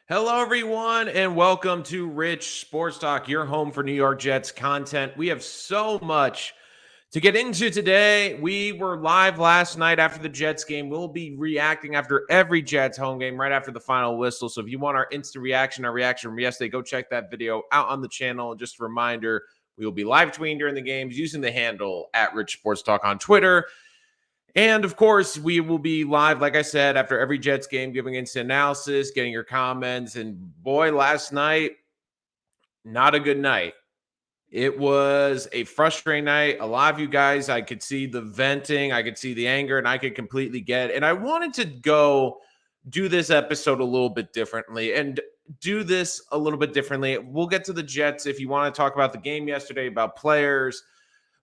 Hello, everyone, and welcome to Rich Sports Talk, your home for New York Jets content. We have so much to get into today. We were live last night after the Jets game. We'll be reacting after every Jets home game, right after the final whistle. So if you want our instant reaction, our reaction from yesterday, go check that video out on the channel. And just a reminder, we will be live tweeting during the games using the handle at Rich Sports Talk on Twitter. And of course, we will be live, like I said, after every Jets game, giving instant analysis, getting your comments. And boy, last night, not a good night. It was a frustrating night. A lot of you guys, I could see the venting, I could see the anger, and I could completely get it. And I wanted to go do this episode a little bit differently and do this a little bit differently. We'll get to the Jets if you want to talk about the game yesterday, about players.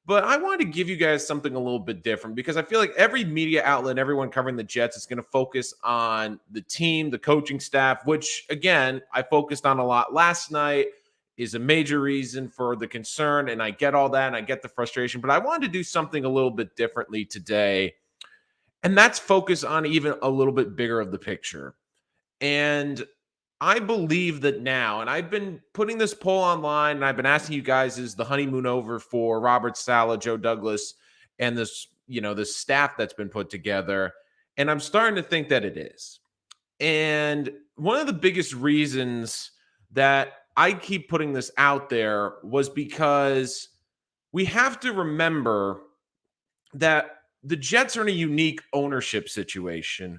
But I wanted to give you guys something a little bit different because I feel like every media outlet, everyone covering the Jets is going to focus on the team, the coaching staff, which, again, I focused on a lot last night, is a major reason for the concern. And I get all that and I get the frustration. But I wanted to do something a little bit differently today. And that's focus on even a little bit bigger of the picture. And I believe that now, and I've been putting this poll online, and I've been asking you guys, is the honeymoon over for Robert Saleh, Joe Douglas, and this staff that's been put together? And I'm starting to think that it is. And one of the biggest reasons that I keep putting this out there was because we have to remember that the Jets are in a unique ownership situation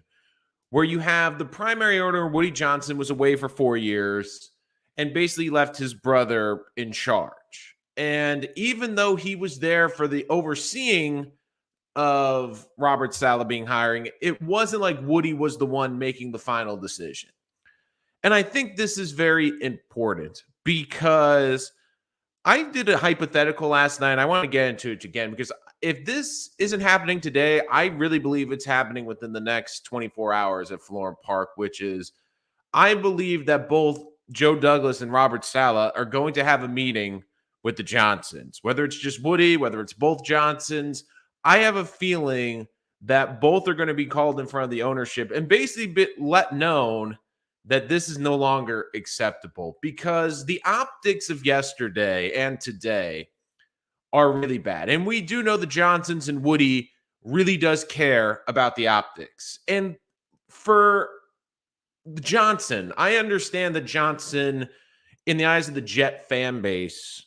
where you have the primary owner, Woody Johnson, was away for 4 years and basically left his brother in charge. And even though he was there for the overseeing of Robert Saleh being hiring, it wasn't like Woody was the one making the final decision. And I think this is very important because I did a hypothetical last night. I want to get into it again because if this isn't happening today, I really believe it's happening within the next 24 hours at Florham Park, which is I believe that both Joe Douglas and Robert Saleh are going to have a meeting with the Johnsons, whether it's just Woody, whether it's both Johnsons. I have a feeling that both are going to be called in front of the ownership and basically let known that this is no longer acceptable because the optics of yesterday and today are really bad. And we do know the Johnsons and Woody really does care about the optics. And for Johnson, I understand that Johnson, in the eyes of the Jet fan base,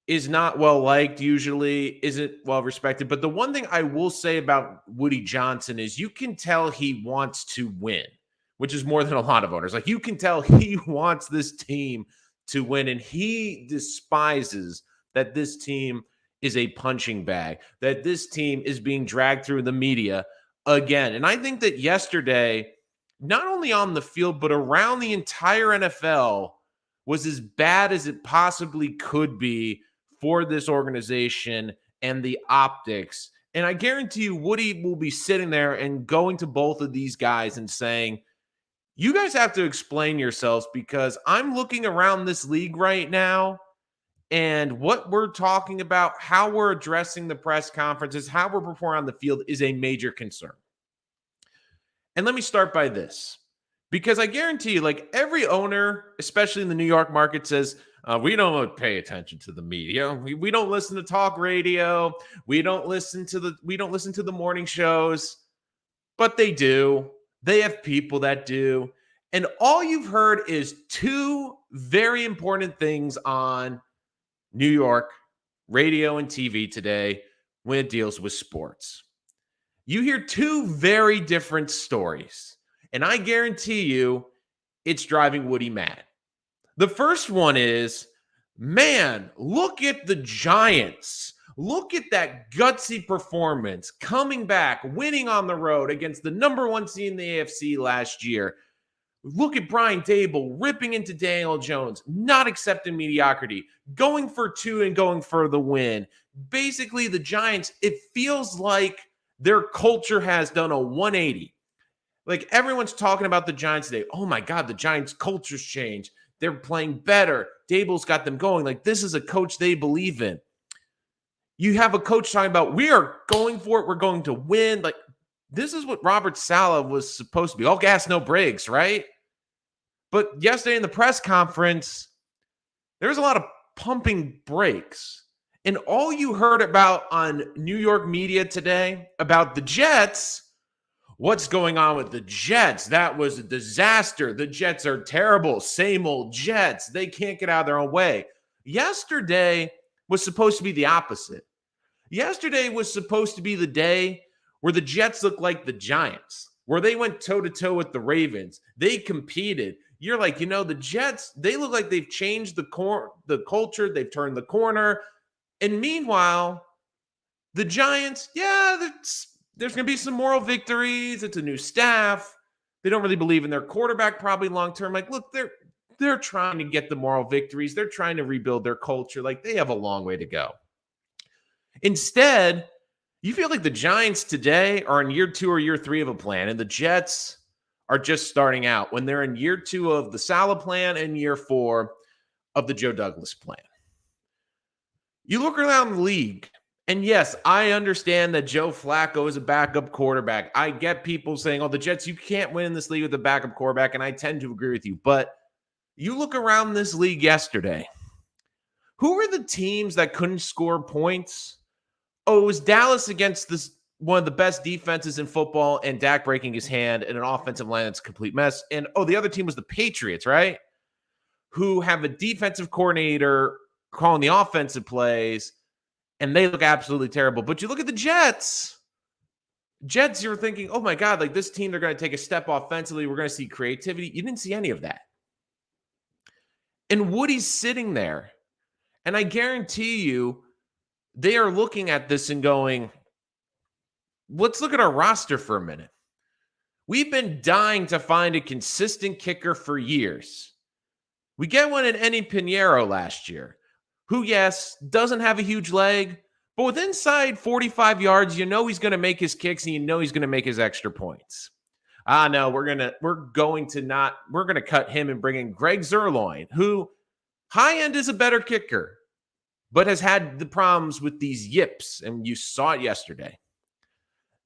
is not well liked usually, isn't well respected. But the one thing I will say about Woody Johnson is you can tell he wants to win, which is more than a lot of owners. Like you can tell he wants this team to win, and he despises that this team is a punching bag, that this team is being dragged through the media again. And I think that yesterday, not only on the field, but around the entire NFL was as bad as it possibly could be for this organization and the optics. And I guarantee you, Woody will be sitting there and going to both of these guys and saying, you guys have to explain yourselves because I'm looking around this league right now and what we're talking about, how we're addressing the press conferences, how we're performing on the field is a major concern. And let me start by this, because I guarantee you, like every owner, especially in the New York market, says, we don't pay attention to the media. We don't listen to talk radio. We don't listen to the morning shows, but they do. They have people that do. And all you've heard is two very important things on New York radio and TV today when it deals with sports. You hear two very different stories, and I guarantee you it's driving Woody mad. The first one is, man, look at the Giants. Look at that gutsy performance, coming back, winning on the road against the number one seed in the AFC last year. Look at Brian Dable ripping into Daniel Jones, not accepting mediocrity, going for two and going for the win. Basically, the Giants, it feels like their culture has done a 180. Like everyone's talking about the Giants today. Oh my God, the Giants' culture's changed. They're playing better. Dable's got them going. Like this is a coach they believe in. You have a coach talking about, we are going for it. We're going to win. Like this is what Robert Saleh was supposed to be. All gas, no brakes, right? But yesterday in the press conference, there was a lot of pumping brakes. And all you heard about on New York media today about the Jets, what's going on with the Jets? That was a disaster. The Jets are terrible. Same old Jets. They can't get out of their own way. Yesterday was supposed to be the opposite. Yesterday was supposed to be the day where the Jets looked like the Giants, where they went toe-to-toe with the Ravens. They competed. You're like, the Jets, they look like they've changed the culture. They've turned the corner. And meanwhile, the Giants, there's going to be some moral victories. It's a new staff. They don't really believe in their quarterback probably long-term. Like, look, they're trying to get the moral victories. They're trying to rebuild their culture. Like, they have a long way to go. Instead, you feel like the Giants today are in year 2 or year 3 of a plan, and the Jets are just starting out when they're in year 2 of the Saleh plan and year 4 of the Joe Douglas plan. You look around the league, and yes, I understand that Joe Flacco is a backup quarterback. I get people saying, the Jets, you can't win in this league with a backup quarterback, and I tend to agree with you. But you look around this league yesterday, who were the teams that couldn't score points? It was Dallas against one of the best defenses in football and Dak breaking his hand and an offensive line that's a complete mess. And, the other team was the Patriots, right? Who have a defensive coordinator calling the offensive plays, and they look absolutely terrible. But you look at the Jets, you're thinking, oh my God, like this team, they're going to take a step offensively. We're going to see creativity. You didn't see any of that. And Woody's sitting there, and I guarantee you, they are looking at this and going, let's look at our roster for a minute. We've been dying to find a consistent kicker for years. We get one in Enny Pinheiro last year, who, yes, doesn't have a huge leg, but with inside 45 yards, he's going to make his kicks and he's going to make his extra points. No, we're going to cut him and bring in Greg Zerloin, who high end is a better kicker, but has had the problems with these yips, and you saw it yesterday.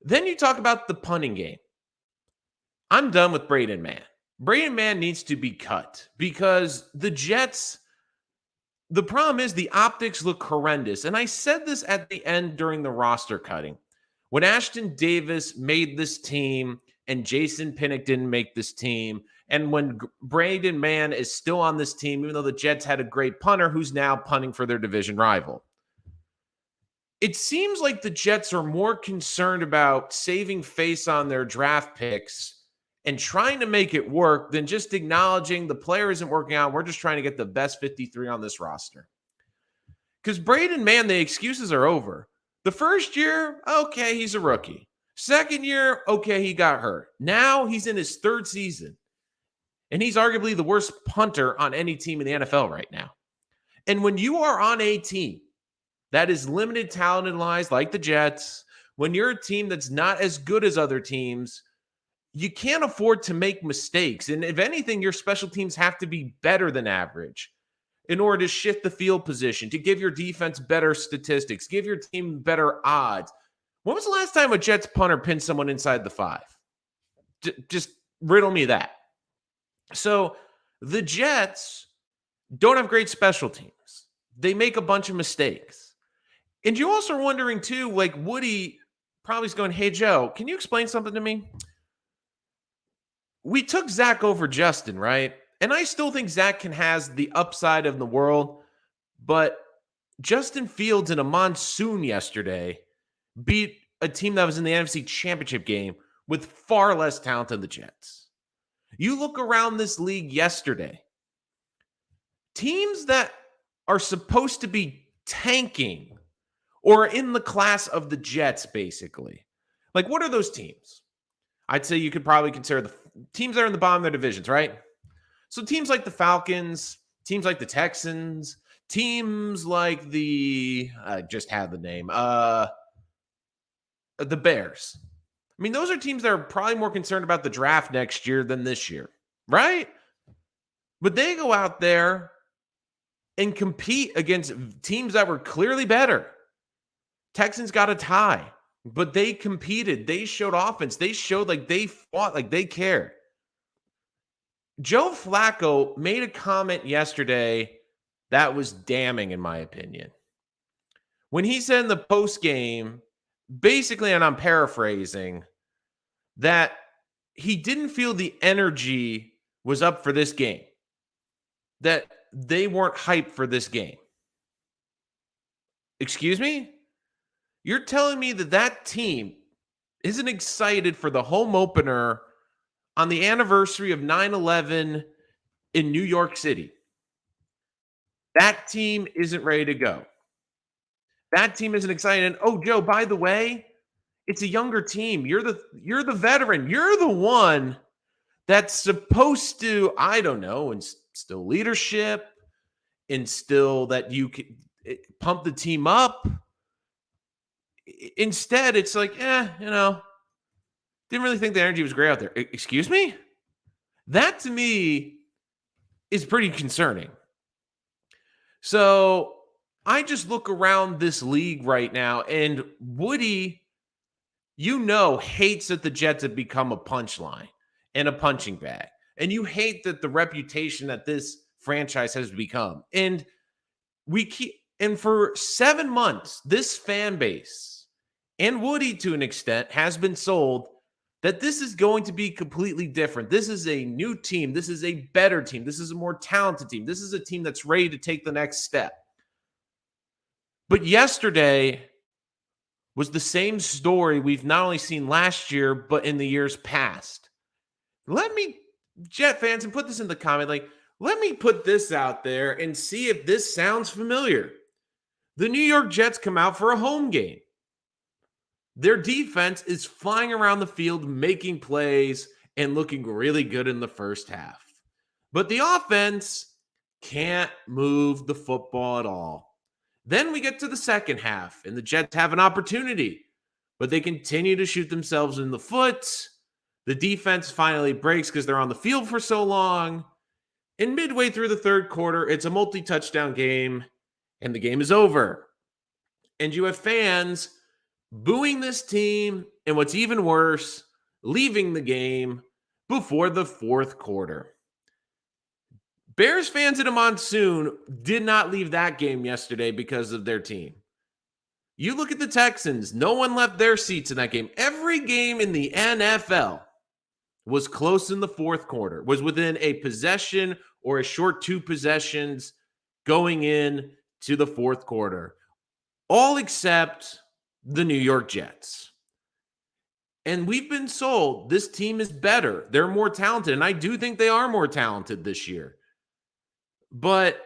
Then you talk about the punting game. I'm done with Braden Mann. Braden Mann needs to be cut because the Jets, the problem is the optics look horrendous. And I said this at the end during the roster cutting. When Ashton Davis made this team and Jason Pinnock didn't make this team, and when Braden Mann is still on this team, even though the Jets had a great punter who's now punting for their division rival. It seems like the Jets are more concerned about saving face on their draft picks and trying to make it work than just acknowledging the player isn't working out. We're just trying to get the best 53 on this roster. Because Braden Mann, the excuses are over. The first year, okay, he's a rookie. Second year, okay, he got hurt. Now he's in his 3rd season. And he's arguably the worst punter on any team in the NFL right now. And when you are on a team that is limited talent-wise like the Jets, when you're a team that's not as good as other teams, you can't afford to make mistakes. And if anything, your special teams have to be better than average in order to shift the field position, to give your defense better statistics, give your team better odds. When was the last time a Jets punter pinned someone inside the 5? Just riddle me that. So the Jets don't have great special teams. They make a bunch of mistakes. And you also are wondering too, like Woody probably is going, hey, Joe, can you explain something to me? We took Zach over Justin, right? And I still think Zach has the upside of the world, but Justin Fields in a monsoon yesterday beat a team that was in the NFC Championship game with far less talent than the Jets. You look around this league yesterday, teams that are supposed to be tanking or in the class of the Jets, basically. Like, what are those teams? I'd say you could probably consider the teams that are in the bottom of their divisions, right? So teams like the Falcons, teams like the Texans, teams like I just had the name, the Bears. I mean, those are teams that are probably more concerned about the draft next year than this year, right? But they go out there and compete against teams that were clearly better. Texans got a tie, but they competed. They showed offense. They showed like they fought, like they cared. Joe Flacco made a comment yesterday that was damning, in my opinion. When he said in the post game, basically, and I'm paraphrasing, that he didn't feel the energy was up for this game, that they weren't hyped for this game. Excuse me? You're telling me that that team isn't excited for the home opener on the anniversary of 9/11 in New York City? That team isn't ready to go. That team isn't excited. And oh, Joe, by the way, it's a younger team. You're the veteran. You're the one that's supposed to, I don't know, instill leadership, instill that you can pump the team up. Instead, it's like, didn't really think the energy was great out there. Excuse me? That to me is pretty concerning. So I just look around this league right now, and Woody, hates that the Jets have become a punchline and a punching bag. And you hate that the reputation that this franchise has become. And for 7 months, this fan base and Woody to an extent has been sold that this is going to be completely different. This is a new team. This is a better team. This is a more talented team. This is a team that's ready to take the next step. But yesterday was the same story we've not only seen last year, but in the years past. Let me, Jet fans, and put this in the comment, let me put this out there and see if this sounds familiar. The New York Jets come out for a home game. Their defense is flying around the field, making plays, and looking really good in the first half. But the offense can't move the football at all. Then we get to the second half, and the Jets have an opportunity, but they continue to shoot themselves in the foot. The defense finally breaks because they're on the field for so long. And midway through the third quarter, it's a multi-touchdown game, and the game is over. And you have fans booing this team, and what's even worse, leaving the game before the fourth quarter. Bears fans in a monsoon did not leave that game yesterday because of their team. You look at the Texans, no one left their seats in that game. Every game in the NFL was close in the fourth quarter, was within a possession or a short 2 possessions going in to the fourth quarter. All except the New York Jets. And we've been sold this team is better. They're more talented, and I do think they are more talented this year. But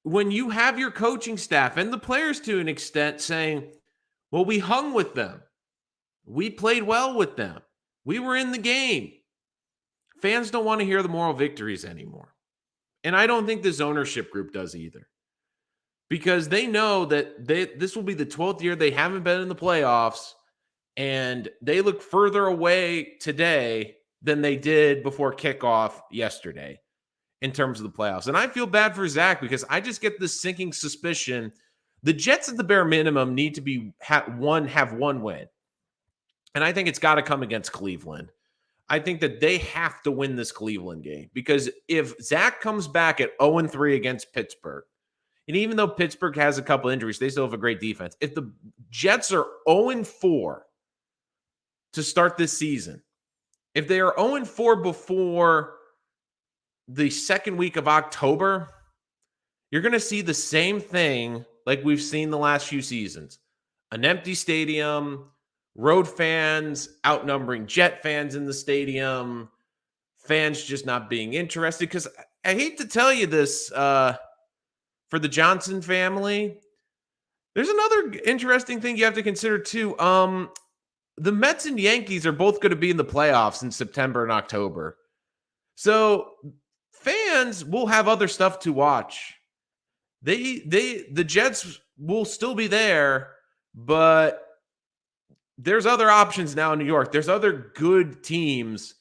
when you have your coaching staff and the players to an extent saying, well, we hung with them. We played well with them. We were in the game. Fans don't want to hear the moral victories anymore. And I don't think this ownership group does either. Because they know that this will be the 12th year they haven't been in the playoffs, and they look further away today than they did before kickoff yesterday in terms of the playoffs. And I feel bad for Zach because I just get this sinking suspicion. The Jets at the bare minimum need to have one win. And I think it's got to come against Cleveland. I think that they have to win this Cleveland game because if Zach comes back at 0-3 against Pittsburgh, and even though Pittsburgh has a couple injuries, they still have a great defense. If the Jets are 0-4 to start this season, if they are 0-4 before the second week of October, you're going to see the same thing like we've seen the last few seasons. An empty stadium, road fans outnumbering Jet fans in the stadium, fans just not being interested. Because I hate to tell you this, for the Johnson family, there's another interesting thing you have to consider too. The Mets and Yankees are both going to be in the playoffs in September and October. So fans will have other stuff to watch. The Jets will still be there, but there's other options now in New York. There's other good teams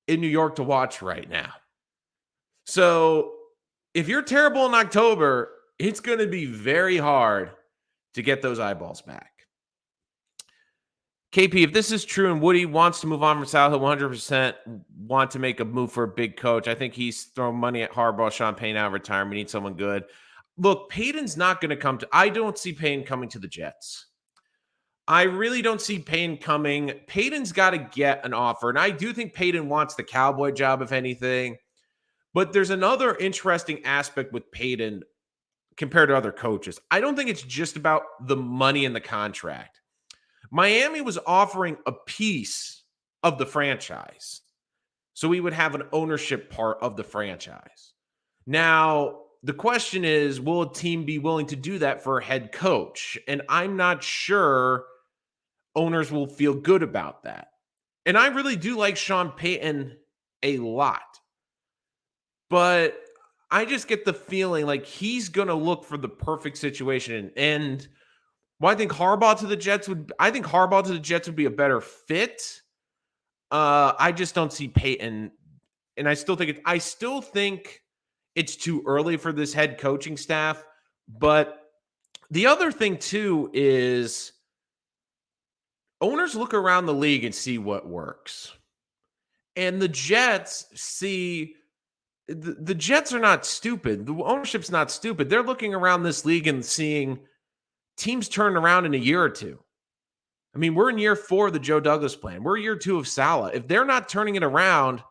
in New York to watch right now. So if you're terrible in October, it's going to be very hard to get those eyeballs back. KP, if this is true and Woody wants to move on from Saleh, 100% want to make a move for a big coach. I think he's throwing money at Harbaugh, Sean Payton out of retirement. We need someone good. Look, Payton's not going to come to – I don't see Payton coming to the Jets. I really don't see Payton coming. Payton's got to get an offer, and I do think Payton wants the Cowboy job, if anything. But there's another interesting aspect with Payton compared to other coaches. I don't think it's just about the money in the contract. Miami was offering a piece of the franchise, so we would have an ownership part of the franchise. Now, the question is, will a team be willing to do that for a head coach? And I'm not sure owners will feel good about that. And I really do like Sean Payton a lot. But I just get the feeling like he's going to look for the perfect situation. And I think Harbaugh to the Jets would be a better fit. I just don't see Payton. And I still think it's too early for this head coaching staff. But the other thing, too, is owners look around the league and see what works. And the Jets see the Jets are not stupid. The ownership's not stupid. They're looking around this league and seeing teams turn around in a year or two. I mean, we're in year 4 of the Joe Douglas plan. We're year 2 of Saleh. If they're not turning it around,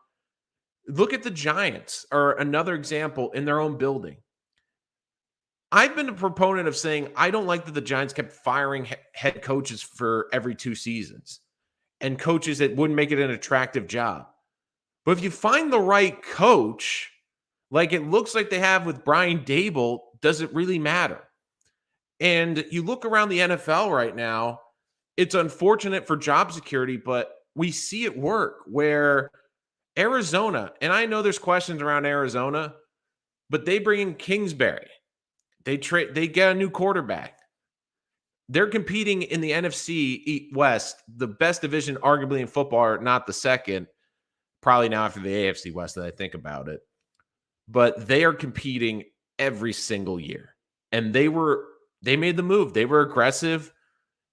look at the Giants, or another example in their own building. I've been a proponent of saying I don't like that the Giants kept firing head coaches for every 2 seasons and coaches that wouldn't make it an attractive job. But if you find the right coach, like it looks like they have with Brian Daboll, does it really matter? And you look around the NFL right now, it's unfortunate for job security, but we see it work where Arizona, and I know there's questions around Arizona, but they bring in Kingsbury. They get a new quarterback. They're competing in the NFC West, the best division arguably in football, or not the second, probably now after the AFC West that I think about it. But they are competing every single year. And they made the move. They were aggressive.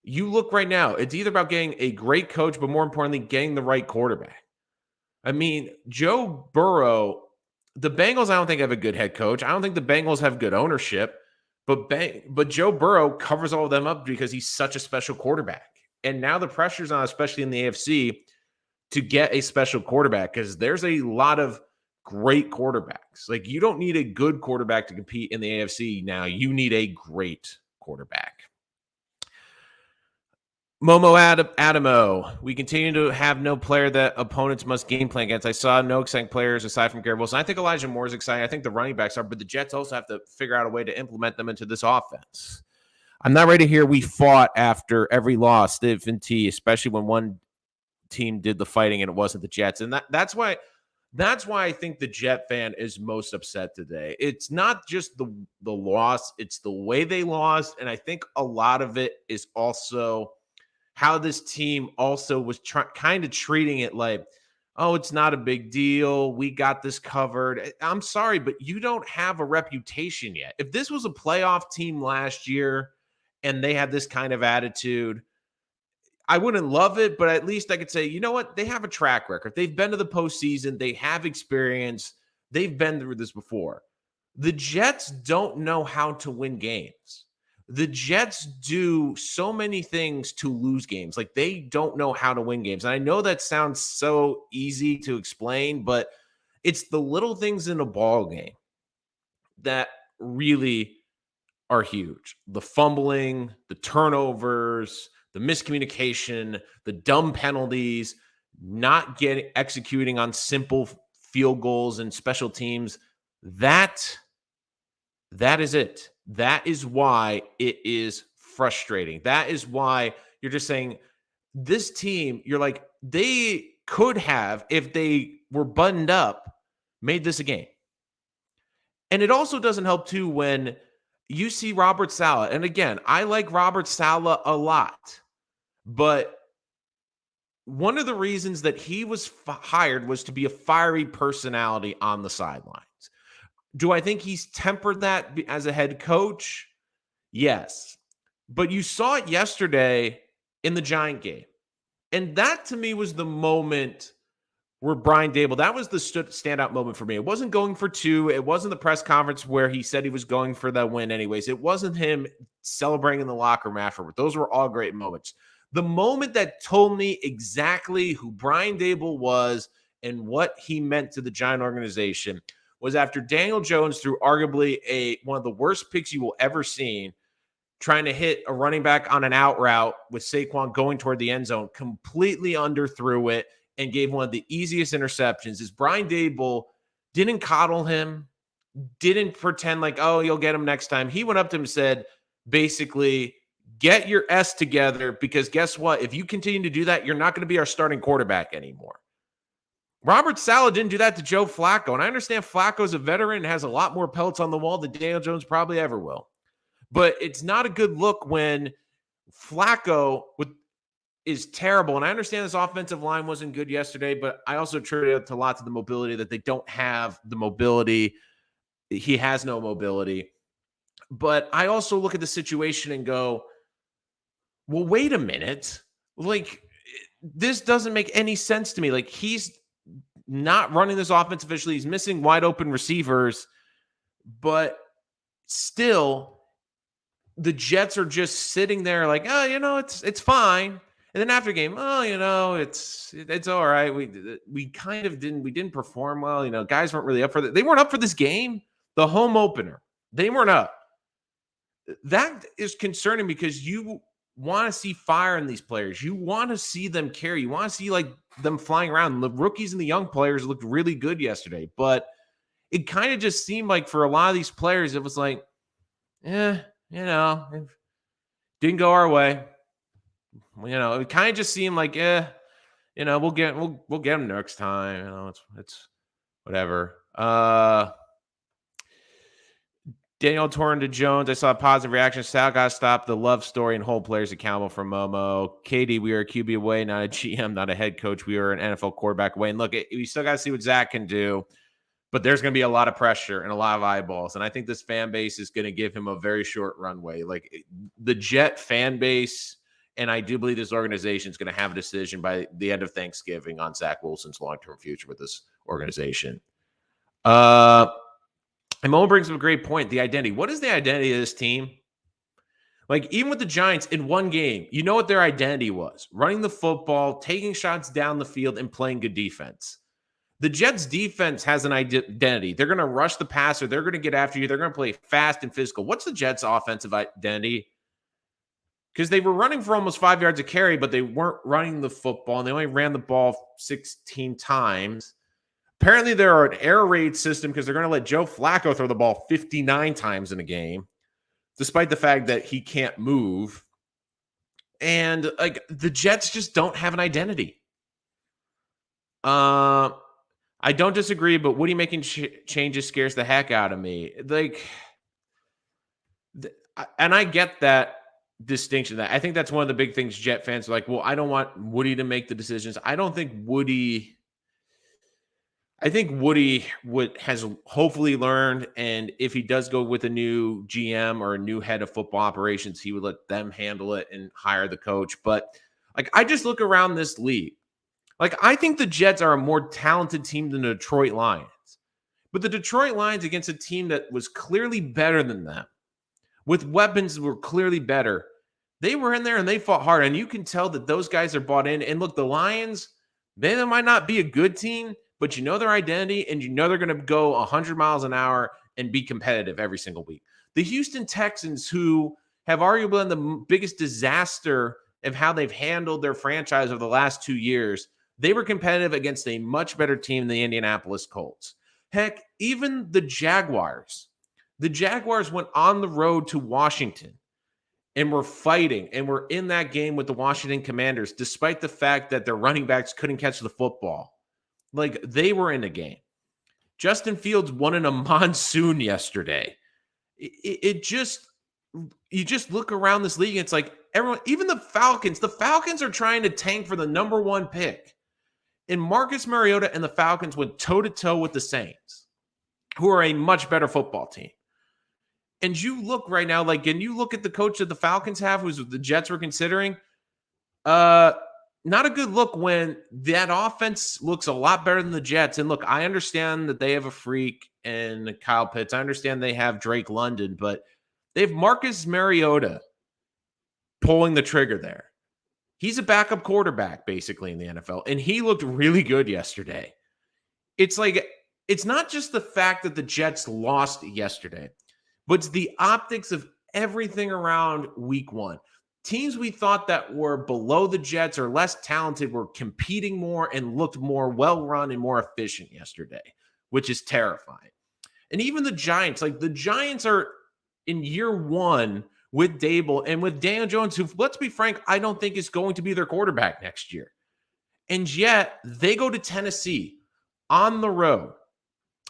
You look right now, it's either about getting a great coach, but more importantly, getting the right quarterback. I mean, Joe Burrow, the Bengals, I don't think have a good head coach. I don't think the Bengals have good ownership, but Joe Burrow covers all of them up because he's such a special quarterback. And now the pressure's on, especially in the AFC, to get a special quarterback because there's a lot of great quarterbacks. Like, you don't need a good quarterback to compete in the AFC now. You need a great quarterback. Momo Adamo, we continue to have no player that opponents must game plan against. I saw no exciting players aside from Garrett Wilson. I think Elijah Moore is exciting. I think the running backs are, but the Jets also have to figure out a way to implement them into this offense. I'm not ready to hear we fought after every loss, Stiff and T, especially when one team did the fighting and it wasn't the Jets. And that's why I think the Jet fan is most upset today. It's not just the loss, it's the way they lost. And I think a lot of it is also how this team also was kind of treating it like, oh, it's not a big deal. We got this covered. I'm sorry, but you don't have a reputation yet. If this was a playoff team last year and they had this kind of attitude, I wouldn't love it, but at least I could say, you know what? They have a track record. They've been to the postseason. They have experience. They've been through this before. The Jets don't know how to win games. The Jets do so many things to lose games. Like, they don't know how to win games. And I know that sounds so easy to explain, but it's the little things in a ball game that really are huge. The fumbling, the turnovers, the miscommunication, the dumb penalties, not executing on simple field goals and special teams. That is it. That is why it is frustrating. That is why you're just saying this team, you're like, they could have, if they were buttoned up, made this a game. And it also doesn't help too when you see Robert Saleh. And again, I like Robert Saleh a lot, but one of the reasons that he was hired was to be a fiery personality on the sidelines. Do I think he's tempered that as a head coach? Yes. But you saw it yesterday in the Giant game. And that to me was the moment where Brian Dable, that was the standout moment for me. It wasn't going for two. It wasn't the press conference where he said he was going for the win anyways. It wasn't him celebrating in the locker room afterward. Those were all great moments. The moment that told me exactly who Brian Dable was and what he meant to the Giant organization was after Daniel Jones threw arguably one of the worst picks you will ever see, trying to hit a running back on an out route with Saquon going toward the end zone, completely underthrew it and gave one of the easiest interceptions. Is Brian Dable didn't coddle him, didn't pretend like, oh, you'll get him next time. He went up to him and said, basically, get your S together, because guess what? If you continue to do that, you're not going to be our starting quarterback anymore. Robert Saleh didn't do that to Joe Flacco. And I understand Flacco's a veteran and has a lot more pelts on the wall than Daniel Jones probably ever will. But it's not a good look when Flacco is terrible. And I understand this offensive line wasn't good yesterday, but I also attribute it to lots of the mobility that they don't have the mobility. He has no mobility. But I also look at the situation and go, well, wait a minute. Like, this doesn't make any sense to me. Like, he's not running this offense officially. He's missing wide open receivers, but still, the Jets are just sitting there like, oh, it's fine. And then after game, oh, it's all right. We kind of didn't perform well. Guys weren't really up for they weren't up for this game. The home opener, they weren't up. That is concerning because you want to see fire in these players. You want to see them carry. You want to see like them flying around. The rookies and the young players looked really good yesterday, but it kind of just seemed like for a lot of these players, it was like, it didn't go our way. It kind of just seemed like, we'll get them next time. It's whatever. Daniel Torn to Jones. I saw a positive reaction. Sal got to stop the love story and hold players accountable for Momo. Katie, we are a QB away, not a GM, not a head coach. We are an NFL quarterback away. And look, we still got to see what Zach can do. But there's going to be a lot of pressure and a lot of eyeballs. And I think this fan base is going to give him a very short runway. Like the Jet fan base, and I do believe this organization is going to have a decision by the end of Thanksgiving on Zach Wilson's long-term future with this organization. And Mo brings up a great point, the identity. What is the identity of this team? Like, even with the Giants in one game, you know what their identity was? Running the football, taking shots down the field, and playing good defense. The Jets' defense has an identity. They're going to rush the passer. They're going to get after you. They're going to play fast and physical. What's the Jets' offensive identity? Because they were running for almost 5 yards a carry, but they weren't running the football, and they only ran the ball 16 times. Apparently, they're an air raid system because they're going to let Joe Flacco throw the ball 59 times in a game, despite the fact that he can't move. And like the Jets just don't have an identity. I don't disagree, but Woody making changes scares the heck out of me. Like, and I get that distinction. That I think that's one of the big things Jet fans are like, well, I don't want Woody to make the decisions. I think Woody has hopefully learned, and if he does go with a new GM or a new head of football operations, he would let them handle it and hire the coach. But like, I just look around this league. Like, I think the Jets are a more talented team than the Detroit Lions. But the Detroit Lions against a team that was clearly better than them, with weapons that were clearly better, they were in there and they fought hard. And you can tell that those guys are bought in. And look, the Lions, they might not be a good team, but you know their identity, and you know they're going to go 100 miles an hour and be competitive every single week. The Houston Texans, who have arguably been the biggest disaster of how they've handled their franchise over the last 2 years, they were competitive against a much better team than the Indianapolis Colts. Heck, even the Jaguars. The Jaguars went on the road to Washington and were fighting and were in that game with the Washington Commanders, despite the fact that their running backs couldn't catch the football. Like, they were in a game. Justin Fields won in a monsoon yesterday. You just look around this league, and it's like everyone, even the Falcons are trying to tank for the number one pick. And Marcus Mariota and the Falcons went toe-to-toe with the Saints, who are a much better football team. And you look right now, like, and you look at the coach that the Falcons have, who's the Jets were considering, not a good look when that offense looks a lot better than the Jets. And look, I understand that they have a freak and Kyle Pitts. I understand they have Drake London, but they have Marcus Mariota pulling the trigger there. He's a backup quarterback basically in the NFL, and he looked really good yesterday. It's like, it's not just the fact that the Jets lost yesterday, but it's the optics of everything around week one. Teams we thought that were below the Jets or less talented were competing more and looked more well-run and more efficient yesterday, which is terrifying. And even the Giants, like the Giants are in year one with Dable and with Daniel Jones, who, let's be frank, I don't think is going to be their quarterback next year. And yet they go to Tennessee on the road.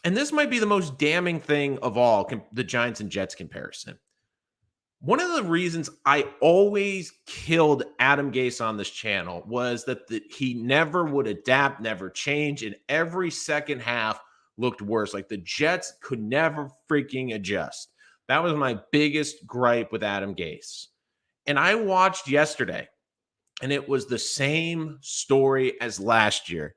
And this might be the most damning thing of all, the Giants and Jets comparison. One of the reasons I always killed Adam Gase on this channel was that he never would adapt, never change, and every second half looked worse. Like the Jets could never freaking adjust. That was my biggest gripe with Adam Gase. And I watched yesterday, and it was the same story as last year.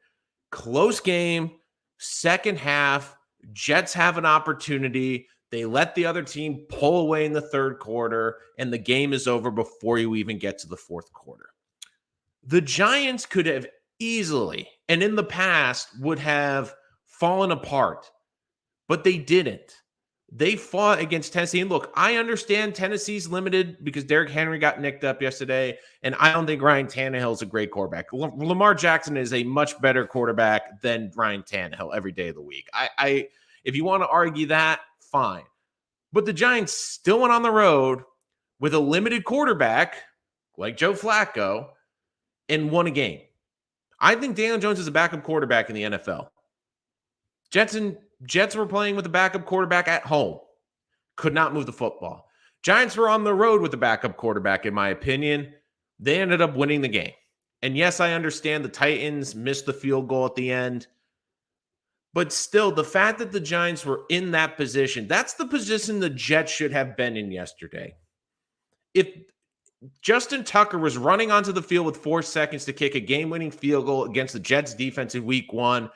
Close game, second half, Jets have an opportunity. They let the other team pull away in the third quarter, and the game is over before you even get to the fourth quarter. The Giants could have easily, and in the past, would have fallen apart, but they didn't. They fought against Tennessee. And look, I understand Tennessee's limited because Derrick Henry got nicked up yesterday, and I don't think Ryan Tannehill is a great quarterback. Lamar Jackson is a much better quarterback than Ryan Tannehill every day of the week. If you want to argue that, fine. But the Giants still went on the road with a limited quarterback like Joe Flacco and won a game. I think Daniel Jones is a backup quarterback in the NFL. Jets were playing with a backup quarterback at home. Could not move the football. Giants were on the road with a backup quarterback, in my opinion. They ended up winning the game. And yes, I understand the Titans missed the field goal at the end. But still, the fact that the Giants were in that position, that's the position the Jets should have been in yesterday. If Justin Tucker was running onto the field with 4 seconds to kick a game-winning field goal against the Jets defense in week one,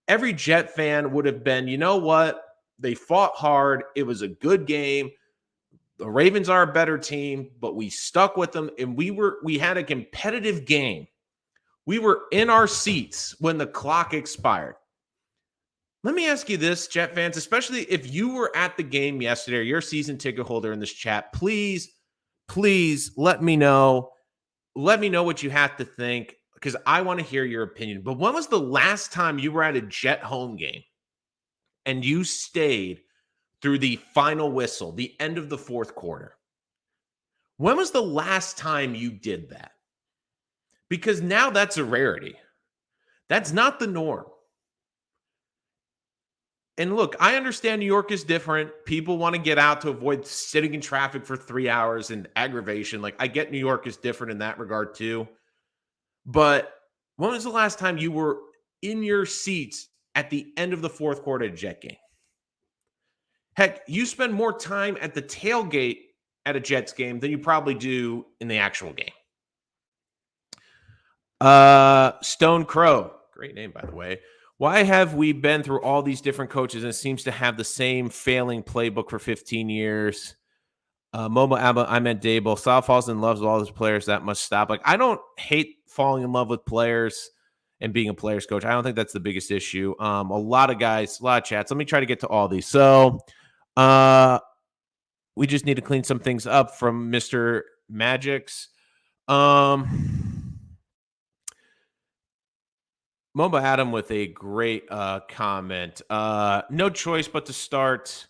every Jet fan would have been, you know what? They fought hard. It was a good game. The Ravens are a better team, but we stuck with them, and we had a competitive game. We were in our seats when the clock expired. Let me ask you this, Jet fans, especially if you were at the game yesterday or you're a season ticket holder in this chat, please let me know. Let me know what you have to think because I want to hear your opinion. But when was the last time you were at a Jet home game and you stayed through the final whistle, the end of the fourth quarter? When was the last time you did that? Because now that's a rarity. That's not the norm. And look, I understand New York is different. People want to get out to avoid sitting in traffic for 3 hours and aggravation. Like, I get New York is different in that regard too. But when was the last time you were in your seats at the end of the fourth quarter at a Jet game? Heck, you spend more time at the tailgate at a Jets game than you probably do in the actual game. Stone Crow, great name, by the way. Why have we been through all these different coaches and it seems to have the same failing playbook for 15 years? Momo Abba, I meant Dable. Sal falls in love with all those players. That must stop. Like, I don't hate falling in love with players and being a player's coach. I don't think that's the biggest issue. A lot of guys, a lot of chats. Let me try to get to all these. So we just need to clean some things up from Mr. Magic's. Moba Adam with a great comment. No choice but to start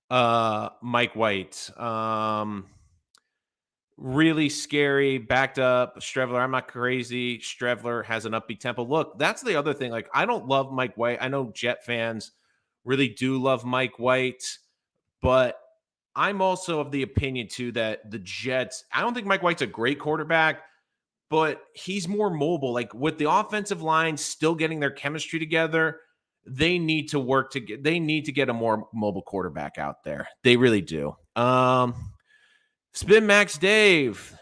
Mike White. Really scary, backed up. Strevler, I'm not crazy. Strevler has an upbeat tempo. Look, that's the other thing. Like, I don't love Mike White. I know Jet fans really do love Mike White, but I'm also of the opinion, too, that the Jets, I don't think Mike White's a great quarterback, but he's more mobile. Like, with the offensive line still getting their chemistry together, they need to work to get, they need to get a more mobile quarterback out there. They really do. Spin Max Dave.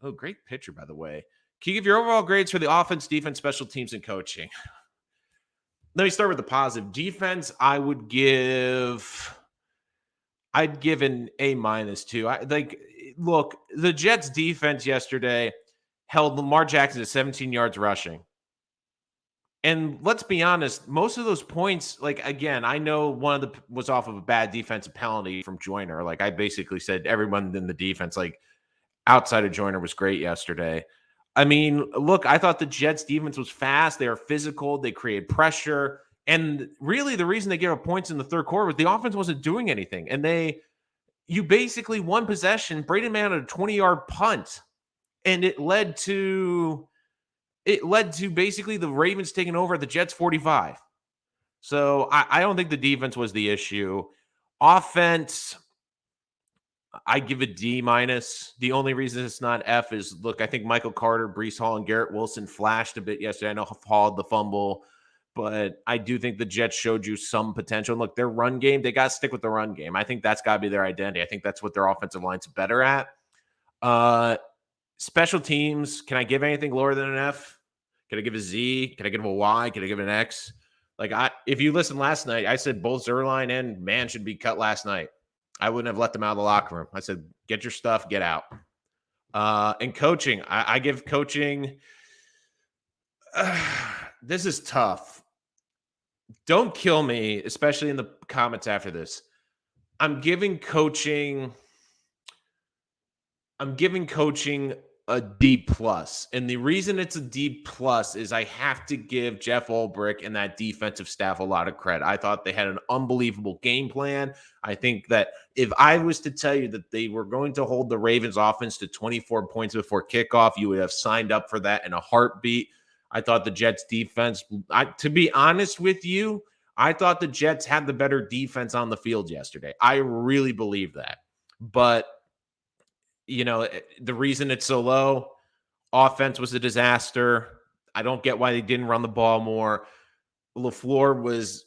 Oh, great picture, by the way. Can you give your overall grades for the offense, defense, special teams, and coaching? Let me start with the positive. Defense, I'd give an A minus too. Look, the Jets defense yesterday held Lamar Jackson to 17 yards rushing. And let's be honest, most of those points, like again, I know one of the was off of a bad defensive penalty from Joyner. Like I basically said, everyone in the defense, like outside of Joyner, was great yesterday. I mean, look, I thought the Jets defense was fast. They were physical. They created pressure. And really, the reason they gave up points in the third quarter was the offense wasn't doing anything. And you basically one possession, Braden Mann had a 20-yard punt, and it led to basically the Ravens taking over at the Jets 45. So I don't think the defense was the issue. Offense, I give it D minus. The only reason it's not F is, look, I think Michael Carter, Breece Hall, and Garrett Wilson flashed a bit yesterday. I know Hall had the fumble, but I do think the Jets showed you some potential. And look, their run game, they got to stick with the run game. I think that's got to be their identity. I think that's what their offensive line's better at. Special teams, can I give anything lower than an F? Can I give a Z? Can I give a Y? Can I give an X? If you listened last night, I said both Zerline and Mann should be cut last night. I wouldn't have let them out of the locker room. I said, get your stuff, get out. And coaching, I give coaching. This is tough. Don't kill me, especially in the comments after this. I'm giving coaching a D plus. And the reason it's a D plus is I have to give Jeff Ulbrich and that defensive staff a lot of credit. I thought they had an unbelievable game plan. I think that if I was to tell you that they were going to hold the Ravens offense to 24 points before kickoff, you would have signed up for that in a heartbeat. I thought the Jets defense, to be honest with you, I thought the Jets had the better defense on the field yesterday. I really believe that. But the reason it's so low, offense was a disaster. I don't get why they didn't run the ball more. LaFleur was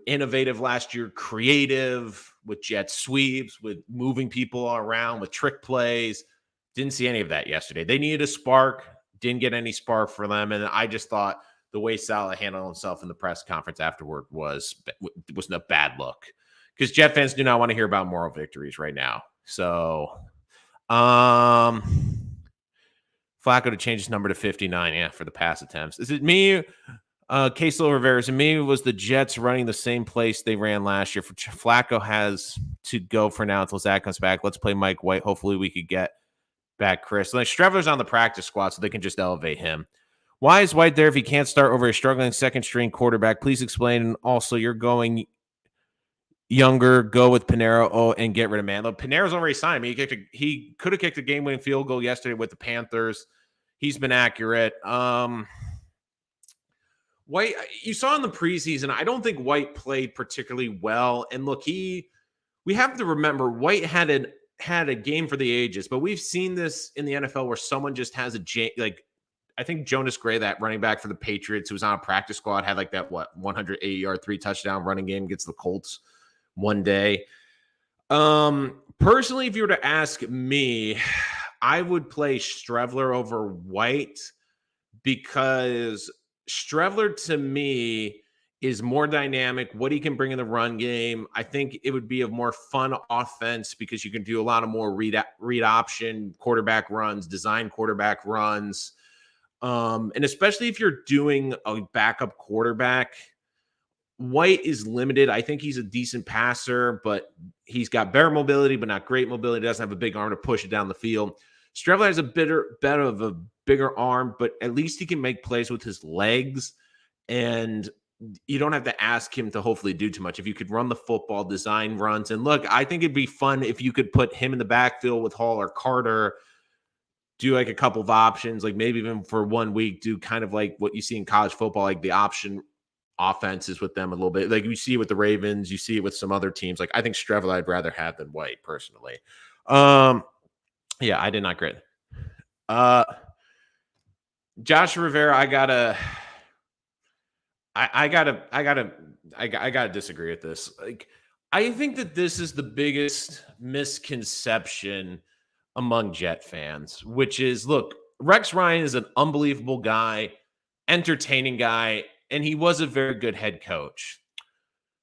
innovative last year, creative with jet sweeps, with moving people around, with trick plays. Didn't see any of that yesterday. They needed a spark. Didn't get any spark for them. And I just thought the way Salah handled himself in the press conference afterward was a bad look. Because Jet fans do not want to hear about moral victories right now. So Flacco to change his number to 59, for the pass attempts. Is it me? Queso Rivera, is it me? Was the Jets running the same place they ran last year? Flacco has to go for now until Zach comes back. Let's play Mike White. Hopefully we could get back Chris. Streveler's on the practice squad, so they can just elevate him. Why is White there if he can't start over a struggling second-string quarterback? Please explain. And also, you're going younger, go with Pinero and get rid of Manlow. Pinero's already signed. I mean, he could have kicked a game-winning field goal yesterday with the Panthers. He's been accurate. White, you saw in the preseason, I don't think White played particularly well. And look, we have to remember White had a game for the ages, but we've seen this in the NFL where someone just has I think Jonas Gray, that running back for the Patriots, who was on a practice squad, had 180-yard, 3-touchdown running game against the Colts one day. Personally, if you were to ask me, I would play Streveler over White because Streveler to me is more dynamic, what he can bring in the run game. I think it would be a more fun offense because you can do a lot of more read option quarterback runs, design quarterback runs. And especially if you're doing a backup quarterback, White is limited. I think he's a decent passer, but he's got better mobility, but not great mobility. Doesn't have a big arm to push it down the field. Streveler has a bigger arm, but at least he can make plays with his legs. And you don't have to ask him to hopefully do too much. If you could run the football, design runs. And look, I think it'd be fun if you could put him in the backfield with Hall or Carter, do a couple of options, maybe even for 1 week, do kind of like what you see in college football, the option offenses with them a little bit. You see it with the Ravens, you see it with some other teams. I think Streveler I'd rather have than White personally. Yeah, I did not grade. Josh Rivera, I gotta disagree with this. I think that this is the biggest misconception among Jet fans, which is, look, Rex Ryan is an unbelievable guy, entertaining guy, and he was a very good head coach.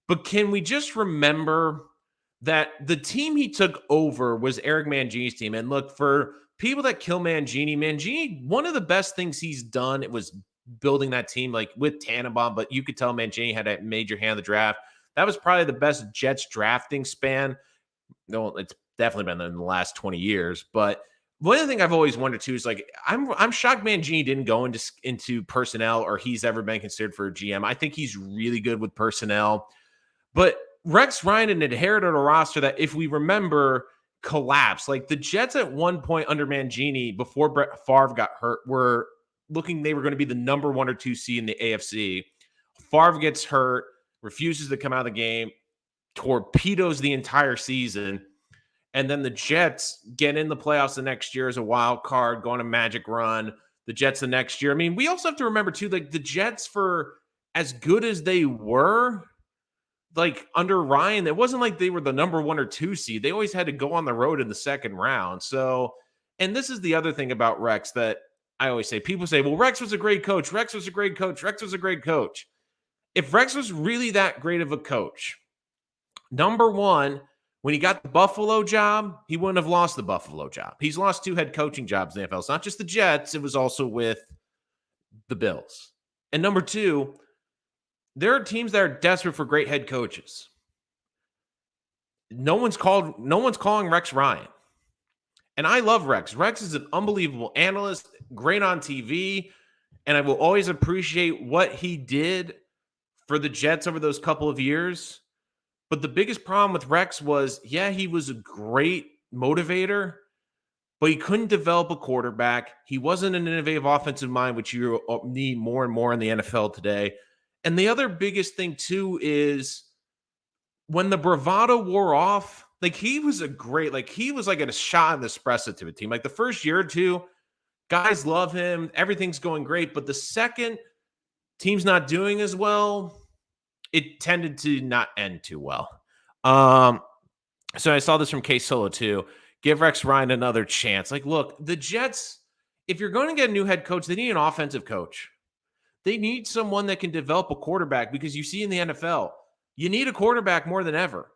But can we just remember that the team he took over was Eric Mangini's team? And look, for people that kill Mangini, one of the best things he's done, it was building that team like with Tannenbaum, but you could tell Mangini had a major hand in the draft. That was probably the best Jets drafting span. No, it's definitely been in the last 20 years. But one of the things I've always wondered too is like I'm shocked Mangini didn't go into personnel or he's ever been considered for a GM. I think he's really good with personnel. But Rex Ryan inherited a roster that, if we remember, collapsed. Like the Jets at one point under Mangini, before Brett Favre got hurt, were looking they were going to be the number 1 or 2 seed in the AFC. Favre gets hurt, refuses to come out of the game, torpedoes the entire season. And then the Jets get in the playoffs the next year as a wild card, go on a magic run. The Jets the next year. I mean, we also have to remember, too, like the Jets, for as good as they were, like under Ryan, it wasn't like they were the number 1 or 2 seed. They always had to go on the road in the second round. So, and this is the other thing about Rex that I always say. People say, well, Rex was a great coach. Rex was a great coach. Rex was a great coach. If Rex was really that great of a coach, number one, when he got the Buffalo job, he wouldn't have lost the Buffalo job. He's lost 2 head coaching jobs in the NFL. It's not just the Jets. It was also with the Bills. And number 2, there are teams that are desperate for great head coaches. No one's calling Rex Ryan. And I love Rex. Rex is an unbelievable analyst, great on TV, and I will always appreciate what he did for the Jets over those couple of years. But the biggest problem with Rex was, yeah, he was a great motivator, but he couldn't develop a quarterback. He wasn't an innovative offensive mind, which you need more and more in the NFL today. And the other biggest thing, too, is when the bravado wore off, like he was he was like a shot in the espresso to a team. Like the first year or two, guys love him. Everything's going great. But the second team's not doing as well, it tended to not end too well. So I saw this from Case Solo too. Give Rex Ryan another chance. Like, look, the Jets, if you're going to get a new head coach, they need an offensive coach. They need someone that can develop a quarterback, because you see in the NFL, you need a quarterback more than ever.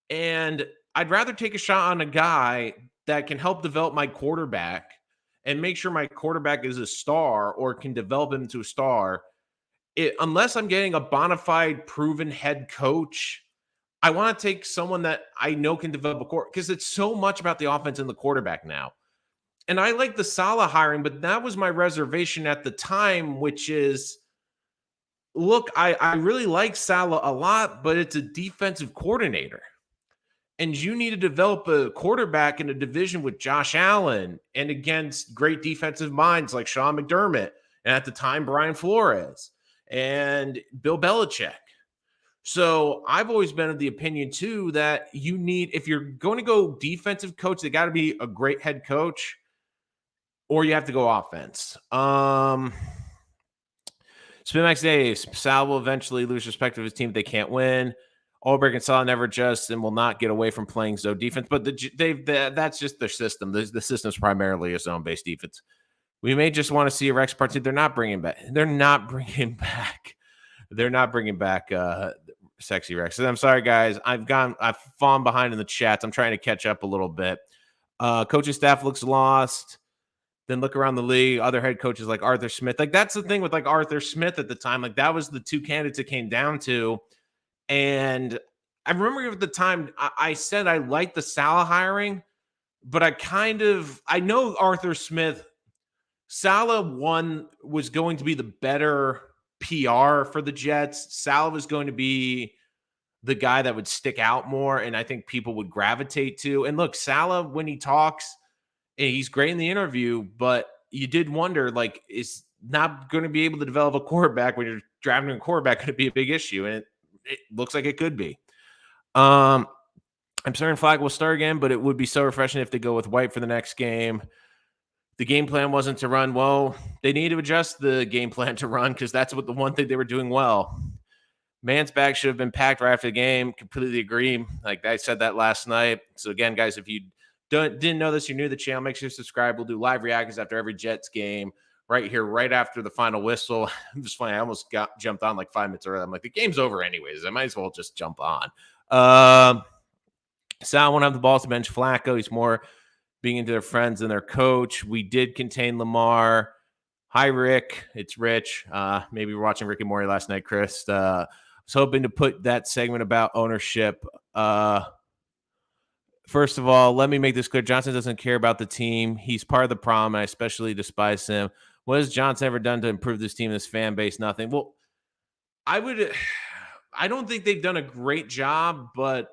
And I'd rather take a shot on a guy that can help develop my quarterback and make sure my quarterback is a star or can develop him into a star. Unless I'm getting a bona fide, proven head coach, I want to take someone that I know can develop a quarterback, because it's so much about the offense and the quarterback now. And I like the Saleh hiring, but that was my reservation at the time, which is, look, I really like Saleh a lot, but it's a defensive coordinator. And you need to develop a quarterback in a division with Josh Allen and against great defensive minds like Sean McDermott, and at the time, Brian Flores and Bill Belichick. So I've always been of the opinion, too, that you need, if you're going to go defensive coach, they got to be a great head coach, or you have to go offense. Spinmax Days, Sal will eventually lose respect of his team if they can't win. Ulbrich and Saleh never adjust and will not get away from playing zone defense, but that's just their system. The system's primarily a zone-based defense. We may just want to see a Rex part 2. They're not bringing back Sexy Rex. And I'm sorry, guys. I've fallen behind in the chats. I'm trying to catch up a little bit. Coaching staff looks lost. Then look around the league. Other head coaches like Arthur Smith. Like, that's the thing with like Arthur Smith at the time. Like, that was the 2 candidates it came down to. And I remember at the time I said I liked the Saleh hiring, but I know Arthur Smith. Saleh was going to be the better PR for the Jets. Saleh was going to be the guy that would stick out more, and I think people would gravitate to. And look, Saleh, when he talks, he's great in the interview, but you did wonder, like, is not going to be able to develop a quarterback when you're drafting a quarterback going to be a big issue? And it looks like it could be. I'm certain Flag will start again, but it would be so refreshing if they go with White for the next game. The game plan wasn't to run. Well, they need to adjust the game plan to run, because that's what the one thing they were doing well. Man's bag should have been packed right after the game. Completely agree. Like I said that last night. So again, guys, if you didn't know this, you're new to the channel, make sure to subscribe. We'll do live reactions after every Jets game right here, right after the final whistle. I'm just funny. I almost jumped on like 5 minutes early. I'm like, the game's over anyways. I might as well just jump on. Sal won't have the balls to bench Flacco. He's more being into their friends than their coach. We did contain Lamar. Hi, Rick. It's Rich. Maybe we're watching Rick and Morty last night, Chris. I was hoping to put that segment about ownership. First of all, let me make this clear. Johnson doesn't care about the team. He's part of the problem. And I especially despise him. What has Johnson ever done to improve this team and this fan base? Nothing. Well, I don't think they've done a great job, but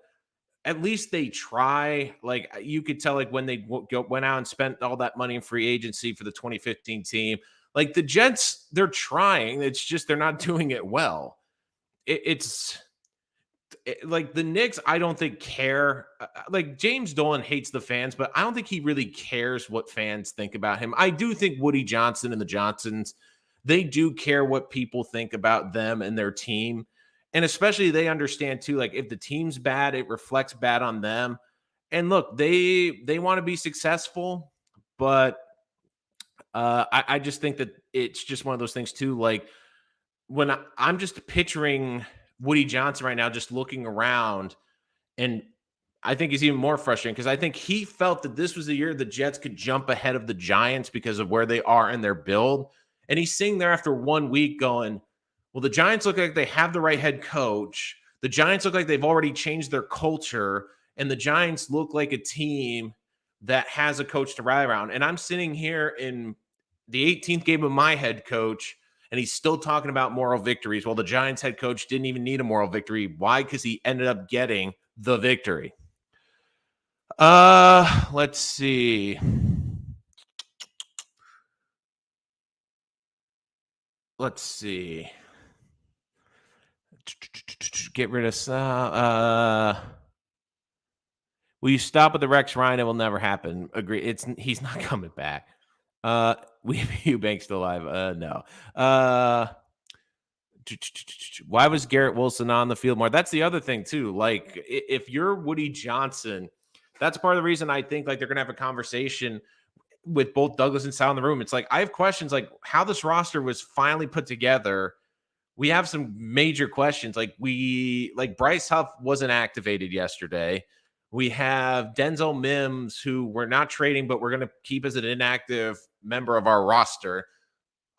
at least they try. Like, you could tell, like, when they went out and spent all that money in free agency for the 2015 team, like the Jets, they're trying. It's just they're not doing it well. Like the Knicks, I don't think care. Like James Dolan hates the fans, but I don't think he really cares what fans think about him. I do think Woody Johnson and the Johnsons, they do care what people think about them and their team. And especially they understand too, like if the team's bad, it reflects bad on them. And look, they want to be successful, but I just think that it's just one of those things too. Like when I'm just picturing Woody Johnson right now, just looking around, and I think he's even more frustrating because I think he felt that this was the year the Jets could jump ahead of the Giants because of where they are in their build. And he's sitting there after 1 week going, well, the Giants look like they have the right head coach. The Giants look like they've already changed their culture. And the Giants look like a team that has a coach to rally around. And I'm sitting here in the 18th game of my head coach, and he's still talking about moral victories. Well, the Giants head coach didn't even need a moral victory. Why? Because he ended up getting the victory. Let's see. Get rid of will you stop with the Rex Ryan? It will never happen. Agree. He's not coming back. Eubanks still alive? No. Why was Garrett Wilson on the field more? That's the other thing too. Like if you're Woody Johnson, that's part of the reason I think like they're gonna have a conversation with both Douglas and Sal in the room. It's like I have questions like how this roster was finally put together. We have some major questions. Like Bryce Huff wasn't activated yesterday. We have Denzel Mims, who we're not trading, but we're going to keep as an inactive member of our roster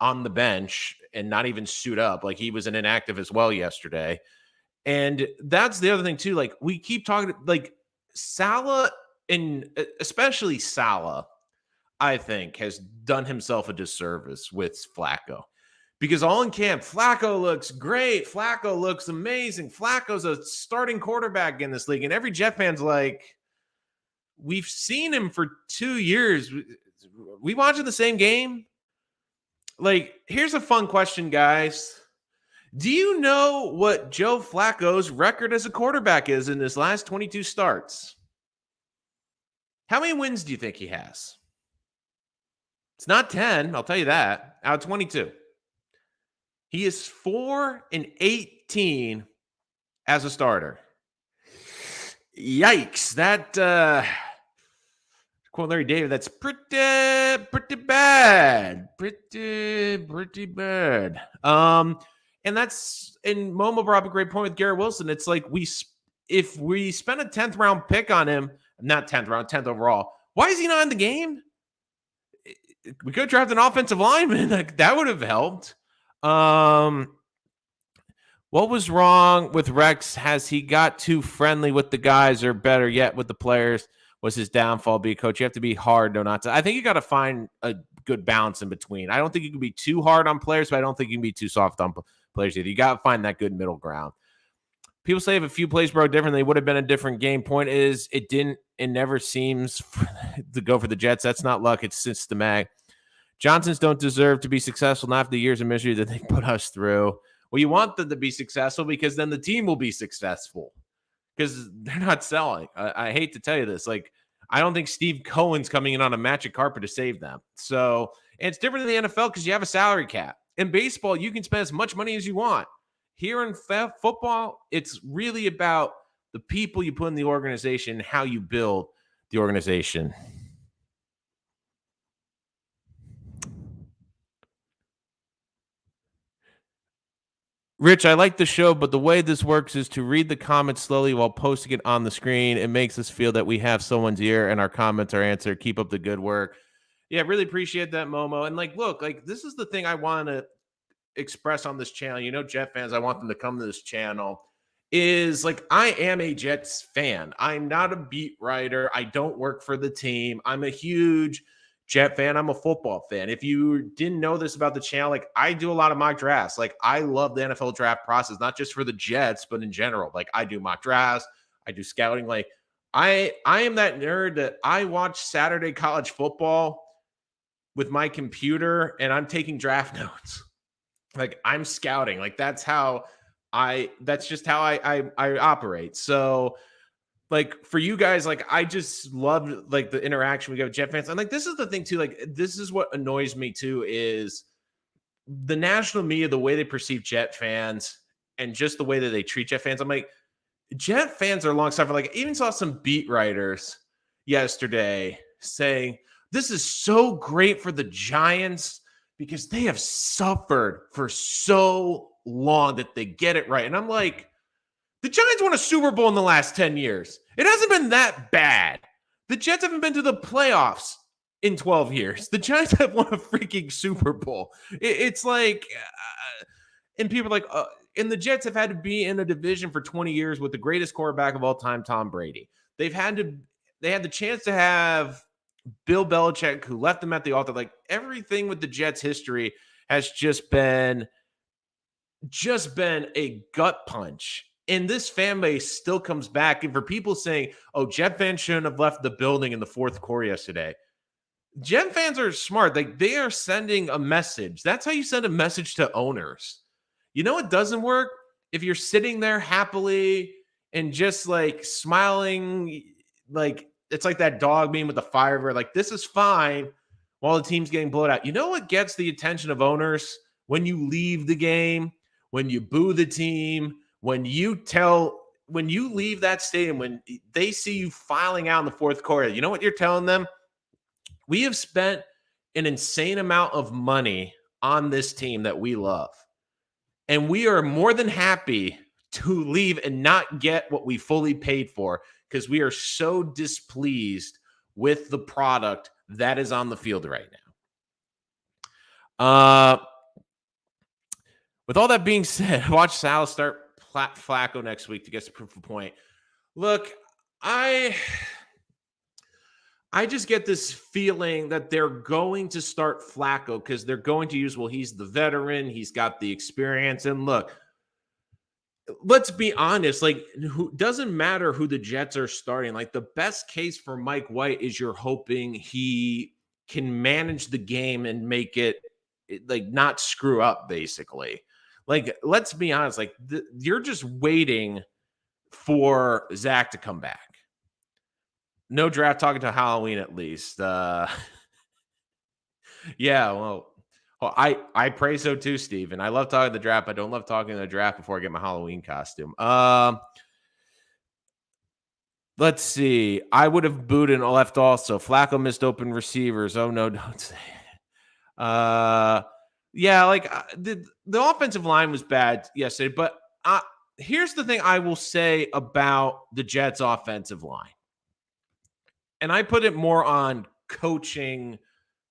on the bench and not even suit up. Like he was an inactive as well yesterday. And that's the other thing too. Like we keep talking like Salah, and especially Salah, I think has done himself a disservice with Flacco. Because all in camp, Flacco looks great. Flacco looks amazing. Flacco's a starting quarterback in this league. And every Jet fan's like, we've seen him for 2 years. We watching the same game? Like, here's a fun question, guys. Do you know what Joe Flacco's record as a quarterback is in his last 22 starts? How many wins do you think he has? It's not 10, I'll tell you that, out of 22. He is 4-18 as a starter. Yikes. That, quote Larry David, that's pretty bad. Pretty bad. And Momo brought up a great point with Garrett Wilson. It's like if we spent a 10th round pick on him, not 10th round, 10th overall, why is he not in the game? We could draft an offensive lineman. Like, that would have helped. What was wrong with Rex? Has he got too friendly with the guys, or better yet, with the players? Was his downfall be a coach? You have to be hard, no, not to. I think you got to find a good balance in between. I don't think you can be too hard on players, but I don't think you can be too soft on players either. You got to find that good middle ground. People say if a few plays broke differently, it would have been a different game. Point is, it didn't. It never seems to go for the Jets. That's not luck. It's systematic. Johnsons don't deserve to be successful, not for the years of misery that they put us through. Well, you want them to be successful because then the team will be successful because they're not selling. I hate to tell you this. Like, I don't think Steve Cohen's coming in on a magic carpet to save them. So, and it's different in the NFL because you have a salary cap. In baseball, you can spend as much money as you want. Here in football, it's really about the people you put in the organization, how you build the organization. Rich, I like the show, but the way this works is to read the comments slowly while posting it on the screen. It makes us feel that we have someone's ear and our comments are answered. Keep up the good work. Yeah, really appreciate that, Momo. And like, look, like this is the thing I want to express on this channel. You know, Jet fans, I want them to come to this channel. Is like, I am a Jets fan. I'm not a beat writer. I don't work for the team. I'm a huge Jet fan. I'm a football fan. If you didn't know this about the channel, like I do a lot of mock drafts. Like I love the NFL draft process, not just for the Jets, but in general. Like I do mock drafts, I do scouting. Like I am that nerd that I watch Saturday college football with my computer and I'm taking draft notes. Like I'm scouting. Like that's just how I operate. So like for you guys, like I just love like the interaction we get with Jet fans. And like this is the thing too, like this is what annoys me too, is the national media, the way they perceive Jet fans and just the way that they treat Jet fans. I'm like, Jet fans are long suffering. Like I even saw some beat writers yesterday saying this is so great for the Giants because they have suffered for so long that they get it right. And I'm like, the Giants won a Super Bowl in the last 10 years. It hasn't been that bad. The Jets haven't been to the playoffs in 12 years. The Giants have won a freaking Super Bowl. It's like, and people are like, and the Jets have had to be in a division for 20 years with the greatest quarterback of all time, Tom Brady. They had the chance to have Bill Belichick, who left them at the altar. Like everything with the Jets history has just been a gut punch. And this fan base still comes back. And for people saying, oh, Jet fans shouldn't have left the building in the fourth quarter yesterday. Jet fans are smart. Like they are sending a message. That's how you send a message to owners. You know, it doesn't work if you're sitting there happily and just like smiling, like it's like that dog meme with the firebird. Like this is fine while the team's getting blown out. You know what gets the attention of owners? When you leave the game, when you boo the team, when you leave that stadium, when they see you filing out in the fourth quarter, you know what you're telling them? We have spent an insane amount of money on this team that we love. And we are more than happy to leave and not get what we fully paid for because we are so displeased with the product that is on the field right now. With all that being said, watch Sal start Flacco next week to get some proof of point. Look, I just get this feeling that they're going to start Flacco because they're going to use, well, he's the veteran. He's got the experience. And look, let's be honest, like, doesn't matter who the Jets are starting. Like, the best case for Mike White is you're hoping he can manage the game and make it, like, not screw up, basically. Like, let's be honest, like, you're just waiting for Zach to come back. No draft talking to Halloween, at least. Yeah, well, I pray so too, Steven. I love talking the draft. I don't love talking the draft before I get my Halloween costume. Let's see. I would have booed and left also. Flacco missed open receivers. Oh, no, don't say it. Yeah, like the offensive line was bad yesterday. But here's the thing I will say about the Jets' offensive line. And I put it more on coaching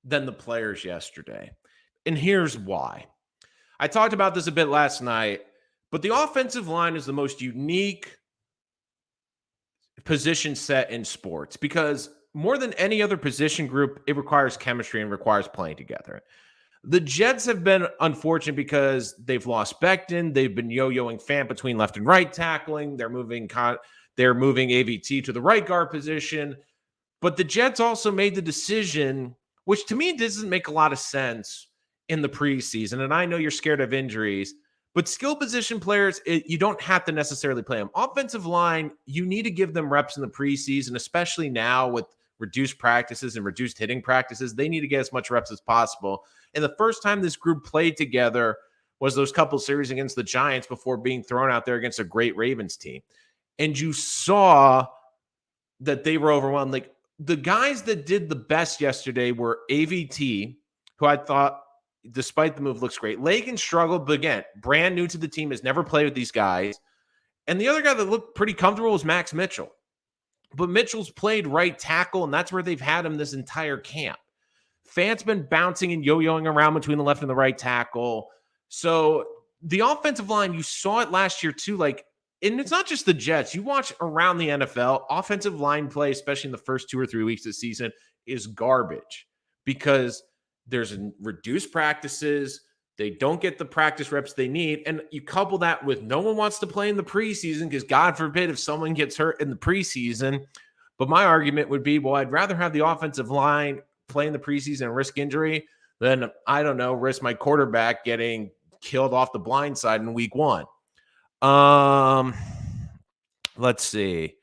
than the players yesterday. And here's why. I talked about this a bit last night, but the offensive line is the most unique position set in sports because more than any other position group, it requires chemistry and requires playing together. The Jets have been unfortunate because they've lost Becton. They've been yo-yoing Fant between left and right tackling. They're moving AVT to the right guard position. But the Jets also made the decision, which to me doesn't make a lot of sense in the preseason. And I know you're scared of injuries, but skill position players, you don't have to necessarily play them. Offensive line, you need to give them reps in the preseason, especially now with reduced practices and reduced hitting practices. They need to get as much reps as possible. And the first time this group played together was those couple series against the Giants before being thrown out there against a great Ravens team. And you saw that they were overwhelmed. Like, the guys that did the best yesterday were AVT, who I thought, despite the move, looks great. Lakin struggled, but again, brand new to the team, has never played with these guys. And the other guy that looked pretty comfortable was Max Mitchell. But Mitchell's played right tackle, and that's where they've had him this entire camp. Fant's been bouncing and yo-yoing around between the left and the right tackle. So the offensive line, you saw it last year too. Like, and it's not just the Jets. You watch around the NFL, offensive line play, especially in the first 2 or 3 weeks of the season, is garbage because there's reduced practices. They don't get the practice reps they need. And you couple that with no one wants to play in the preseason because God forbid if someone gets hurt in the preseason. But my argument would be, well, I'd rather have the offensive line play in the preseason and risk injury than, I don't know, risk my quarterback getting killed off the blind side in week 1. Let's see.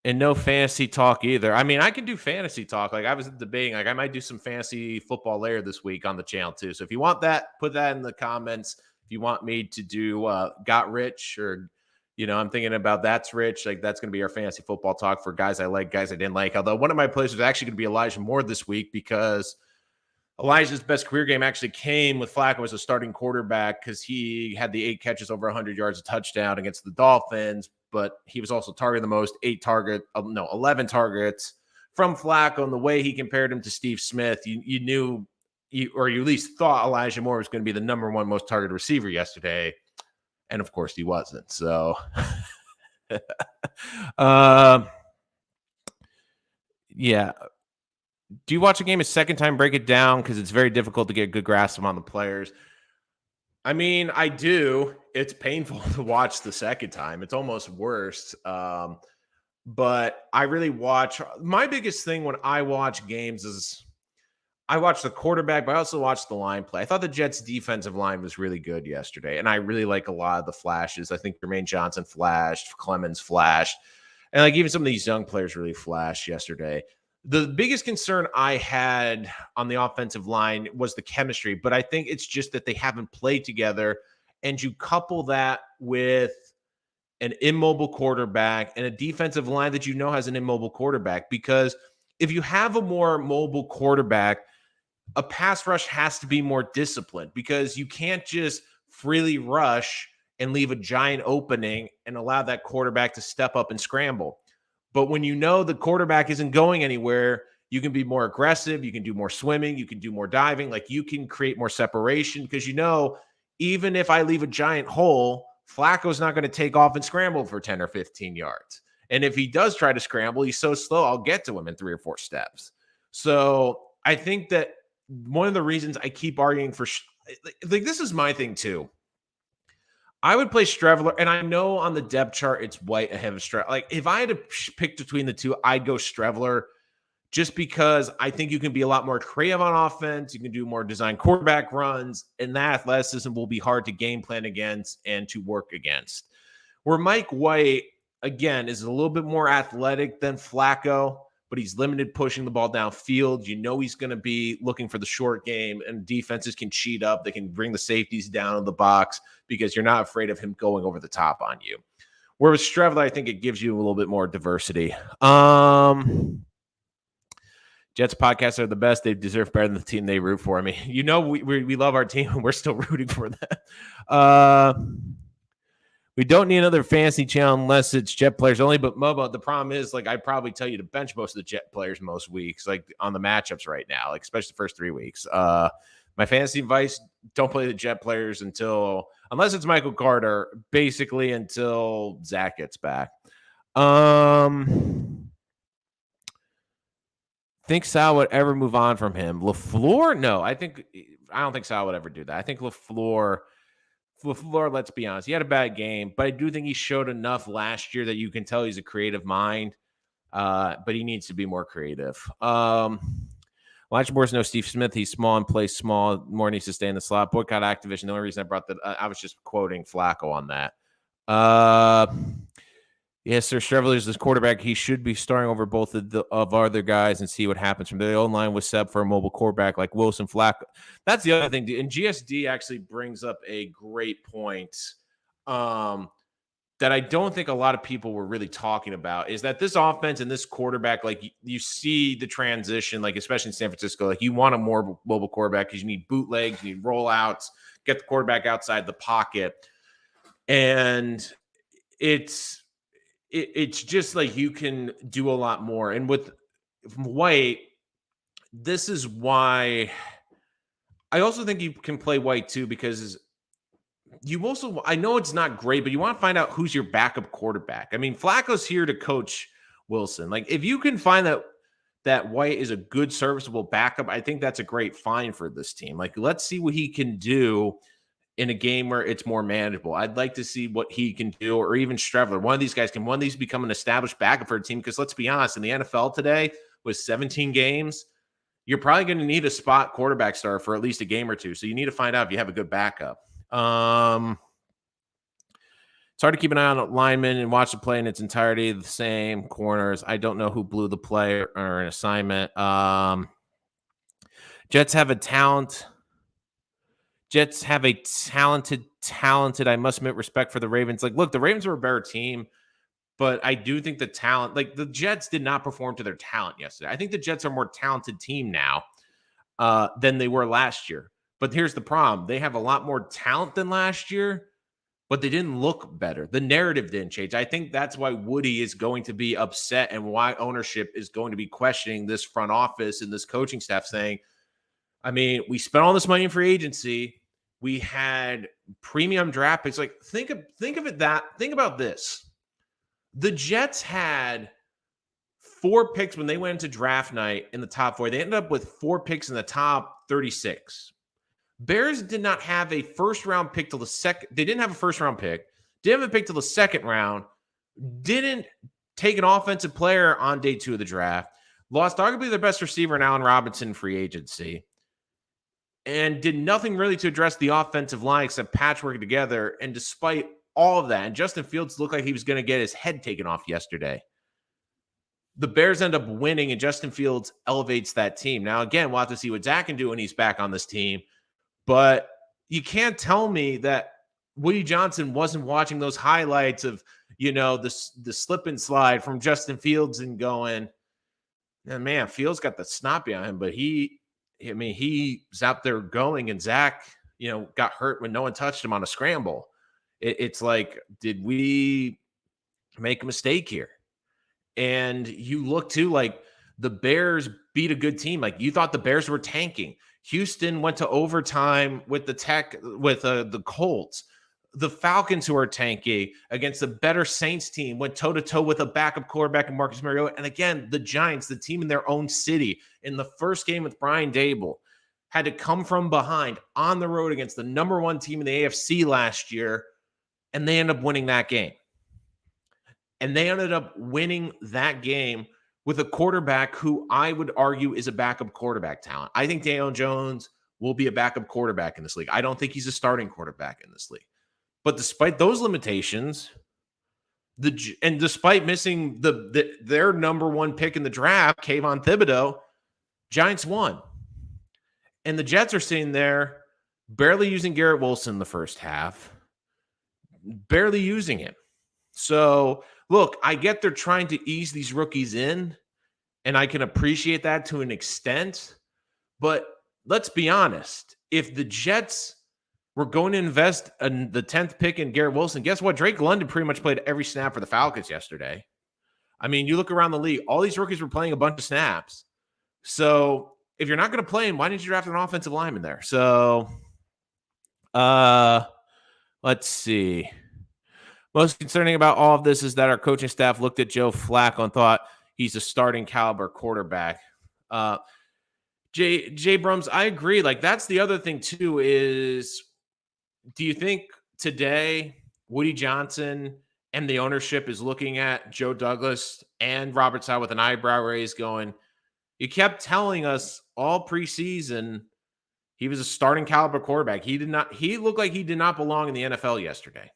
And no fantasy talk either. I mean, I can do fantasy talk. Like I was debating, like I might do some fantasy football later this week on the channel too. So if you want that, put that in the comments. If you want me to do Got Rich or, I'm thinking about That's Rich. Like that's going to be our fantasy football talk for guys I like, guys I didn't like. Although one of my plays was actually going to be Elijah Moore this week because Elijah's best career game actually came with Flacco as a starting quarterback because he had the 8 catches over 100 yards, a touchdown against the Dolphins. But he was also targeted the most, 11 targets from Flacco. And the way he compared him to Steve Smith, you knew, or you at least thought Elijah Moore was going to be the number 1 most targeted receiver yesterday. And of course he wasn't. So, yeah. Do you watch a game a second time, break it down? Because it's very difficult to get a good grasp on the players. I mean, I do. It's painful to watch the second time. It's almost worse. But I really watch. My biggest thing when I watch games is I watch the quarterback, but I also watch the line play. I thought the Jets' defensive line was really good yesterday, and I really like a lot of the flashes. I think Jermaine Johnson flashed, Clemens flashed, and like even some of these young players really flashed yesterday. The biggest concern I had on the offensive line was the chemistry, but I think it's just that they haven't played together. And you couple that with an immobile quarterback and a defensive line that has an immobile quarterback. Because if you have a more mobile quarterback, a pass rush has to be more disciplined because you can't just freely rush and leave a giant opening and allow that quarterback to step up and scramble. But when the quarterback isn't going anywhere, you can be more aggressive. You can do more swimming. You can do more diving. Like you can create more separation because even if I leave a giant hole, Flacco's not going to take off and scramble for 10 or 15 yards. And if he does try to scramble, he's so slow, I'll get to him in 3 or 4 steps. So I think that one of the reasons I keep arguing for this is my thing too. I would play Streveler, and I know on the depth chart it's White ahead of Streveler. Like if I had to pick between the two, I'd go Streveler just because I think you can be a lot more creative on offense. You can do more design quarterback runs, and that athleticism will be hard to game plan against and to work against. Where Mike White, again, is a little bit more athletic than Flacco, but he's limited pushing the ball downfield. He's going to be looking for the short game, and defenses can cheat up. They can bring the safeties down in the box because you're not afraid of him going over the top on you. Whereas Streveler, I think it gives you a little bit more diversity. Jets podcasts are the best. They deserve better than the team they root for. I mean, we love our team, and we're still rooting for them. We don't need another fantasy channel unless it's Jet players only. But Mobo, the problem is, like, I'd probably tell you to bench most of the Jet players most weeks, like on the matchups right now, like especially the first 3 weeks. My fantasy advice: don't play the Jet players unless it's Michael Carter, basically until Zach gets back. Think Sal would ever move on from him? LaFleur? No, I don't think Sal would ever do that. I think LaFleur, let's be honest, he had a bad game, but I do think he showed enough last year that you can tell he's a creative mind, but he needs to be more creative. Elijah Moore's no Steve Smith. He's small and plays small. More needs to stay in the slot. Boycott Activision. The only reason I brought that, I was just quoting Flacco on that. Yes, sir. Streveler is this quarterback. He should be starting over both of our other guys and see what happens from there. The O-line was set for a mobile quarterback like Wilson Flacco. That's the other thing. And GSD actually brings up a great point. that I don't think a lot of people were really talking about is that this offense and this quarterback, like you see the transition, like especially in San Francisco, like you want a more mobile quarterback because you need bootlegs, you need rollouts, get the quarterback outside the pocket. And it's just like you can do a lot more. And with White, this is why I also think you can play White too, because you also, I know it's not great, but you want to find out who's your backup quarterback. I mean, Flacco's here to coach Wilson. Like, if you can find that White is a good, serviceable backup, I think that's a great find for this team. Like, let's see what he can do in a game where it's more manageable. I'd like to see what he can do, or even Strevler. One of these become an established backup for a team? Because let's be honest, in the NFL today, with 17 games, you're probably going to need a spot quarterback star for at least a game or two. So you need to find out if you have a good backup. It's hard to keep an eye on linemen and watch the play in its entirety. The same corners. I don't know who blew the play or an assignment. Jets have a talented. I must admit, respect for the Ravens. Like, look, the Ravens were a better team, but I do think the talent, like the Jets did not perform to their talent yesterday. I think the Jets are a more talented team now than they were last year. But here's the problem. They have a lot more talent than last year, but they didn't look better. The narrative didn't change. I think that's why Woody is going to be upset and why ownership is going to be questioning this front office and this coaching staff, saying, I mean, we spent all this money in free agency. We had premium draft picks. Like, think about this. The Jets had 4 picks when they went into draft night in the top 4. They ended up with 4 picks in the top 36. Bears did not have a first-round pick till the second. They didn't have a first-round pick. Didn't have a pick till the second round. Didn't take an offensive player on day 2 of the draft. Lost arguably their best receiver in Allen Robinson free agency. And did nothing really to address the offensive line except patchwork together. And despite all of that, and Justin Fields looked like he was going to get his head taken off yesterday, the Bears end up winning, and Justin Fields elevates that team. Now, again, we'll have to see what Zach can do when he's back on this team. But you can't tell me that Woody Johnson wasn't watching those highlights of, the slip and slide from Justin Fields and going, man, Fields got the snot behind him, but he's out there going, and Zach, got hurt when no one touched him on a scramble. It's like, did we make a mistake here? And you look too, like the Bears beat a good team. Like, you thought the Bears were tanking. Houston went to overtime with the Colts. The Falcons, who are tanky, against the better Saints team, went toe-to-toe with a backup quarterback in Marcus Mariota. And again, the Giants, the team in their own city, in the first game with Brian Dable, had to come from behind on the road against the number 1 team in the AFC last year, and they ended up winning that game. And they ended up winning that game with a quarterback who I would argue is a backup quarterback talent. I think Daniel Jones will be a backup quarterback in this league. I don't think he's a starting quarterback in this league. But despite those limitations, and despite missing their number 1 pick in the draft, Kayvon Thibodeau, Giants won. And the Jets are sitting there barely using Garrett Wilson in the first half, barely using him. So, look, I get they're trying to ease these rookies in, and I can appreciate that to an extent. But let's be honest. If the Jets were going to invest in the 10th pick in Garrett Wilson, guess what? Drake London pretty much played every snap for the Falcons yesterday. I mean, you look around the league, all these rookies were playing a bunch of snaps. So if you're not going to play him, why didn't you draft an offensive lineman there? So let's see. Most concerning about all of this is that our coaching staff looked at Joe Flacco and thought he's a starting caliber quarterback. Jay Brums, I agree. Like, that's the other thing too is, do you think today Woody Johnson and the ownership is looking at Joe Douglas and Robert Saleh with an eyebrow raise going, you kept telling us all preseason he was a starting caliber quarterback. He looked like he did not belong in the NFL yesterday.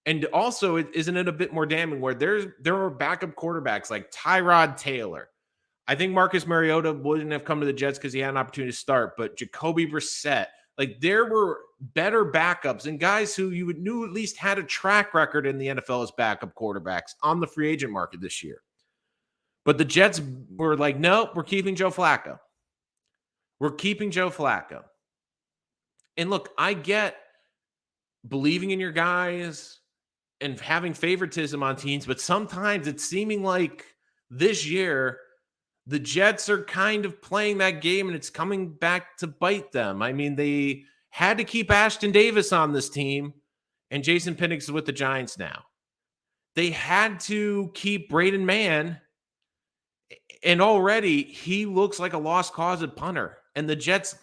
And also, isn't it a bit more damning where there were backup quarterbacks like Tyrod Taylor? I think Marcus Mariota wouldn't have come to the Jets because he had an opportunity to start, but Jacoby Brissett, Like there were better backups and guys who you knew at least had a track record in the NFL as backup quarterbacks on the free agent market this year. But the Jets were like, nope, we're keeping Joe Flacco. We're keeping Joe Flacco. And look, I get believing in your guys and having favoritism on teams, but sometimes it's seeming like this year the Jets are kind of playing that game and it's coming back to bite them. I mean, they had to keep Ashton Davis on this team, and Jason Penix is with the Giants now. They had to keep Braden Mann, and already he looks like a lost cause at punter. And the Jets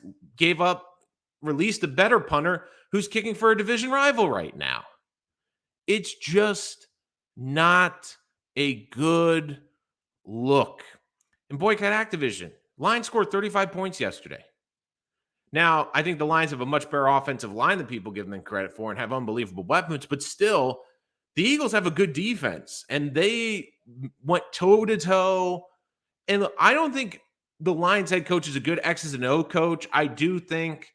released a better punter who's kicking for a division rival right now. It's just not a good look. And boycott Activision. Lions scored 35 points yesterday. Now, I think the Lions have a much better offensive line than people give them credit for and have unbelievable weapons, but still, the Eagles have a good defense, and they went toe-to-toe. And look, I don't think the Lions head coach is a good X's and O coach. I do think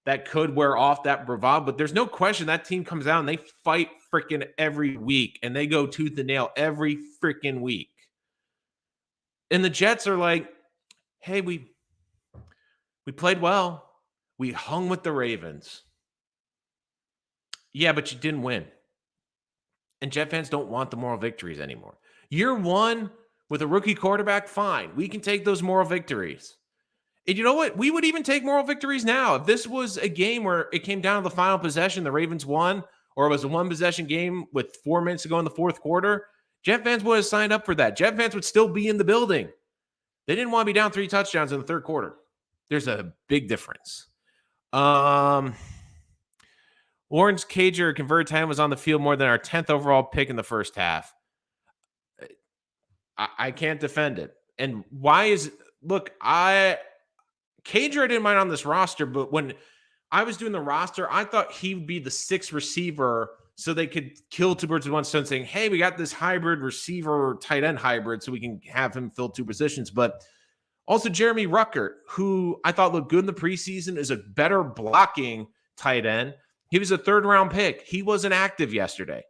that could wear off that bravado, but there's no question that team comes out and they fight freaking every week, and they go tooth and nail every freaking week. And the Jets are like, hey, we played well. We hung with the Ravens. Yeah, but you didn't win. And Jet fans don't want the moral victories anymore. Year one with a rookie quarterback, fine. We can take those moral victories. And you know what? We would even take moral victories now. If this was a game where it came down to the final possession, the Ravens won, or it was a one-possession game with 4 minutes to go in the fourth quarter, Jet fans would have signed up for that. Jet fans would still be in the building. They didn't want to be down 3 touchdowns in the third quarter. There's a big difference. Lawrence Cager converted time was on the field more than our 10th overall pick in the first half. I can't defend it. And why is look, Cager I didn't mind on this roster, but when I was doing the roster, I thought he would be the 6th receiver so they could kill 2 birds with one stone, saying, hey, we got this hybrid receiver tight end hybrid so we can have him fill 2 positions. But also Jeremy Ruckert, who I thought looked good in the preseason, is a better blocking tight end. He was a 3rd-round pick. He wasn't active yesterday.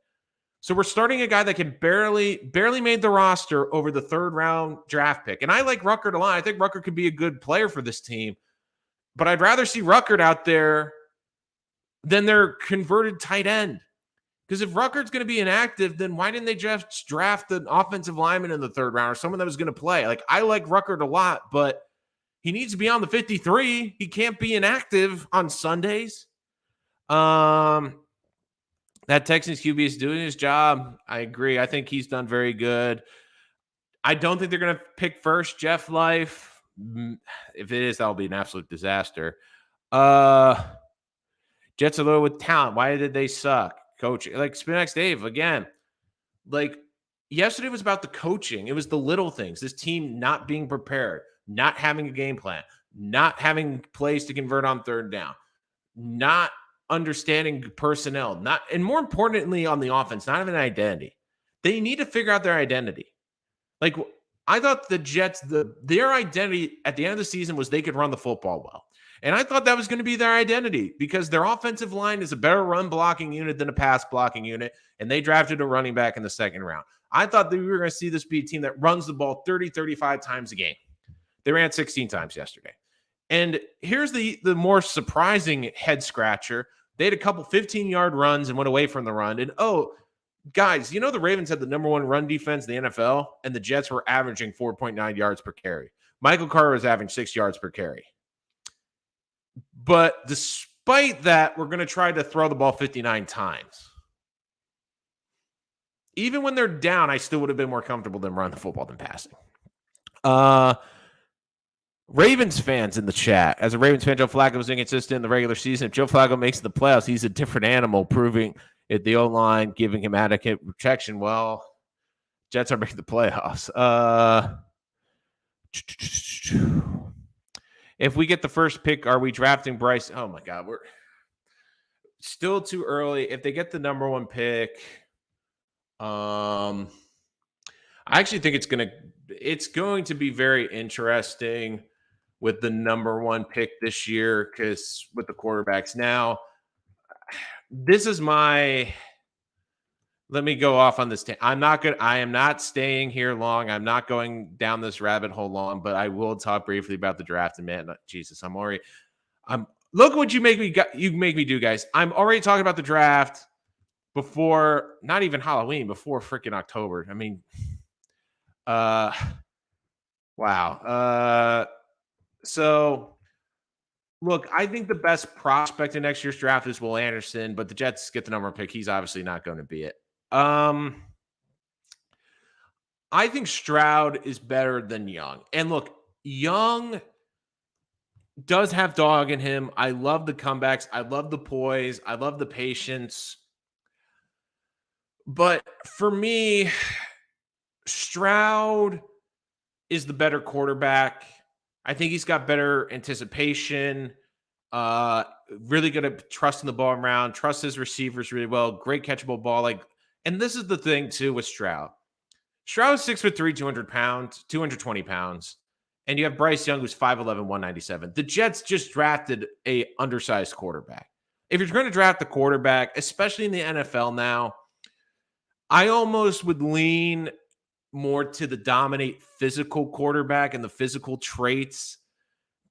So we're starting a guy that can barely made the roster over the 3rd-round draft pick. And I like Ruckert a lot. I think Ruckert could be a good player for this team. But I'd rather see Ruckert out there than their converted tight end. Because if Ruckert's going to be inactive, then why didn't they just draft an offensive lineman in the 3rd round or someone that was going to play? Like, I like Ruckert a lot, but he needs to be on the 53. He can't be inactive on Sundays. That Texans QB is doing his job. I agree. I think he's done very good. I don't think they're going to pick first Jeff Life. If it is, that'll be an absolute disaster. Jets are low with talent. Why did they suck? Coach, like Spinex Dave, again, like yesterday was about the coaching. It was the little things. This team not being prepared, not having a game plan, not having plays to convert on 3rd down, not understanding personnel, and more importantly on the offense, not having an identity. They need to figure out their identity. Like, I thought the Jets, their identity at the end of the season was they could run the football well. And I thought that was going to be their identity because their offensive line is a better run blocking unit than a pass blocking unit, and they drafted a running back in the 2nd round. I thought that we were going to see this be a team that runs the ball 30, 35 times a game. They ran 16 times yesterday. And here's the more surprising head scratcher. They had a couple 15-yard runs and went away from the run. And, guys, you know the Ravens had the number 1 run defense in the NFL, and the Jets were averaging 4.9 yards per carry. Michael Carter was averaging 6 yards per carry. But despite that, we're going to try to throw the ball 59 times. Even when they're down, I still would have been more comfortable than running the football than passing. Ravens fans in the chat. As a Ravens fan, Joe Flacco was inconsistent in the regular season. If Joe Flacco makes the playoffs, he's a different animal, proving it the O-line, giving him adequate protection. Well, Jets are making the playoffs. If we get the first pick, are we drafting Bryce? Oh, my God. We're still too early. If they get the number 1 pick, I actually think it's going to be very interesting with the number one pick this year because with the quarterbacks now, this is my. Let me go off on this. I am not staying here long. I'm not going down this rabbit hole long, but I will talk briefly about the draft. And man, Jesus, I'm look what you make me do, guys. I'm already talking about the draft before not even Halloween, before freaking October. I mean, wow. So look, I think the best prospect in next year's draft is Will Anderson, but the Jets get the number one pick. He's obviously not going to be it. I think Stroud is better than Young. And look, Young does have dog in him. I love the comebacks. I love the poise. I love the patience. But for me, Stroud is the better quarterback. I think he's got better anticipation. Really good at trusting the ball around, trusts his receivers really well, great catchable ball. And this is the thing too with Stroud. Stroud is 6'3", 200 pounds, 220 pounds. And you have Bryce Young, who's 5'11", 197. The Jets just drafted a undersized quarterback. If you're going to draft the quarterback, especially in the NFL now, I almost would lean more to the dominate physical quarterback and the physical traits,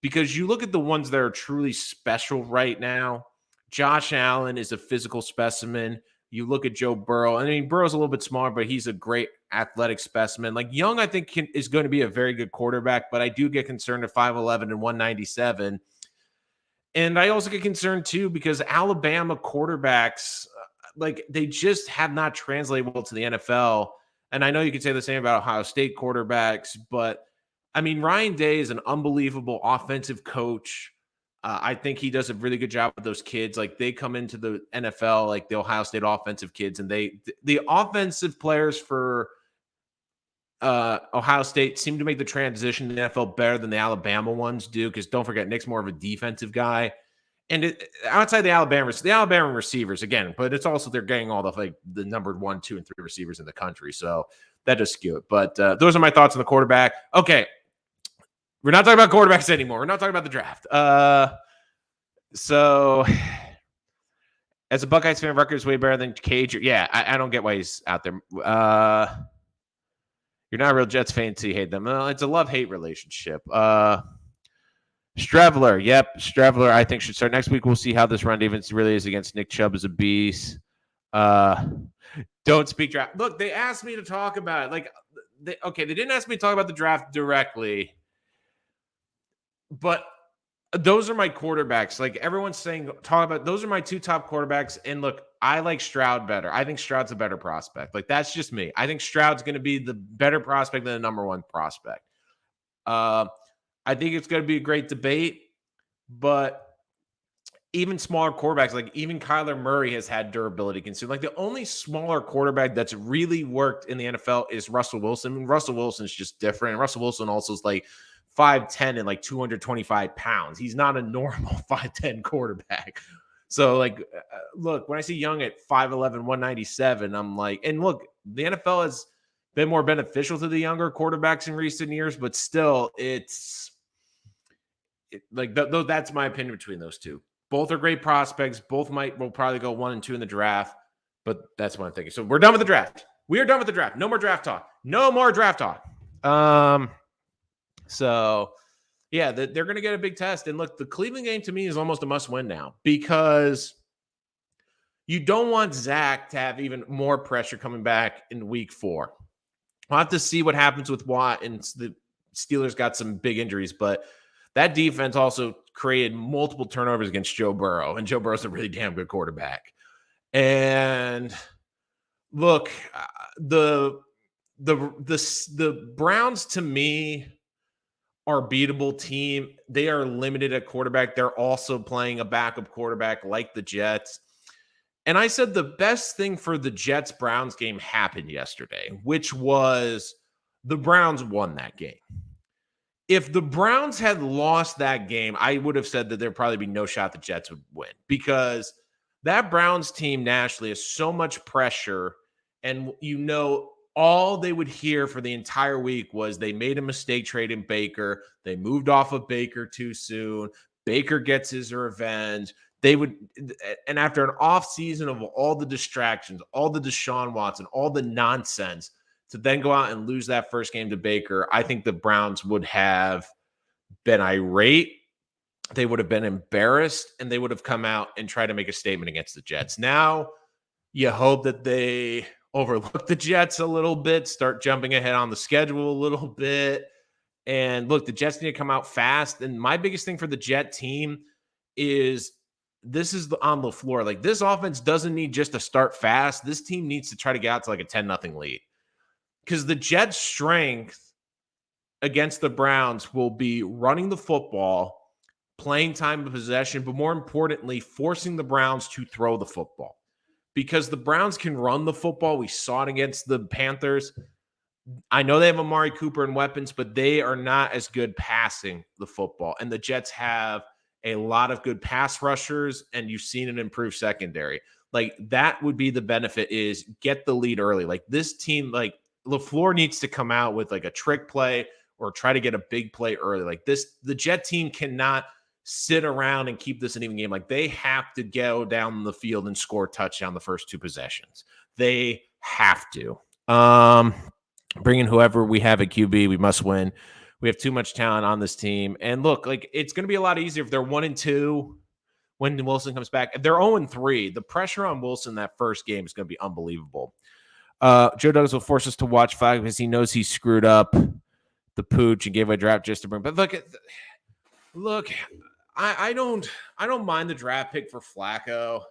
because you look at the ones that are truly special right now. Josh Allen is a physical specimen. You look at Joe Burrow. I mean, Burrow's a little bit smaller, but he's a great athletic specimen. Like Young, I think is going to be a very good quarterback, but I do get concerned at 5'11" and 197. And I also get concerned too because Alabama quarterbacks, they just have not translated well to the NFL. And I know you could say the same about Ohio State quarterbacks, but I mean, Ryan Day is an unbelievable offensive coach. I think he does a really good job with those kids. Like they come into the NFL, like the Ohio State offensive kids, and the offensive players for Ohio State seem to make the transition to the NFL better than the Alabama ones do. Because don't forget, Nick's more of a defensive guy. And outside the Alabama receivers again, but it's also they're getting all the numbered 1, 2, and 3 receivers in the country, so that does skew it. But those are my thoughts on the quarterback. Okay, we're not talking about quarterbacks anymore. We're not talking about the draft. So as a Buckeyes fan, Rutgers way better than Cage. Yeah, I don't get why he's out there. You're not a real Jets fan until you hate them. Well, it's a love-hate relationship. Strevler, yep. Strevler, I think, should start next week. We'll see how this run defense really is against Nick Chubb as a beast. Don't speak draft. Look, they asked me to talk about it. They didn't ask me to talk about the draft directly, but those are my quarterbacks. Like everyone's saying, talk about those are my 2 top quarterbacks. And look, I like Stroud better. I think Stroud's a better prospect. Like that's just me. I think Stroud's going to be the better prospect than the number 1 prospect. I think it's going to be a great debate, but even smaller quarterbacks, like even Kyler Murray has had durability considered. Like the only smaller quarterback that's really worked in the NFL is Russell Wilson. I mean, Russell Wilson's just different. And Russell Wilson also is 5'10" and 225 pounds. He's not a normal 5'10" quarterback. So look, when I see Young at 5'11", 197, I'm like, and look, the NFL has been more beneficial to the younger quarterbacks in recent years, but still that's my opinion between those two. Both are great prospects. Both will probably go 1 and 2 in the draft, but that's what I'm thinking. So we're done with the draft. We are done with the draft. No more draft talk. No more draft talk. So yeah, they're going to get a big test. And look, the Cleveland game to me is almost a must win now because you don't want Zach to have even more pressure coming back in week 4. We'll have to see what happens with Watt, and the Steelers got some big injuries, but that defense also created multiple turnovers against Joe Burrow, and Joe Burrow's a really damn good quarterback. And look, the Browns to me are a beatable team. They are limited at quarterback. They're also playing a backup quarterback like the Jets. And I said the best thing for the Jets-Browns game happened yesterday, which was the Browns won that game. If the Browns had lost that game, I would have said that there'd probably be no shot the Jets would win because that Browns team nationally has so much pressure. And all they would hear for the entire week was they made a mistake trading Baker. They moved off of Baker too soon. Baker gets his revenge. They would, and after an off season of all the distractions, all the Deshaun Watson, all the nonsense, to then go out and lose that first game to Baker, I think the Browns would have been irate. They would have been embarrassed, and they would have come out and tried to make a statement against the Jets. Now, you hope that they overlook the Jets a little bit, start jumping ahead on the schedule a little bit. And look, the Jets need to come out fast. And my biggest thing for the Jet team is this is on the floor. Like, this offense doesn't need just to start fast. This team needs to try to get out to like a 10-0 lead. Because the Jets' strength against the Browns will be running the football, playing time of possession, but more importantly, forcing the Browns to throw the football. Because the Browns can run the football. We saw it against the Panthers. I know they have Amari Cooper and weapons, but they are not as good passing the football. And the Jets have a lot of good pass rushers, and you've seen an improved secondary. Like, that would be the benefit, is get the lead early. Like, this team, like, LaFleur needs to come out with like a trick play or try to get a big play early. Like this, the Jet team cannot sit around and keep this an even game. Like, they have to go down the field and score a touchdown the first two possessions. They have to. Bring in whoever we have at QB. We must win. We have too much talent on this team. And look, like, it's going to be a lot easier if they're 1-2 when Wilson comes back. If they're 0-3, the pressure on Wilson that first game is going to be unbelievable. Joe Douglas will force us to watch Flacco because he knows he screwed up the pooch and gave away a draft just to bring. But look, I don't mind the draft pick for Flacco.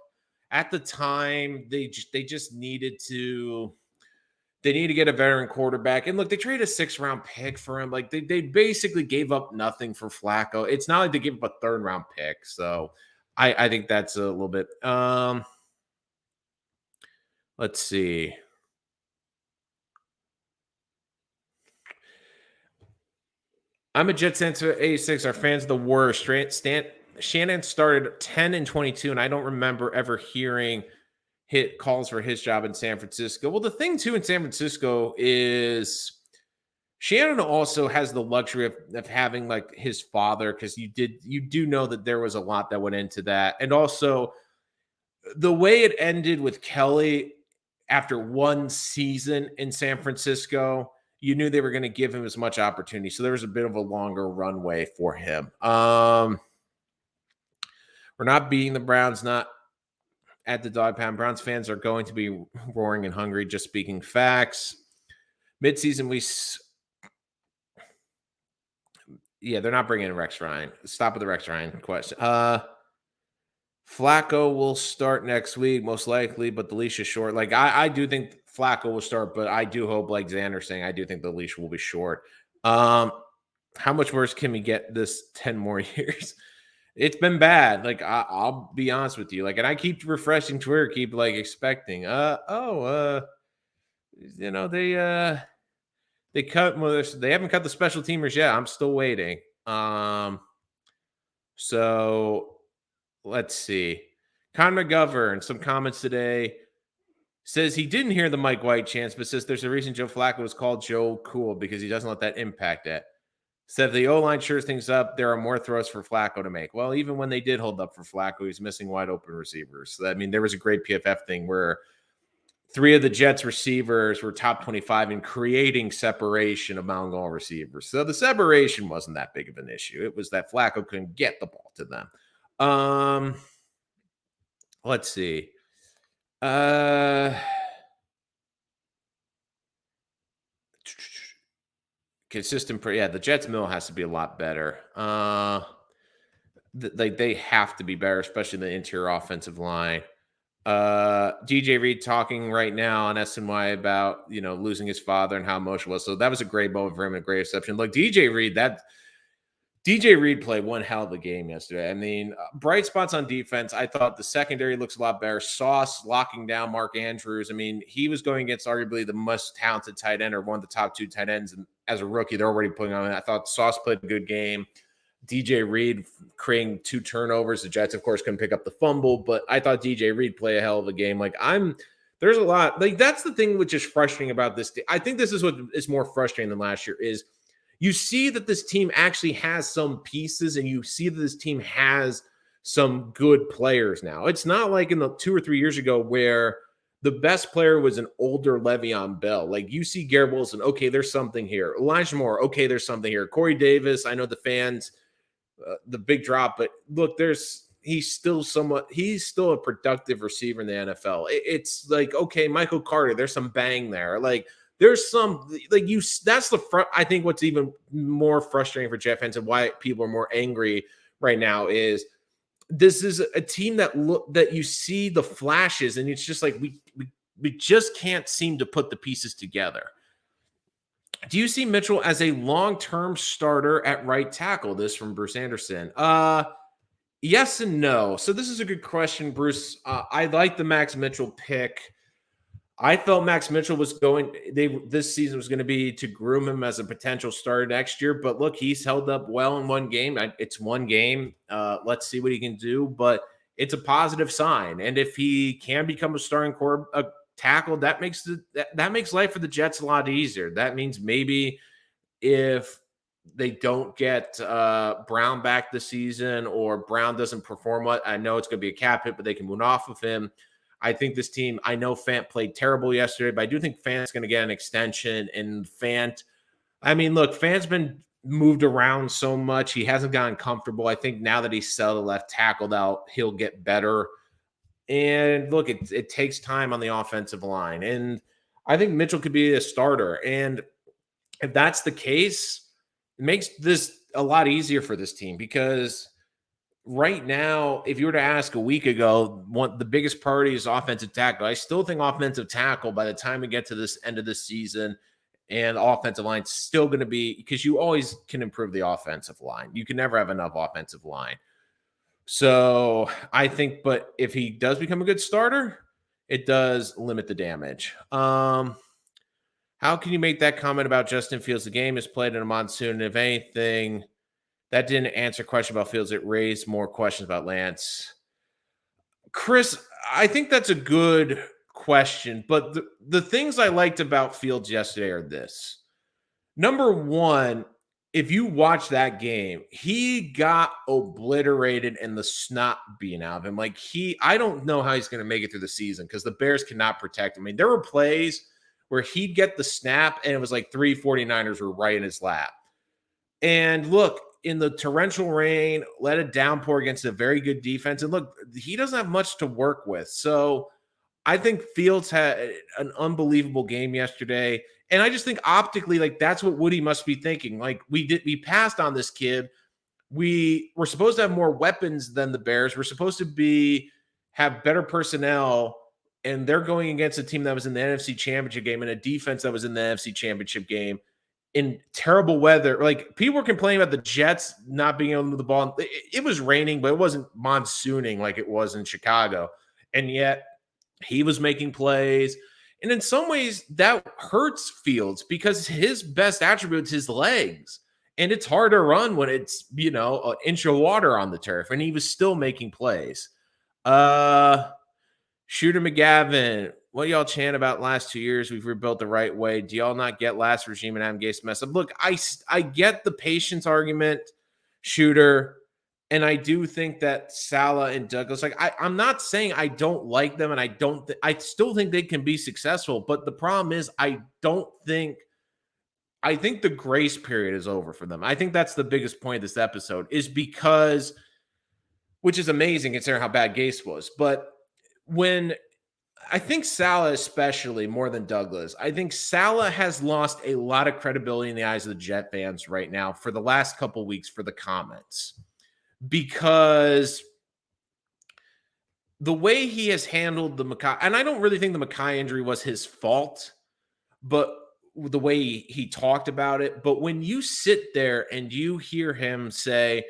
At the time, they just needed to. They need to get a veteran quarterback. And look, they traded a 6th-round pick for him. Like, they basically gave up nothing for Flacco. It's not like they gave up a 3rd-round pick. So I think that's a little bit. Let's see. I'm a Jets fan to 86. Our fans are the worst. Shannon started 10-22, and I don't remember ever hearing hit calls for his job in San Francisco. Well, the thing too in San Francisco is Shannon also has the luxury of having like his father, because you do know that there was a lot that went into that. And also the way it ended with Kelly after one season in San Francisco, you knew they were going to give him as much opportunity. So there was a bit of a longer runway for him. We're not beating the Browns, not at the dog pound. Browns fans are going to be roaring and hungry, just speaking facts. Midseason, they're not bringing in Rex Ryan. Stop with the Rex Ryan question. Flacco will start next week, most likely, but the leash is short. Like, I do think Flacco will start, but I do hope, like Xander's saying, I do think the leash will be short. How much worse can we get this 10 more years? It's been bad. Like, I'll be honest with you. Like, and I keep refreshing Twitter, keep like expecting. They cut. Well, they haven't cut the special teamers yet. I'm still waiting. So let's see. Con McGovern, some comments today, says he didn't hear the Mike White chants, but says there's a reason Joe Flacco was called Joe Cool, because he doesn't let that impact it. Said if the O-line shores things up, there are more throws for Flacco to make. Well, even when they did hold up for Flacco, he's missing wide open receivers. So, I mean, there was a great PFF thing where 3 of the Jets receivers were top 25 in creating separation among all receivers. So the separation wasn't that big of an issue. It was that Flacco couldn't get the ball to them. Let's see. Consistent. The Jets middle has to be a lot better. They have to be better, especially the interior offensive line. DJ Reed talking right now on SNY about, losing his father and how emotional it was. So that was a great moment for him, a great reception. Look, DJ Reed played one hell of a game yesterday. I mean, bright spots on defense. I thought the secondary looks a lot better. Sauce locking down Mark Andrews. I mean, he was going against arguably the most talented tight end, or one of the top 2 tight ends. And as a rookie, they're already putting on. I thought Sauce played a good game. DJ Reed creating 2 turnovers. The Jets, of course, couldn't pick up the fumble, but I thought DJ Reed played a hell of a game. Like, there's a lot. Like, that's the thing which is frustrating about this. I think this is what is more frustrating than last year is you see that this team actually has some pieces and you see that this team has some good players now. It's not like in the 2 or 3 years ago where the best player was an older Le'Veon Bell. Like, you see Garrett Wilson, okay, there's something here. Elijah Moore, okay, there's something here. Corey Davis, I know the fans, the big drop, but look, he's still a productive receiver in the NFL. It's like, okay, Michael Carter, there's some bang there. Like, there's some, like, that's the front. I think what's even more frustrating for Jet fans and why people are more angry right now is this is a team that you see the flashes and it's just like we just can't seem to put the pieces together. Do you see Mitchell as a long-term starter at right tackle? This from Bruce Anderson. Yes and no. So this is a good question, Bruce. I like the Max Mitchell pick. I felt Max Mitchell was this season was going to be to groom him as a potential starter next year. But look, he's held up well in one game. It's one game. Let's see what he can do. But it's a positive sign. And if he can become a starting tackle, that makes life for the Jets a lot easier. That means maybe if they don't get Brown back this season or Brown doesn't perform what I know it's going to be a cap hit, but they can move off of him. I think this team, I know Fant played terrible yesterday, but I do think Fant's going to get an extension. And Fant's been moved around so much. He hasn't gotten comfortable. I think now that he's settled left tackled out, he'll get better. And look, it takes time on the offensive line. And I think Mitchell could be a starter. And if that's the case, it makes this a lot easier for this team because right now, if you were to ask a week ago, the biggest priority is offensive tackle. I still think offensive tackle by the time we get to this end of the season and the offensive line is still going to be, because you always can improve the offensive line. You can never have enough offensive line. So I think, but if he does become a good starter, it does limit the damage. How can you make that comment about Justin Fields? The game is played in a monsoon. And if anything, that didn't answer a question about Fields. It raised more questions about Lance. Chris, I think that's a good question. But the things I liked about Fields yesterday are this. Number one, if you watch that game, he got obliterated and the snot being out of him. Like I don't know how he's going to make it through the season because the Bears cannot protect him. I mean, there were plays where he'd get the snap and it was like 49ers were right in his lap. And look, in the torrential rain, let a downpour against a very good defense. And look, he doesn't have much to work with. So I think Fields had an unbelievable game yesterday. And I just think optically, like, that's what Woody must be thinking. Like, we passed on this kid. We're supposed to have more weapons than the Bears. We're supposed to have better personnel. And they're going against a team that was in the NFC Championship game and a defense that was in the NFC Championship game in terrible weather. Like, people were complaining about the Jets not being able to move the ball. It was raining, but it wasn't monsooning like it was in Chicago. And yet he was making plays. And in some ways that hurts Fields because his best attribute is his legs. And it's hard to run when it's, an inch of water on the turf. And he was still making plays. Shooter McGavin, what y'all chant about last 2 years? We've rebuilt the right way. Do y'all not get last regime and Adam Gase mess up? Look, I get the patience argument, Shooter, and I do think that Saleh and Douglas, like, I'm not saying I don't like them, and I still think they can be successful. But the problem is, I think the grace period is over for them. I think that's the biggest point of this episode is because, which is amazing considering how bad Gase was, but when I think Saleh, especially more than Douglas, I think Saleh has lost a lot of credibility in the eyes of the Jet fans right now for the last couple of weeks for the comments, because the way he has handled the Mekhi, and I don't really think the Mekhi injury was his fault, but the way he talked about it. But when you sit there and you hear him say,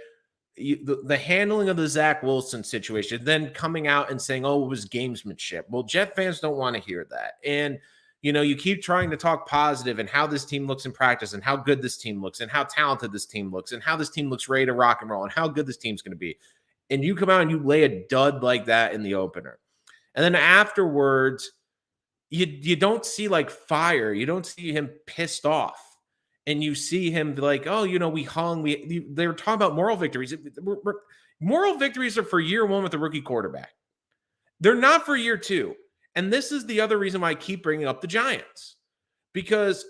the handling of the Zach Wilson situation, then coming out and saying, oh, it was gamesmanship. Well, Jet fans don't want to hear that. And, you keep trying to talk positive and how this team looks in practice and how good this team looks and how talented this team looks and how this team looks ready to rock and roll and how good this team's going to be. And you come out and you lay a dud like that in the opener. And then afterwards, you don't see like fire. You don't see him pissed off. And you see him like, oh, we hung. They're talking about moral victories. Moral victories are for year one with a rookie quarterback. They're not for year two. And this is the other reason why I keep bringing up the Giants, because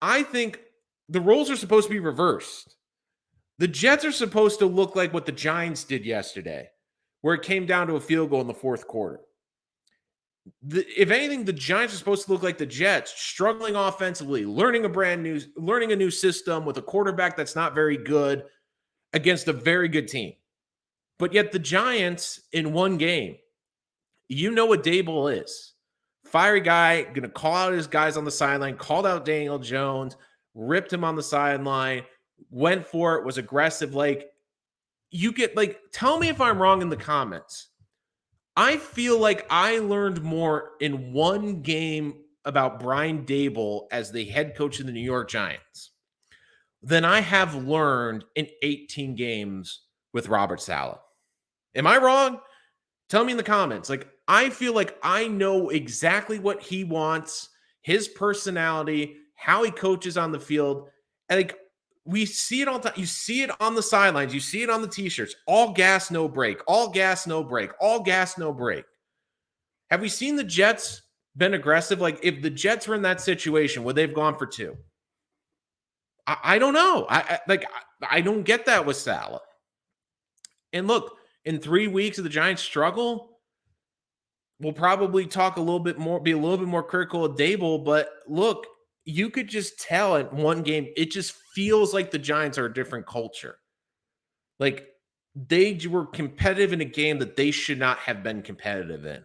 I think the roles are supposed to be reversed. The Jets are supposed to look like what the Giants did yesterday, where it came down to a field goal in the fourth quarter. If anything, the Giants are supposed to look like the Jets, struggling offensively, learning a new system with a quarterback that's not very good against a very good team. But yet the Giants in one game, what Dable is. Fiery guy, going to call out his guys on the sideline, called out Daniel Jones, ripped him on the sideline, went for it, was aggressive. Tell me if I'm wrong in the comments. I feel like I learned more in one game about Brian Dable as the head coach of the New York Giants than I have learned in 18 games with Robert Saleh. Am I wrong? Tell me in the comments. I feel like I know exactly what he wants, his personality, how he coaches on the field. And we see it all the time. You see it on the sidelines. You see it on the t-shirts. All gas, no brake. All gas, no brake. All gas, no brake. Have we seen the Jets been aggressive? If the Jets were in that situation, would they have gone for two? I don't know. I don't get that with Saleh. And look, in 3 weeks of the Giants' struggle, we'll probably talk a little bit more, be a little bit more critical of Dable. But look, you could just tell in one game, it just feels like the Giants are a different culture. They were competitive in a game that they should not have been competitive in.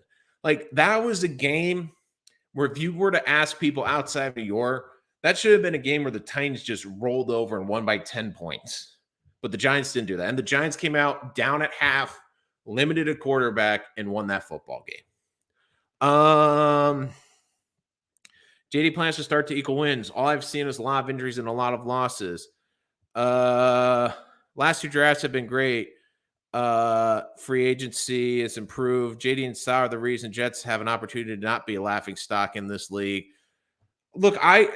That was a game where if you were to ask people outside of New York, that should have been a game where the Titans just rolled over and won by 10 points. But the Giants didn't do that. And the Giants came out down at half, limited a quarterback, and won that football game. JD plans to start to equal wins. All I've seen is a lot of injuries and a lot of losses. Last two drafts have been great. Free agency has improved. JD and Sauer are the reason Jets have an opportunity to not be a laughing stock in this league. Look, I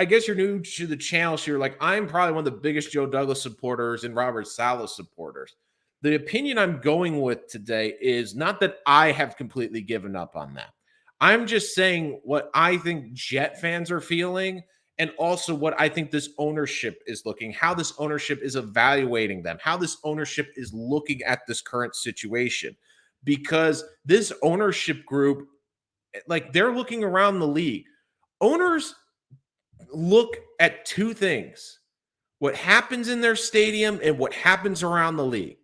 guess you're new to the channel, so you're like, I'm probably one of the biggest Joe Douglas supporters and Robert Saleh supporters. The opinion I'm going with today is not that I have completely given up on that. I'm just saying what I think Jet fans are feeling, and also what I think this ownership is looking, how this ownership is evaluating them, how this ownership is looking at this current situation. Because this ownership group, they're looking around the league. Owners look at two things: what happens in their stadium and what happens around the league.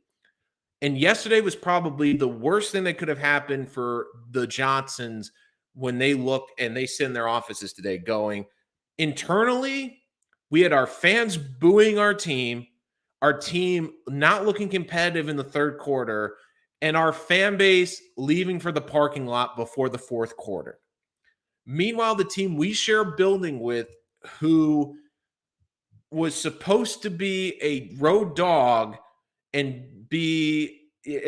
And yesterday was probably the worst thing that could have happened for the Johnsons when they look and they sit in their offices today going, internally, we had our fans booing our team not looking competitive in the third quarter, and our fan base leaving for the parking lot before the fourth quarter. Meanwhile, the team we share a building with, who was supposed to be a road dog and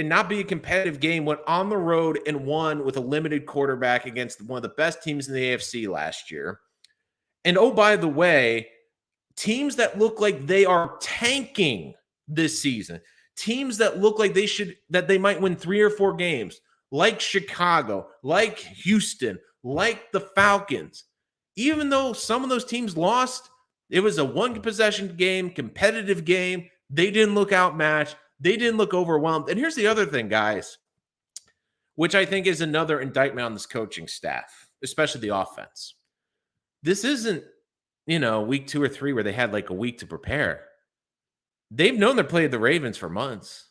not be a competitive game, went on the road and won with a limited quarterback against one of the best teams in the AFC last year. And oh, by the way, teams that look like they are tanking this season, teams that look like they might win 3 or 4 games, like Chicago, like Houston, like the Falcons. Even though some of those teams lost, it was a one-possession game, competitive game. They didn't look outmatched. They didn't look overwhelmed. And here's the other thing, guys, which I think is another indictment on this coaching staff, especially the offense. This isn't, week 2 or 3 where they had a week to prepare. They've known they're playing the Ravens for months.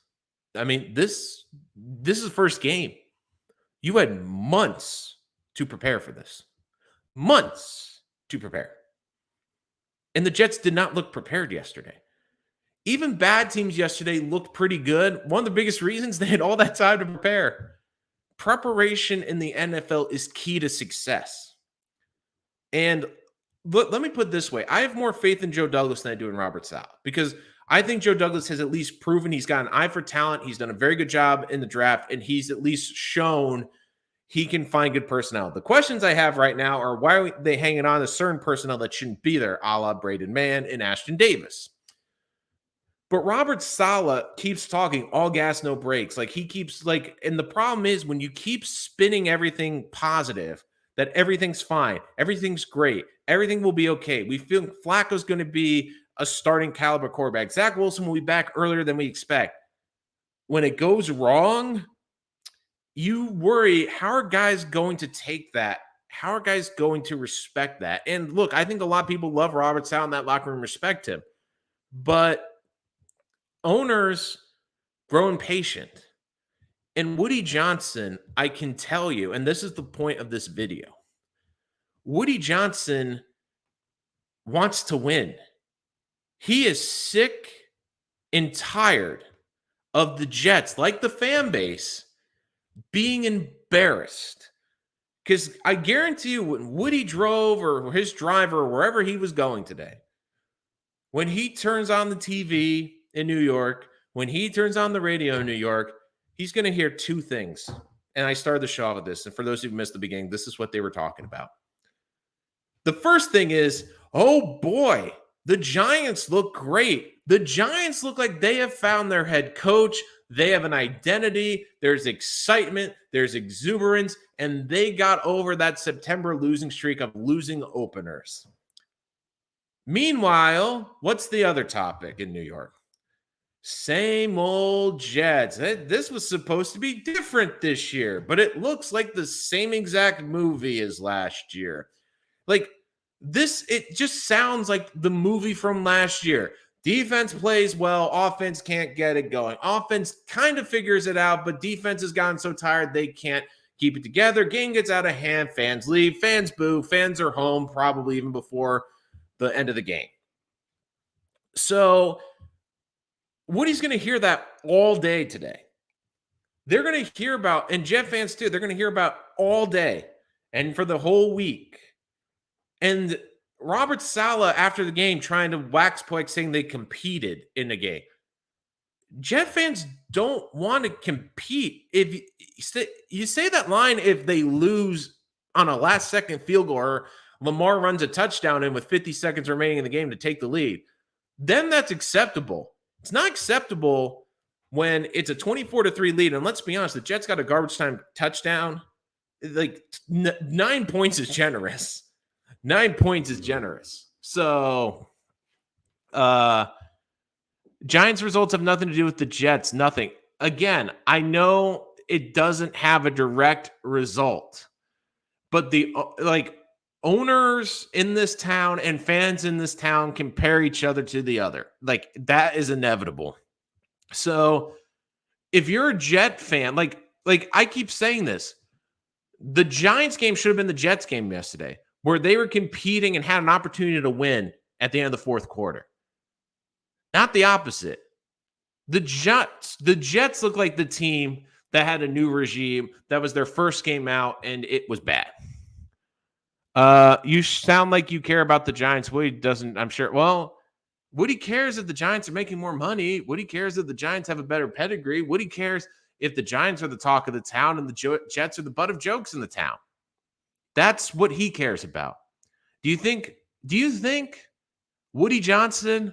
I mean, this is the first game. You had months to prepare for this. Months to prepare. And the Jets did not look prepared yesterday. Even bad teams yesterday looked pretty good. One of the biggest reasons they had all that time to prepare. Preparation in the NFL is key to success. And let me put it this way. I have more faith in Joe Douglas than I do in Robert Saleh, because I think Joe Douglas has at least proven he's got an eye for talent. He's done a very good job in the draft, and he's at least shown he can find good personnel. The questions I have right now are why are they hanging on to certain personnel that shouldn't be there, a la Braden Mann and Ashton Davis. But Robert Saleh keeps talking all gas, no brakes. Like he keeps and the problem is when you keep spinning everything positive, that everything's fine, everything's great, everything will be okay. We feel Flacco's going to be a starting caliber quarterback. Zach Wilson will be back earlier than we expect. When it goes wrong, you worry, how are guys going to take that? How are guys going to respect that? And look, I think a lot of people love Robert Saleh in that locker room, respect him. But owners grow impatient. And Woody Johnson, I can tell you, and this is the point of this video, Woody Johnson wants to win. He is sick and tired of the Jets, like the fan base, being embarrassed. Because I guarantee you, when Woody drove or his driver, wherever he was going today, when he turns on the TV in New York, when he turns on the radio in New York, he's going to hear two things. And I started the show off with this. And for those who missed the beginning, this is what they were talking about. The first thing is, oh boy, the Giants look great. The Giants look like they have found their head coach. They have an identity. There's excitement. There's exuberance. And they got over that September losing streak of losing openers. Meanwhile, what's the other topic in New York? Same old Jets. This was supposed to be different this year, but it looks like the same exact movie as last year. Like this, it just sounds like the movie from last year. Defense plays well, offense can't get it going. Offense kind of figures it out, but defense has gotten so tired they can't keep it together. Game gets out of hand, fans leave, fans boo, fans are home probably even before the end of the game. So Woody's going to hear that all day today. They're going to hear about, and Jet fans too, they're going to hear about all day and for the whole week. And Robert Saleh, after the game, trying to wax poetic, saying they competed in the game. Jet fans don't want to compete. If you say that line, if they lose on a last-second field goal or Lamar runs a touchdown in with 50 seconds remaining in the game to take the lead, then that's acceptable. It's not acceptable when it's a 24-3 lead. And let's be honest, the Jets got a garbage time touchdown. Like 9 points is generous. 9 points is generous. So, Giants results have nothing to do with the Jets. Nothing. Again, I know it doesn't have a direct result, but the owners in this town and fans in this town compare each other to the other. Like that is inevitable. So if you're a Jet fan, like I keep saying this, the Giants game should have been the Jets game yesterday, where they were competing and had an opportunity to win at the end of the fourth quarter. Not the opposite. The Jets look like the team that had a new regime, that was their first game out, and it was bad. You sound like you care about the Giants. Woody doesn't, I'm sure. Well, Woody cares if the Giants are making more money. Woody cares if the Giants have a better pedigree. Woody cares if the Giants are the talk of the town and the Jets are the butt of jokes in the town. That's what he cares about. Do you think Woody Johnson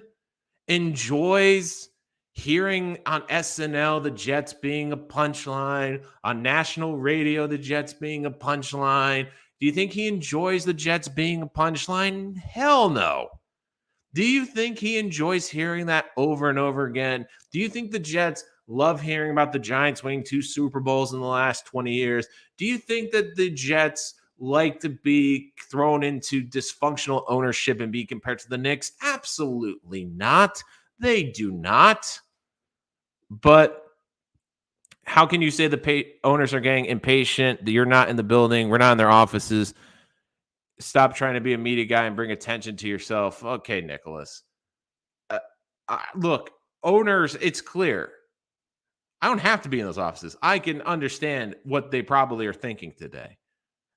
enjoys hearing on SNL the Jets being a punchline, on national radio the Jets being a punchline? Do you think he enjoys the Jets being a punchline? Hell no. Do you think he enjoys hearing that over and over again? Do you think the Jets love hearing about the Giants winning 2 Super Bowls in the last 20 years? Do you think that the Jets like to be thrown into dysfunctional ownership and be compared to the Knicks? Absolutely not. They do not. But how can you say the owners are getting impatient? You're not in the building. We're not in their offices. Stop trying to be a media guy and bring attention to yourself. Okay, Nicholas. Look, owners, it's clear. I don't have to be in those offices. I can understand what they probably are thinking today.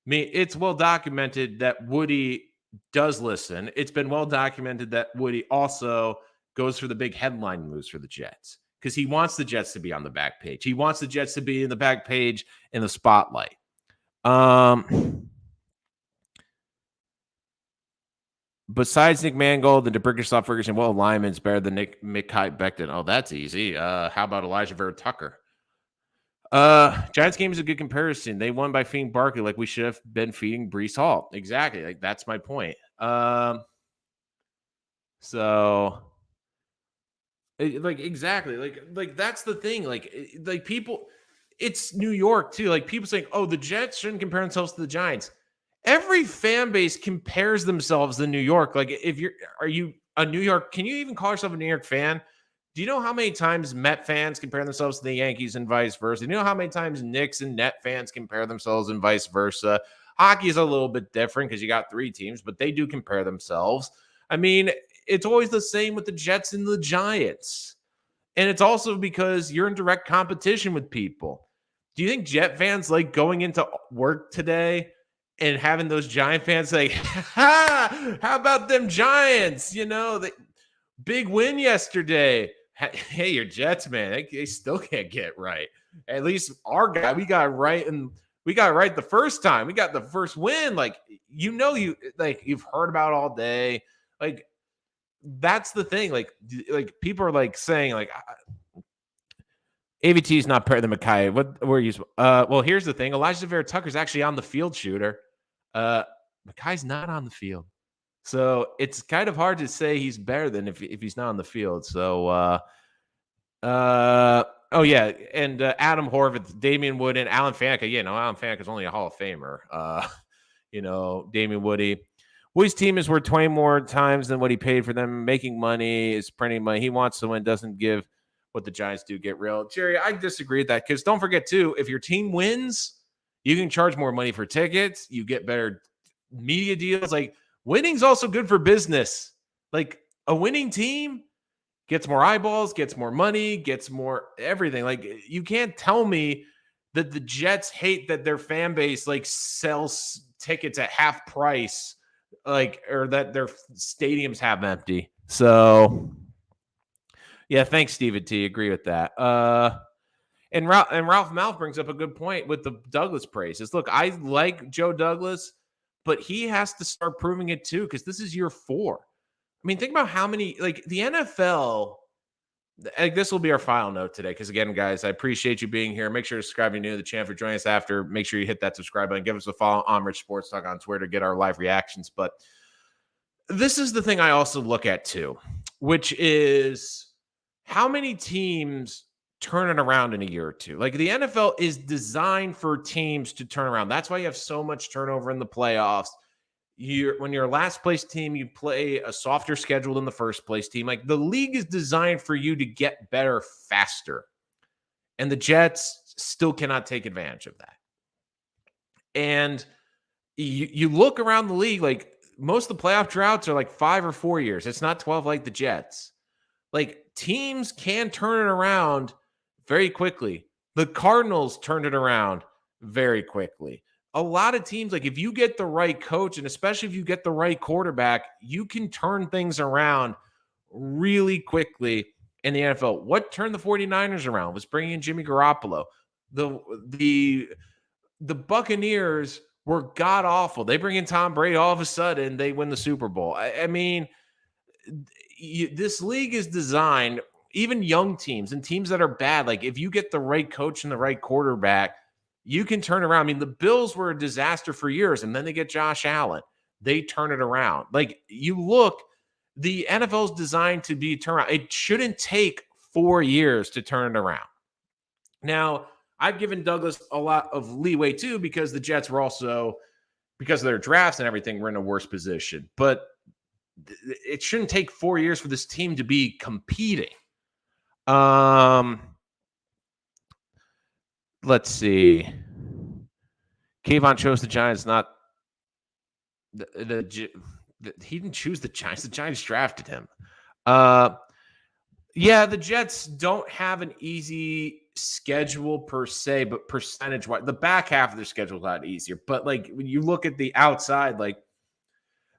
I mean, it's well documented that Woody does listen. It's been well documented that Woody also goes for the big headline moves for the Jets because he wants the Jets to be on the back page. He wants the Jets to be in the back page in the spotlight. Besides Nick Mangold, the DeBrickersoft Ferguson, well, Lyman's better than Mekhi Becton. Oh, that's easy. How about Elijah Vera Tucker? Giants game is a good comparison. They won by feeding Barkley like we should have been feeding Breece Hall. Exactly. Like that's my point. So like exactly. Like that's the thing. Like people it's New York too. Like people saying, "Oh, the Jets shouldn't compare themselves to the Giants." Every fan base compares themselves to New York. Like if are you a New York, can you even call yourself a New York fan? Do you know how many times Met fans compare themselves to the Yankees and vice versa? Do you know how many times Knicks and Net fans compare themselves and vice versa? Hockey is a little bit different because you got three teams, but they do compare themselves. I mean, it's always the same with the Jets and the Giants. And it's also because you're in direct competition with people. Do you think Jet fans like going into work today and having those Giant fans say, ha, how about them Giants? You know, the big win yesterday. Hey, your Jets, man, they still can't get right. At least our guy, we got right, and we got right the first time. We got the first win. Like, you've heard about all day. Like, that's the thing. Like people are like saying, like, AVT is not better than Mekhi. What were you? Well, here's the thing. Elijah Vera Tucker's actually on the field shooter. Mekhi's not on the field. So it's kind of hard to say he's better than if he's not on the field. So oh yeah, and Adam Horvath, Damian Wood, and Alan Faneca. Yeah, no, Alan Faneca is only a Hall of Famer. Damian Woody. Woody's team is worth 20 more times than what he paid for them. Making money is printing money. He wants to win, doesn't give what the Giants do. Get real. Jerry, I disagree with that because don't forget, too, if your team wins, you can charge more money for tickets. You get better media deals. Like, winning's also good for business. Like, a winning team gets more eyeballs, gets more money, gets more everything. Like, you can't tell me that the Jets hate that their fan base, like, sells tickets at half price, like, or that their stadiums have empty. So, yeah, thanks, Stephen T. Agree with that. And Ralph Malph brings up a good point with the Douglas praises. Look, I like Joe Douglas, but he has to start proving it too because this is year 4. I mean, think about how many, like, the NFL. Like, this will be our final note today because, again, guys, I appreciate you being here. Make sure to subscribe if you're new to the channel. For joining us after, make sure you hit that subscribe button. Give us a follow on Rich Sports Talk on Twitter. Get our live reactions. But this is the thing I also look at too, which is how many teams turn it around in a year or two. Like, the NFL is designed for teams to turn around. That's why you have so much turnover in the playoffs. When you're a last place team, you play a softer schedule than the first place team. Like, the league is designed for you to get better faster. And the Jets still cannot take advantage of that. And you look around the league, like, most of the playoff droughts are like 5 or 4 years. It's not 12 like the Jets. Like, teams can turn it around very quickly. The Cardinals turned it around very quickly. A lot of teams, like, if you get the right coach, and especially if you get the right quarterback, you can turn things around really quickly in the NFL. What turned the 49ers around was bringing in Jimmy Garoppolo. The Buccaneers were god-awful. They bring in Tom Brady, all of a sudden, they win the Super Bowl. I mean, this league is designed, even young teams and teams that are bad, like, if you get the right coach and the right quarterback, you can turn around. I mean, the Bills were a disaster for years, and then they get Josh Allen. They turn it around. Like, you look, the NFL is designed to be turned around. It shouldn't take 4 years to turn it around. Now, I've given Douglas a lot of leeway too because the Jets were also, because of their drafts and everything, were in a worse position. But it shouldn't take 4 years for this team to be competing. Let's see. Kayvon chose the Giants, not he didn't choose the Giants. The Giants drafted him. Yeah, the Jets don't have an easy schedule per se, but percentage-wise, the back half of their schedule is a lot easier. But, like, when you look at the outside, like,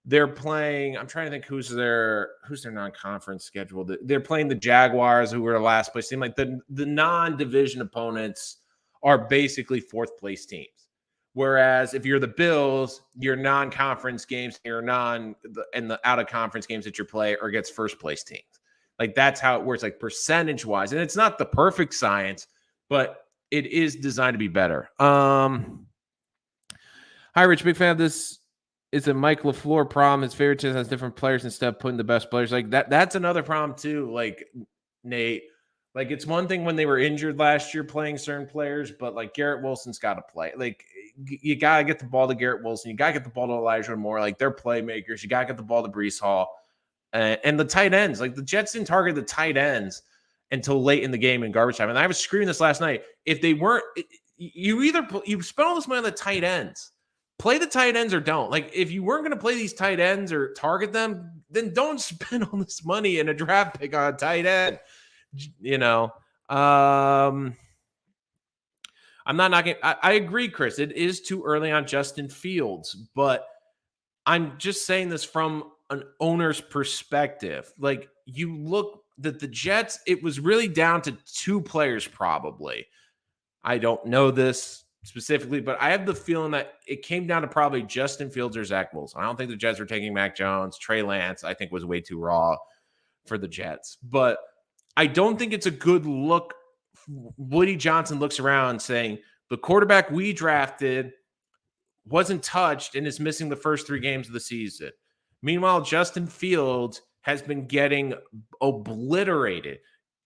they're playing, I'm trying to think who's their non-conference schedule. They're playing the Jaguars, who were the last place team. Like, the non-division opponents are basically fourth place teams, Whereas if you're the Bills, your non-conference games, and the out-of-conference games that you play are against first-place teams. Like, that's how it works, like, percentage-wise. And it's not the perfect science, but it is designed to be better. Hi, Rich. Big fan of this. It's a Mike LaFleur problem. His favorite team has different players instead of putting the best players. Like, that's another problem, too. Like, Nate. Like, it's one thing when they were injured last year playing certain players, but, like, Garrett Wilson's got to play. Like, you got to get the ball to Garrett Wilson. You got to get the ball to Elijah Moore. Like, they're playmakers. You got to get the ball to Breece Hall. And the tight ends. Like, the Jets didn't target the tight ends until late in the game in garbage time. And I was screaming this last night. If they weren't – you spend all this money on the tight ends. Play the tight ends or don't. Like, if you weren't going to play these tight ends or target them, then don't spend all this money in a draft pick on a tight end. You know, I'm not knocking. I agree, Chris. It is too early on Justin Fields, but I'm just saying this from an owner's perspective. Like, you look that the Jets, it was really down to two players, probably. I don't know this specifically, but I have the feeling that it came down to probably Justin Fields or Zach Wilson. I don't think the Jets were taking Mac Jones. Trey Lance, I think, was way too raw for the Jets, but I don't think it's a good look. Woody Johnson looks around saying the quarterback we drafted wasn't touched and is missing the first 3 games of the season. Meanwhile, Justin Fields has been getting obliterated.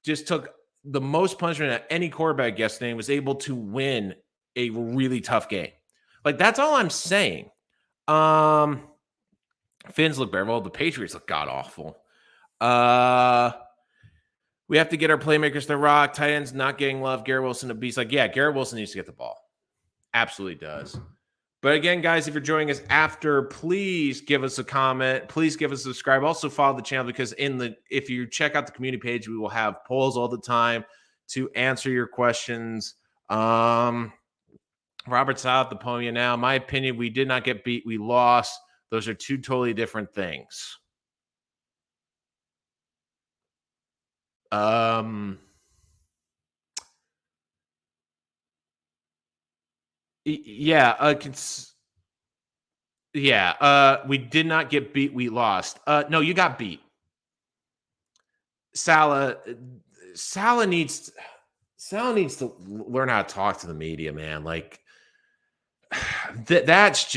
Just took the most punishment that any quarterback yesterday and was able to win a really tough game. Like, that's all I'm saying. Finns look better. Well, the Patriots look god-awful. We have to get our playmakers to rock. Tight ends not getting love. Garrett Wilson a beast. Like, yeah, Garrett Wilson needs to get the ball. Absolutely does. But again, guys, if you're joining us after, please give us a comment. Please give us a subscribe. Also follow the channel because if you check out the community page, we will have polls all the time to answer your questions. Robert South, the Pomia now. My opinion, we did not get beat. We lost. Those are two totally different things. We did not get beat. We lost. No, you got beat. Salah needs to learn how to talk to the media, man. Like, that's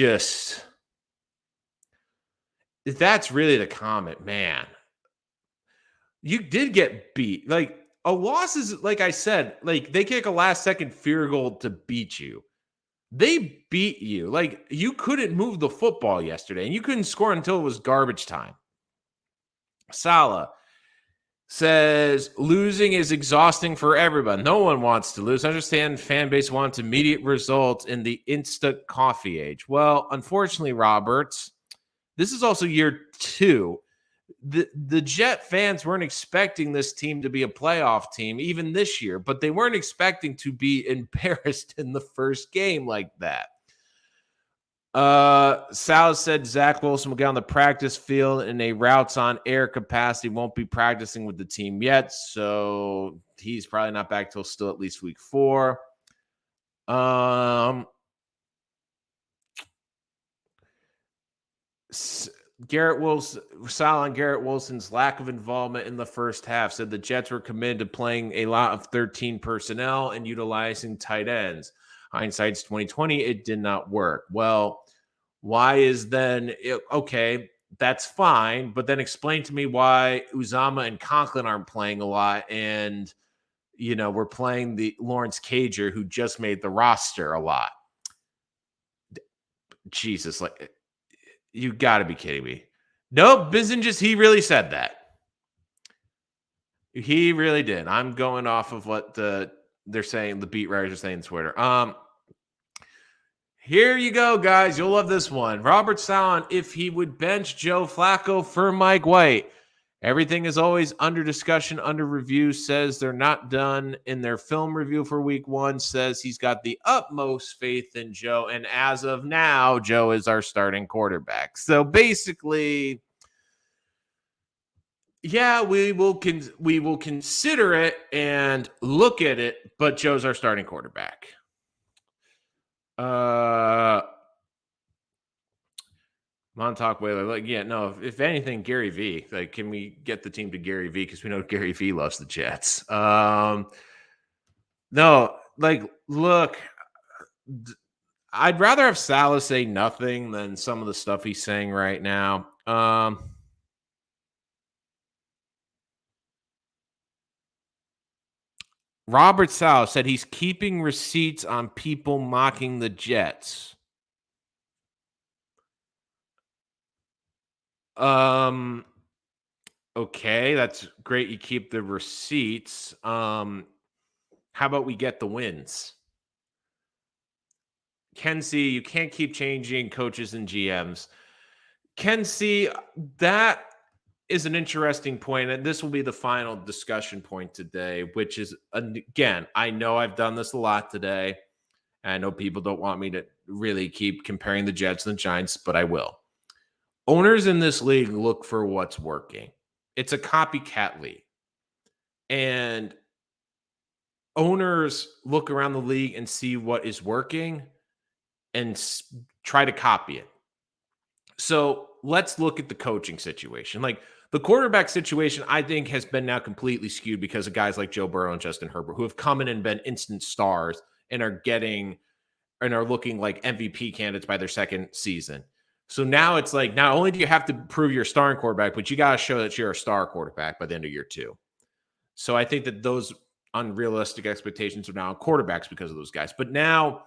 really the comment, man. You did get beat. Like, a loss is, like I said, like, they kick a last-second field goal to beat you. They beat you. Like, you couldn't move the football yesterday, and you couldn't score until it was garbage time. Salah says, losing is exhausting for everyone. No one wants to lose. I understand fan base wants immediate results in the instant coffee age. Well, unfortunately, Roberts, this is also year 2. The Jet fans weren't expecting this team to be a playoff team even this year, but they weren't expecting to be embarrassed in the first game like that. Sal said Zach Wilson will get on the practice field in a routes on air capacity, won't be practicing with the team yet, so he's probably not back till still at least week 4. Garrett Wilson, Sal on Garrett Wilson's lack of involvement in the first half, said the Jets were committed to playing a lot of 13 personnel and utilizing tight ends. Hindsight's 2020, it did not work. Well, why is then okay? That's fine, but then explain to me why Uzama and Conklin aren't playing a lot, and we're playing the Lawrence Cager who just made the roster a lot. Jesus, like. You got to be kidding me. Nope, he really said that. He really did. I'm going off of what they're saying, the beat writers are saying on Twitter. Here you go, guys. You'll love this one. Robert Salon, if he would bench Joe Flacco for Mike White. Everything is always under discussion, under review, says they're not done in their film review for week 1, says he's got the utmost faith in Joe. And as of now, Joe is our starting quarterback. So basically, yeah, we will consider it and look at it, but Joe's our starting quarterback. Uh, Montauk Whaler. Like, yeah, no. If anything, Gary V. Like, can we get the team to Gary V? Because we know Gary V loves the Jets. No, like, look, I'd rather have Salah say nothing than some of the stuff he's saying right now. Robert Saleh said he's keeping receipts on people mocking the Jets. Um, okay, that's great. You keep the receipts. How about we get the wins? Ken C, you can't keep changing coaches and GMs. Ken C, that is an interesting point, and this will be the final discussion point today, which is, again, I know I've done this a lot today. And I know people don't want me to really keep comparing the Jets and the Giants, but I will. Owners in this league look for what's working. It's a copycat league. And owners look around the league and see what is working and try to copy it. So let's look at the coaching situation. Like the quarterback situation, I think, has been now completely skewed because of guys like Joe Burrow and Justin Herbert, who have come in and been instant stars and are looking like MVP candidates by their second season. So now it's like, not only do you have to prove you're a starting quarterback, but you got to show that you're a star quarterback by the end of year 2. So I think that those unrealistic expectations are now on quarterbacks because of those guys. But now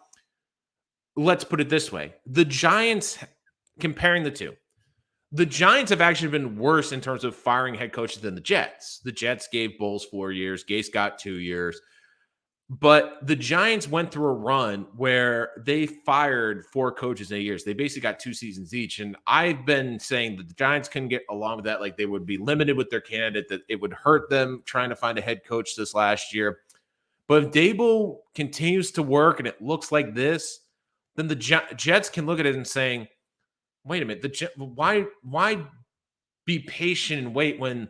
let's put it this way. The Giants, comparing the two, the Giants have actually been worse in terms of firing head coaches than the Jets. The Jets gave Bowles 4 years. Gase got 2 years. But the Giants went through a run where they fired 4 coaches in 8 years. They basically got 2 seasons each. And I've been saying that the Giants couldn't get along with that. Like they would be limited with their candidate, that it would hurt them trying to find a head coach this last year. But if Dable continues to work and it looks like this, then the Jets can look at it and saying, wait a minute, why be patient and wait when,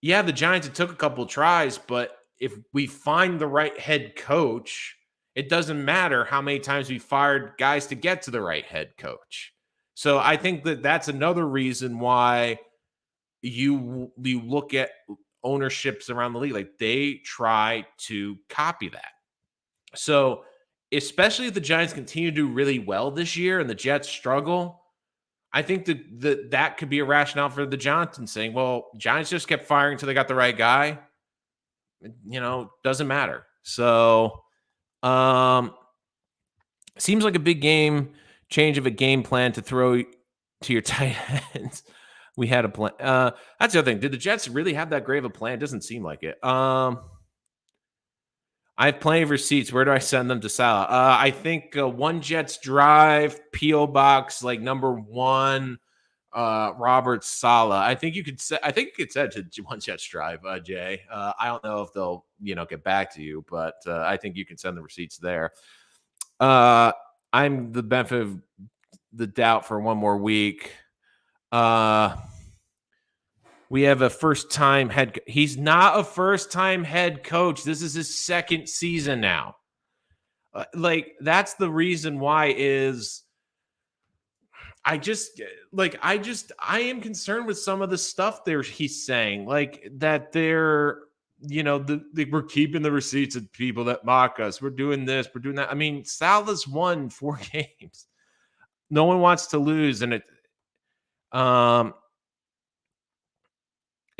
yeah, the Giants, it took a couple of tries, but if we find the right head coach, it doesn't matter how many times we fired guys to get to the right head coach. So I think that that's another reason why you look at ownerships around the league, like they try to copy that. So especially if the Giants continue to do really well this year and the Jets struggle, I think that could be a rationale for the Giants saying, well, Giants just kept firing until they got the right guy. Doesn't matter. So seems like a big game change of a game plan to throw to your tight ends. We had a plan. That's the other thing. Did the Jets really have that great of a plan? It doesn't seem like it. I have plenty of receipts. Where do I send them to Salah? I think one Jets drive, P.O. Box, like number 1, Robert Saleh. I think you could say to one Jets drive, Jay. I don't know if they'll, get back to you, but I think you can send the receipts there. I'm the benefit of the doubt for one more week. We have a first-time head. He's not a first-time head coach. This is his second season now. That's the reason why is I am concerned with some of the stuff he's saying, like that we're keeping the receipts of people that mock us. We're doing this, we're doing that. I mean, Salah's won 4 games. No one wants to lose, and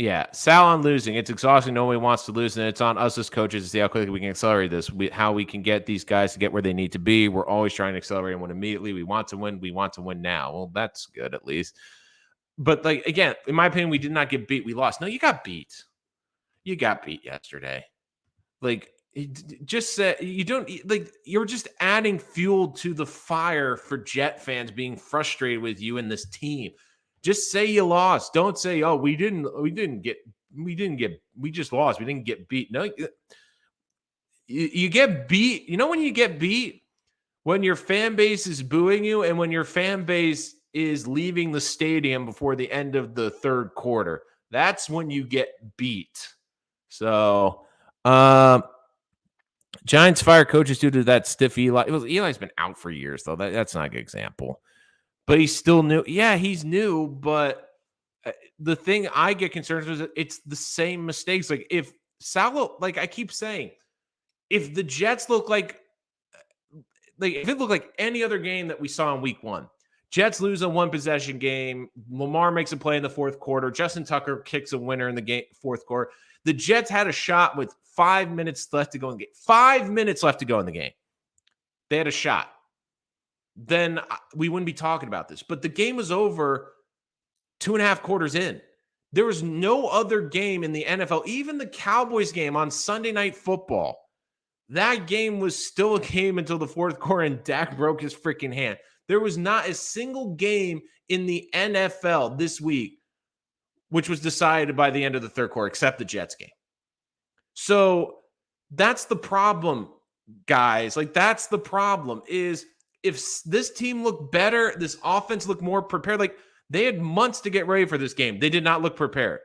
yeah, Sal on losing. It's exhausting. Nobody wants to lose, and it's on us as coaches to see how quickly we can accelerate this. How we can get these guys to get where they need to be. We're always trying to accelerate and win immediately. We want to win. We want to win now. Well, that's good at least. But again, in my opinion, we did not get beat. We lost. No, you got beat. You got beat yesterday. Just say you don't you're just adding fuel to the fire for Jet fans being frustrated with you and this team. Just say you lost. Don't say, "Oh, we just lost. We didn't get beat." No, you get beat. You know when you get beat? When your fan base is booing you and when your fan base is leaving the stadium before the end of the third quarter. That's when you get beat. So, Giants fire coaches due to that stiff Eli. Eli's been out for years, though. That's not a good example. But he's still new. Yeah, he's new, but the thing I get concerned with is it's the same mistakes. Like if Salah, like I keep saying, if the Jets look like if it looked like any other game that we saw in week 1, Jets lose a one possession game, Lamar makes a play in the fourth quarter, Justin Tucker kicks a winner in the game fourth quarter. The Jets had a shot with 5 minutes left to go in the game. 5 minutes left to go in the game. They had a shot. Then we wouldn't be talking about this. But the game was over 2.5 quarters in. There was no other game in the NFL, even the Cowboys game on Sunday Night Football. That game was still a game until the fourth quarter and Dak broke his freaking hand. There was not a single game in the NFL this week which was decided by the end of the third quarter, except the Jets game. So that's the problem, guys. Like, that's the problem is if this team looked better, this offense looked more prepared. Like, they had months to get ready for this game. They did not look prepared.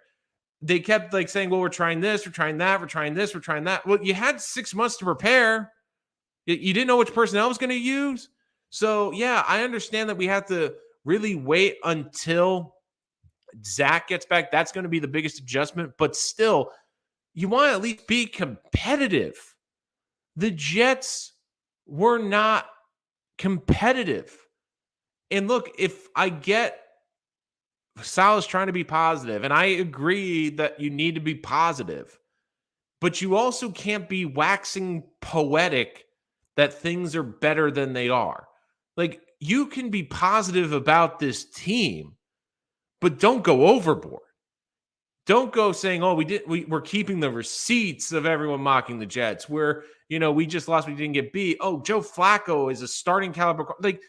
They kept like saying, well, we're trying this, we're trying that, we're trying this, we're trying that. Well, you had 6 months to prepare. You didn't know which personnel was going to use. So, yeah, I understand that we have to really wait until Zach gets back. That's going to be the biggest adjustment. But still, you want to at least be competitive. The Jets were not competitive. And look, if I get Salah's trying to be positive, and I agree that you need to be positive, but you also can't be waxing poetic that things are better than they are. Like, you can be positive about this team, but don't go overboard. Don't go saying, oh, we're keeping the receipts of everyone mocking the Jets. We just lost, we didn't get beat. Oh, Joe Flacco is a starting caliber. Like,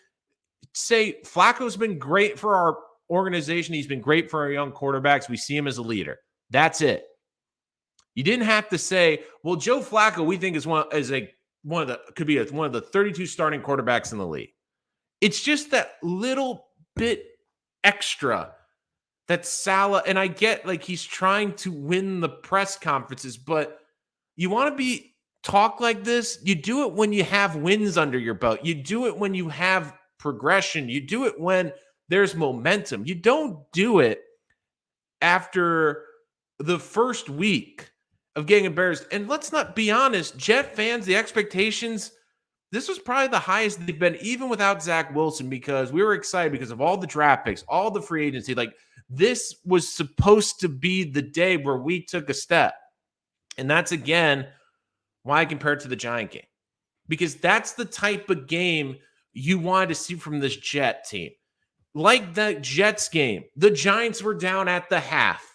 say Flacco's been great for our organization. He's been great for our young quarterbacks. We see him as a leader. That's it. You didn't have to say, well, Joe Flacco, we think is one of the 32 starting quarterbacks in the league. It's just that little bit extra that Salah, and I get like he's trying to win the press conferences, but you want to talk like this, you do it when you have wins under your belt. You do it when you have progression. You do it when there's momentum. You don't do it after the first week of getting embarrassed. And let's not be honest, Jet fans, the expectations, this was probably the highest they've been, even without Zach Wilson, because we were excited because of all the draft picks, all the free agency. Like, this was supposed to be the day where we took a step. And that's, again, why I compare it to the Giant game. Because that's the type of game you wanted to see from this Jet team. Like the Jets game, the Giants were down at the half,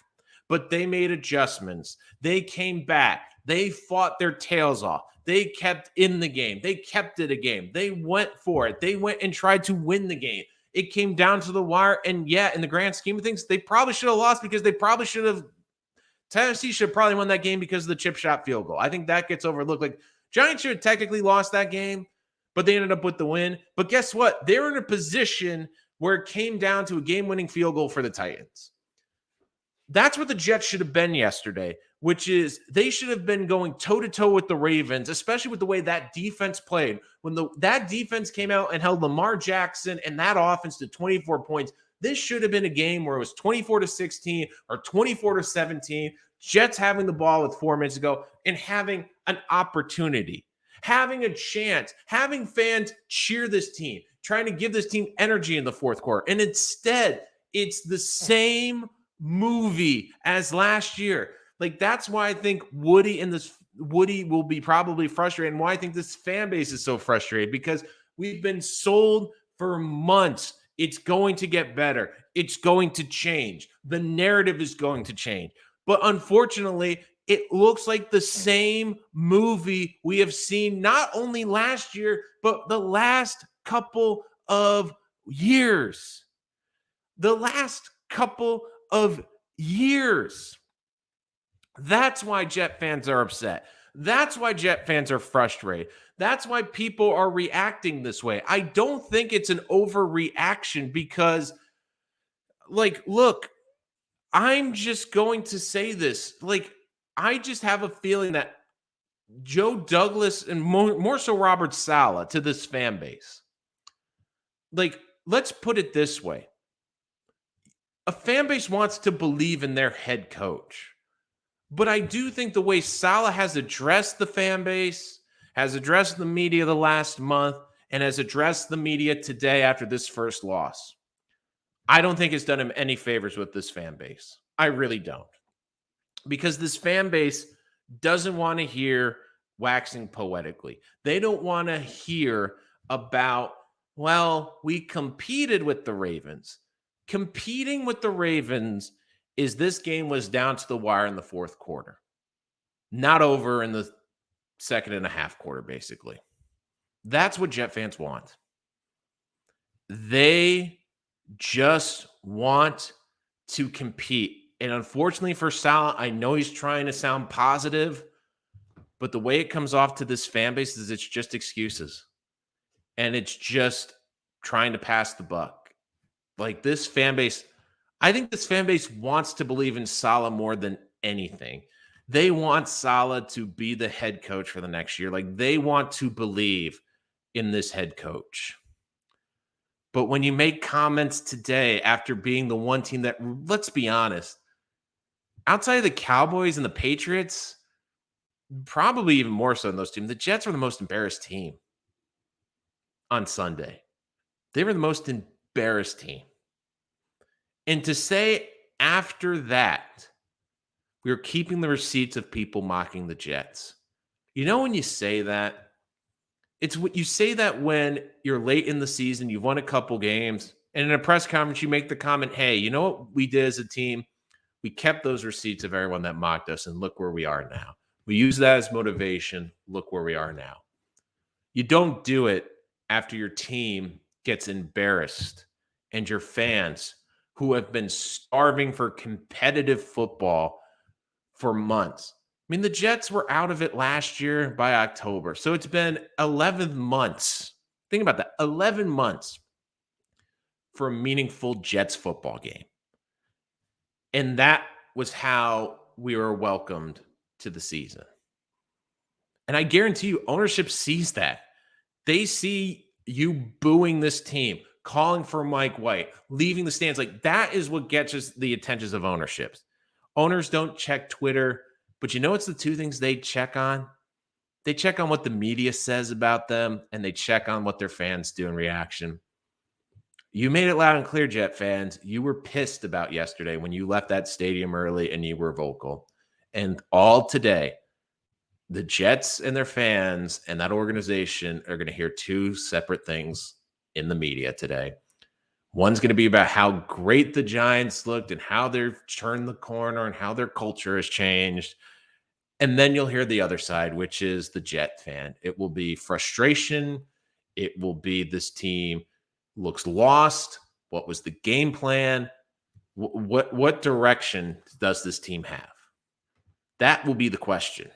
but they made adjustments. They came back. They fought their tails off. They kept in the game. They kept it a game. They went for it. They went and tried to win the game. It came down to the wire. And yeah, in the grand scheme of things, they probably should have lost because Tennessee should have probably won that game because of the chip shot field goal. I think that gets overlooked. Like, Giants should have technically lost that game, but they ended up with the win. But guess what? They're in a position where it came down to a game-winning field goal for the Titans. That's what the Jets should have been yesterday, which is they should have been going toe-to-toe with the Ravens, especially with the way that defense played. When that defense came out and held Lamar Jackson and that offense to 24 points, this should have been a game where it was 24-16 or 24-17, Jets having the ball with 4 minutes to go and having an opportunity, having a chance, having fans cheer this team, trying to give this team energy in the fourth quarter. And instead, it's the same movie as last year. Like, that's why I think Woody will be probably frustrated, and why I think this fan base is so frustrated, because we've been sold for months. It's going to get better. It's going to change. The narrative is going to change. But unfortunately, it looks like the same movie we have seen not only last year, but the last couple of years. The last couple of years. That's why Jet fans are upset. That's why Jet fans are frustrated. That's why people are reacting this way. I don't think it's an overreaction because, like, look, I'm just going to say this. Like, I just have a feeling that Joe Douglas and more so Robert Saleh to this fan base. Like, let's put it this way. A fan base wants to believe in their head coach. But I do think the way Saleh has addressed the fan base, has addressed the media the last month, and has addressed the media today after this first loss, I don't think it's done him any favors with this fan base. I really don't. Because this fan base doesn't want to hear waxing poetically. They don't want to hear about, well, we competed with the Ravens. Competing with the Ravens is this game was down to the wire in the fourth quarter, not over in the second and a half quarter, basically. That's what Jet fans want. They just want to compete. And unfortunately for Saleh, I know he's trying to sound positive, but the way it comes off to this fan base is it's just excuses. And it's just trying to pass the buck. Like this fan base, I think this fan base wants to believe in Saleh more than anything. They want Saleh to be the head coach for the next year. Like they want to believe in this head coach. But when you make comments today after being the one team that, let's be honest, outside of the Cowboys and the Patriots, probably even more so than those teams, the Jets were the most embarrassed team on Sunday. They were the most embarrassed team. And to say after that, we were keeping the receipts of people mocking the Jets. You know, when you say that, it's what you say that when you're late in the season, you've won a couple games, and in a press conference, you make the comment, hey, you know what we did as a team? We kept those receipts of everyone that mocked us, and look where we are now. We use that as motivation. Look where we are now. You don't do it after your team gets embarrassed and your fans who have been starving for competitive football for months. I mean, the Jets were out of it last year by October. So it's been 11 months. Think about that. 11 months for a meaningful Jets football game. And that was how we were welcomed to the season. And I guarantee you, ownership sees that. They see you booing this team, calling for Mike White, leaving the stands. Like that is what gets us the attentions of ownership. Owners don't check Twitter, but you know what's the two things they check on? They check on what the media says about them, and they check on what their fans do in reaction. You made it loud and clear, Jet fans. You were pissed about yesterday when you left that stadium early and you were vocal. And all today, the Jets and their fans and that organization are going to hear two separate things in the media today. One's going to be about how great the Giants looked and how they've turned the corner and how their culture has changed. And then you'll hear the other side, which is the Jet fan. It will be frustration. It will be this team looks lost. What was the game plan? What direction does this team have? That will be the question.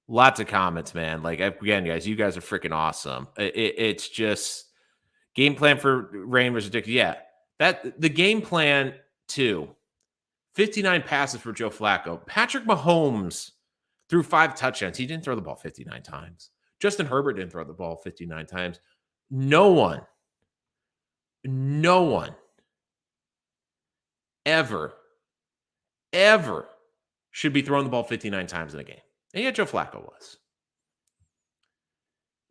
Lots of comments, man. Like, again, guys, you guys are freaking awesome. It's just game plan for Ravens ridiculous. Yeah, that the game plan too. 59 passes for Joe Flacco. Patrick Mahomes threw 5 touchdowns. He didn't throw the ball 59 times. Justin Herbert didn't throw the ball 59 times. No one ever should be throwing the ball 59 times in a game. And yet Joe Flacco was.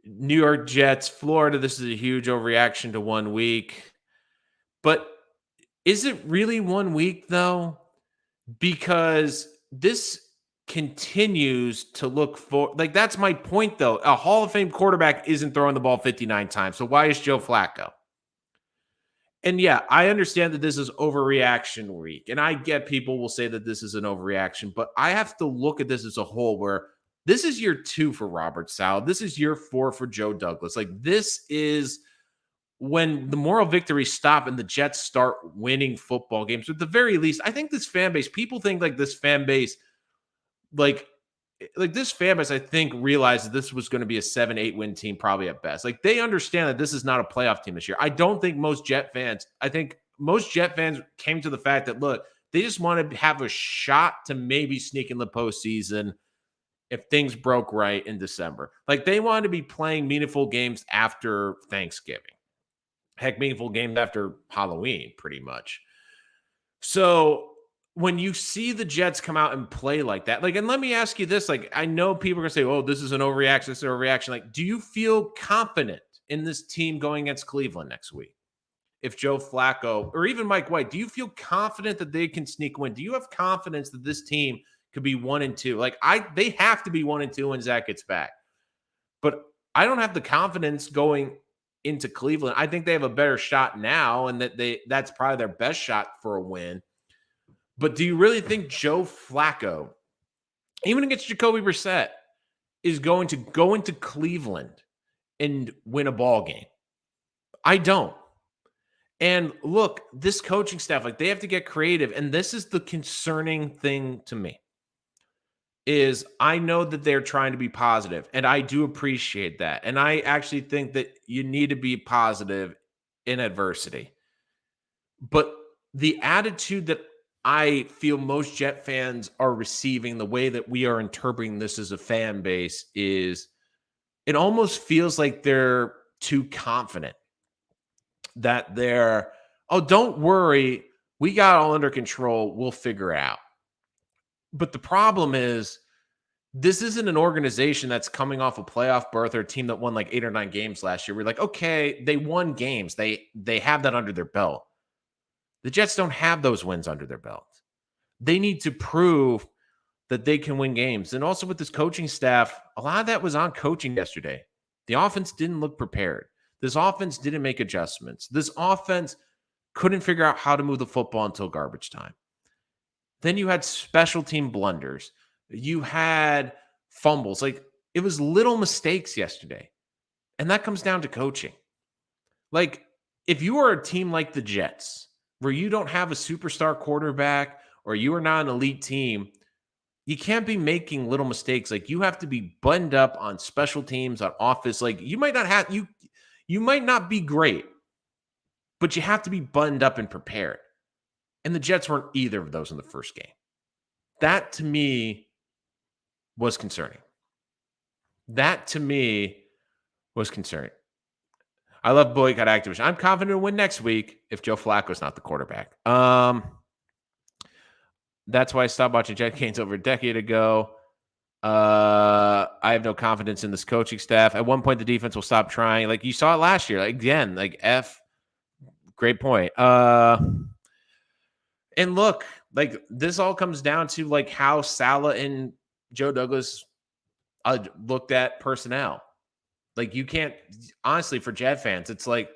New York Jets, Florida, this is a huge overreaction to 1 week. But is it really 1 week, though? Because this continues to look for, like, that's my point, though. A Hall of Fame quarterback isn't throwing the ball 59 times. So why is Joe Flacco? And yeah, I understand that this is overreaction week. And I get people will say that this is an overreaction, but I have to look at this as a whole where this is year 2 for Robert Saleh. This is year 4 for Joe Douglas. Like, this is when the moral victories stop and the Jets start winning football games. At the very least, I think this fan base, people think like this fan base, like this fan base, I think, realized that this was going to be a 7-8 win team, probably at best. Like, they understand that this is not a playoff team this year. I don't think most Jet fans, I think most Jet fans came to the fact that, look, They just want to have a shot to maybe sneak in the postseason if things broke right in December. Like they want to be playing meaningful games after Thanksgiving. Heck, meaningful games after Halloween, pretty much. So when you see the Jets come out and play like that, like, and let me ask you this, like, I know people are gonna say, "Oh, this is an overreaction, this is an overreaction." Like, do you feel confident in this team going against Cleveland next week? If Joe Flacco or even Mike White, do you feel confident that they can sneak win? Do you have confidence that this team could be 1-2? Like, they have to be 1-2 when Zach gets back. But I don't have the confidence going into Cleveland. I think they have a better shot now, and that's probably their best shot for a win. But do you really think Joe Flacco, even against Jacoby Brissett, is going to go into Cleveland and win a ball game? I don't. And look, this coaching staff, like they have to get creative. And this is the concerning thing to me is I know that they're trying to be positive, and I do appreciate that. And I actually think that you need to be positive in adversity. But the attitude that I feel most Jet fans are receiving, the way that we are interpreting this as a fan base, is it almost feels like they're too confident. That they're, oh, don't worry, we got all under control, we'll figure it out. But the problem is, this isn't an organization that's coming off a playoff berth or a team that won like 8 or 9 games last year. We're like, okay, they won games. They have that under their belt. The Jets don't have those wins under their belt. They need to prove that they can win games. And also with this coaching staff, a lot of that was on coaching yesterday. The offense didn't look prepared. This offense didn't make adjustments. This offense couldn't figure out how to move the football until garbage time. Then you had special team blunders. You had fumbles. Like, it was little mistakes yesterday. And that comes down to coaching. Like, if you are a team like the Jets, where you don't have a superstar quarterback or you are not an elite team, you can't be making little mistakes. Like, you have to be buttoned up on special teams, on offense. Like, you might not be great, but you have to be buttoned up and prepared. And the Jets weren't either of those in the first game. That, to me, was concerning. I love boycott activation. I'm confident to win next week if Joe Flacco's not the quarterback. That's why I stopped watching Jet games over a decade ago. I have no confidence in this coaching staff. At one point, the defense will stop trying. Like, you saw it last year. Like, again, like great point. And look, like, this all comes down to like how Saleh and Joe Douglas looked at personnel. Like, you can't, honestly, for Jet fans, it's like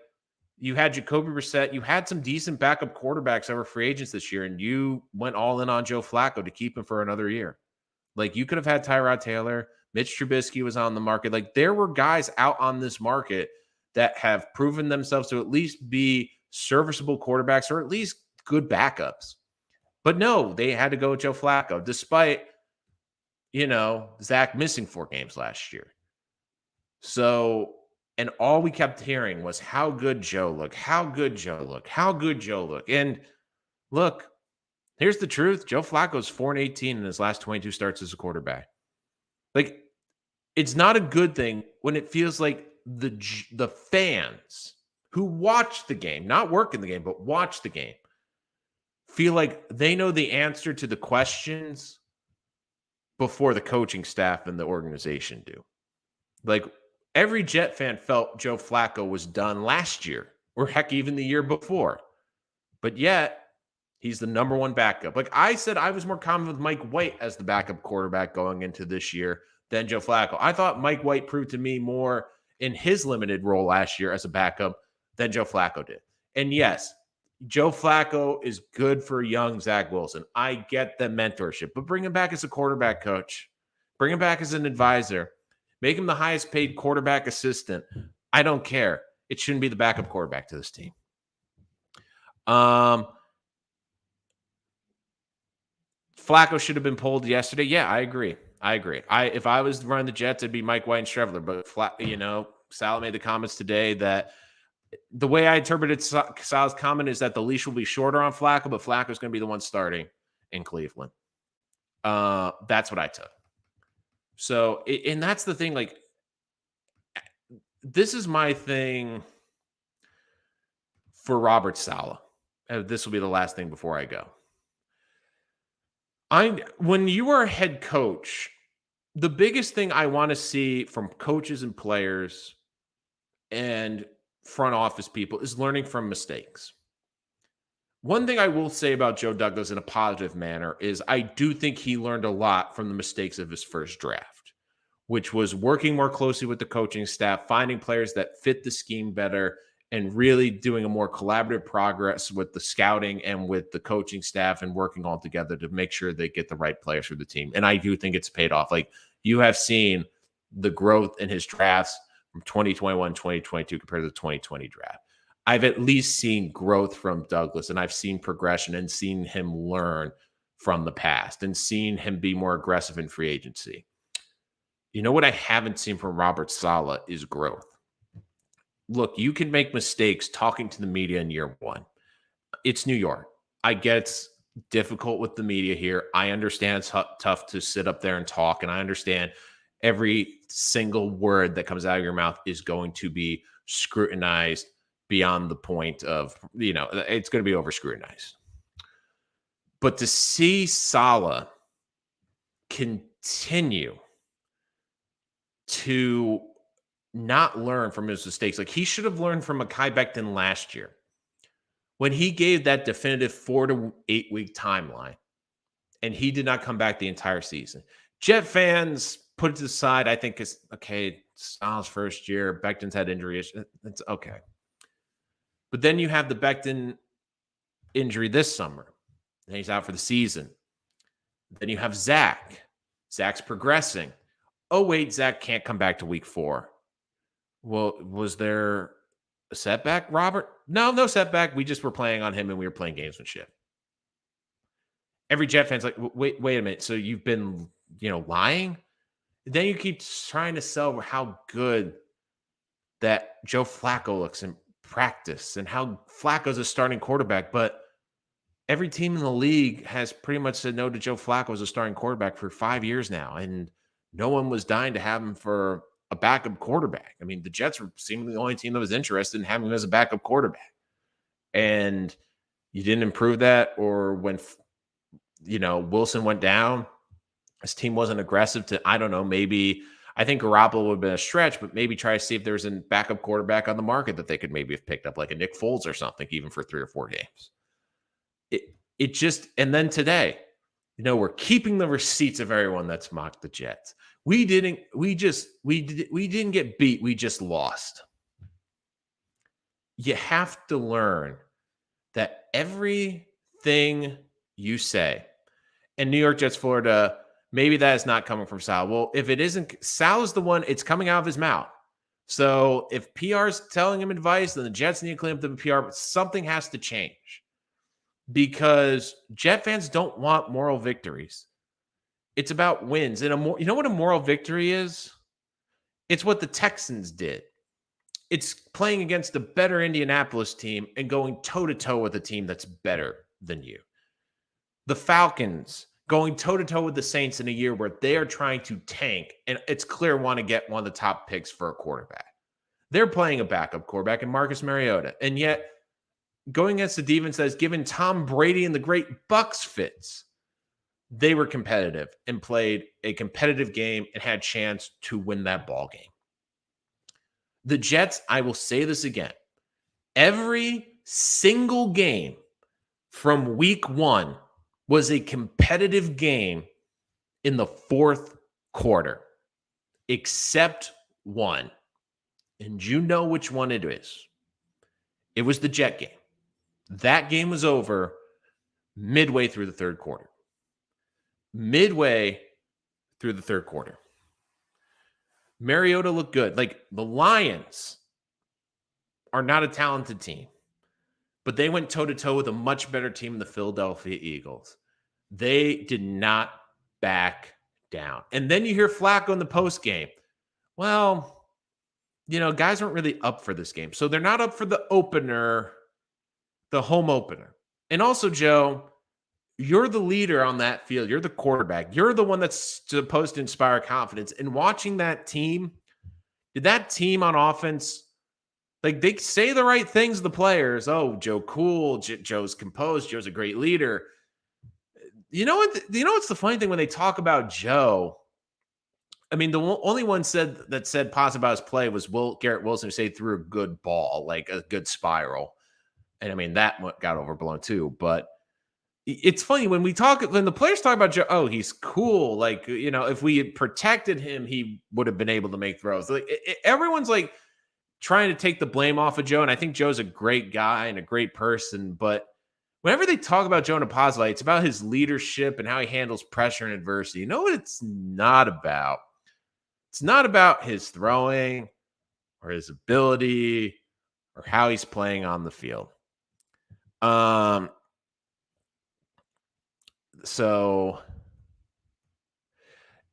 you had Jacoby Brissett, you had some decent backup quarterbacks over free agents this year, and you went all in on Joe Flacco to keep him for another year. Like, you could have had Tyrod Taylor, Mitch Trubisky was on the market. Like, there were guys out on this market that have proven themselves to at least be serviceable quarterbacks or at least good backups. But no, they had to go with Joe Flacco, despite, Zach missing 4 games last year. So, and all we kept hearing was how good Joe looked, how good Joe looked, how good Joe looked. And look, here's the truth. Joe Flacco's 4-18 in his last 22 starts as a quarterback. Like, it's not a good thing when it feels like the fans who watch the game, not work in the game, but watch the game, feel like they know the answer to the questions before the coaching staff and the organization do. Like, every Jet fan felt Joe Flacco was done last year, or heck, even the year before. But yet, he's the number 1 backup. Like I said, I was more confident with Mike White as the backup quarterback going into this year than Joe Flacco. I thought Mike White proved to me more in his limited role last year as a backup than Joe Flacco did. And yes, Joe Flacco is good for young Zach Wilson. I get the mentorship, but bring him back as a quarterback coach. Bring him back as an advisor. Make him the highest paid quarterback assistant. I don't care. It shouldn't be the backup quarterback to this team. Flacco should have been pulled yesterday. Yeah, I agree. If I was running the Jets, it'd be Mike White and Strevler. But Saleh made the comments today that The way I interpreted Sal's comment is that the leash will be shorter on Flacco, but Flacco's going to be the one starting in Cleveland. That's what I took. So, and that's the thing. Like, this is my thing for Robert Saleh. This will be the last thing before I go. When you are a head coach, the biggest thing I want to see from coaches and players and front office people is learning from mistakes. One thing I will say about Joe Douglas in a positive manner is I do think he learned a lot from the mistakes of his first draft, which was working more closely with the coaching staff, finding players that fit the scheme better, and really doing a more collaborative progress with the scouting and with the coaching staff and working all together to make sure they get the right players for the team. And I do think it's paid off. Like, you have seen the growth in his drafts from 2021, 2022 compared to the 2020 draft. I've at least seen growth from Douglas, and I've seen progression and seen him learn from the past and seen him be more aggressive in free agency. You know what I haven't seen from Robert Saleh is growth. Look, you can make mistakes talking to the media in year one. It's New York. I get it's difficult with the media here. I understand it's tough to sit up there and talk, and I understand every single word that comes out of your mouth is going to be scrutinized beyond the point of, it's going to be over scrutinized. But to see Saleh continue to not learn from his mistakes. Like, he should have learned from Mekhi Becton last year when he gave that definitive 4 to 8 week timeline, and he did not come back the entire season. Jet fans put it to the side. I think it's okay. Saleh's first year. Becton's had injuries. It's okay. But then you have the Becton injury this summer. And he's out for the season. Then you have Zach. Zach's progressing. Oh, wait, Zach can't come back to week 4. Well, was there a setback, Robert? No setback. We just were playing on him, and we were playing gamesmanship. Every Jet fan's like, wait a minute. So you've been, lying? Then you keep trying to sell how good that Joe Flacco looks in practice and how Flacco's a starting quarterback. But every team in the league has pretty much said no to Joe Flacco as a starting quarterback for 5 years now. And no one was dying to have him for a backup quarterback. I mean, the Jets were seemingly the only team that was interested in having him as a backup quarterback. And you didn't improve that, or when, Wilson went down, his team wasn't aggressive to, I don't know, maybe, I think Garoppolo would have been a stretch, but maybe try to see if there's a backup quarterback on the market that they could maybe have picked up, like a Nick Foles or something, even for 3 or 4 games. It just, and then today, we're keeping the receipts of everyone that's mocked the Jets. We didn't get beat. We just lost. You have to learn that everything you say, and New York Jets, Florida, maybe that is not coming from Sal. Well, if it isn't, Sal is the one, it's coming out of his mouth. So if PR is telling him advice, then the Jets need to clean up the PR, but something has to change because Jet fans don't want moral victories. It's about wins. And you know what a moral victory is? It's what the Texans did. It's playing against a better Indianapolis team and going toe-to-toe with a team that's better than you. The Falcons going toe-to-toe with the Saints in a year where they are trying to tank, and it's clear want to get one of the top picks for a quarterback. They're playing a backup quarterback in Marcus Mariota, and yet going against the defense that has given Tom Brady and the great Bucs fits, they were competitive and played a competitive game and had a chance to win that ball game. The Jets, I will say this again, every single game from week 1 was a competitive game in the 4th quarter, except one. And you know which one it is. It was the Jet game. That game was over midway through the 3rd quarter. Midway through the 3rd quarter. Mariota looked good. Like, the Lions are not a talented team, but they went toe-to-toe with a much better team than the Philadelphia Eagles. They did not back down. And then you hear Flacco in the postgame. Well, guys aren't really up for this game. So they're not up for the opener, the home opener. And also, Joe, you're the leader on that field. You're the quarterback. You're the one that's supposed to inspire confidence. And watching that team, did that team on offense, like they say the right things to the players? Oh, Joe cool. Joe's composed. Joe's a great leader. You know what? You know what's the funny thing when they talk about Joe? I mean, the only one that said positive about his play was Garrett Wilson, who said he threw a good ball, like a good spiral. And I mean, that got overblown too. But it's funny when the players talk about Joe, oh, he's cool. Like, if we had protected him, he would have been able to make throws. Like everyone's like trying to take the blame off of Joe. And I think Joe's a great guy and a great person. But whenever they talk about Joe in a positive light, it's about his leadership and how he handles pressure and adversity. You know what it's not about? It's not about his throwing or his ability or how he's playing on the field. So,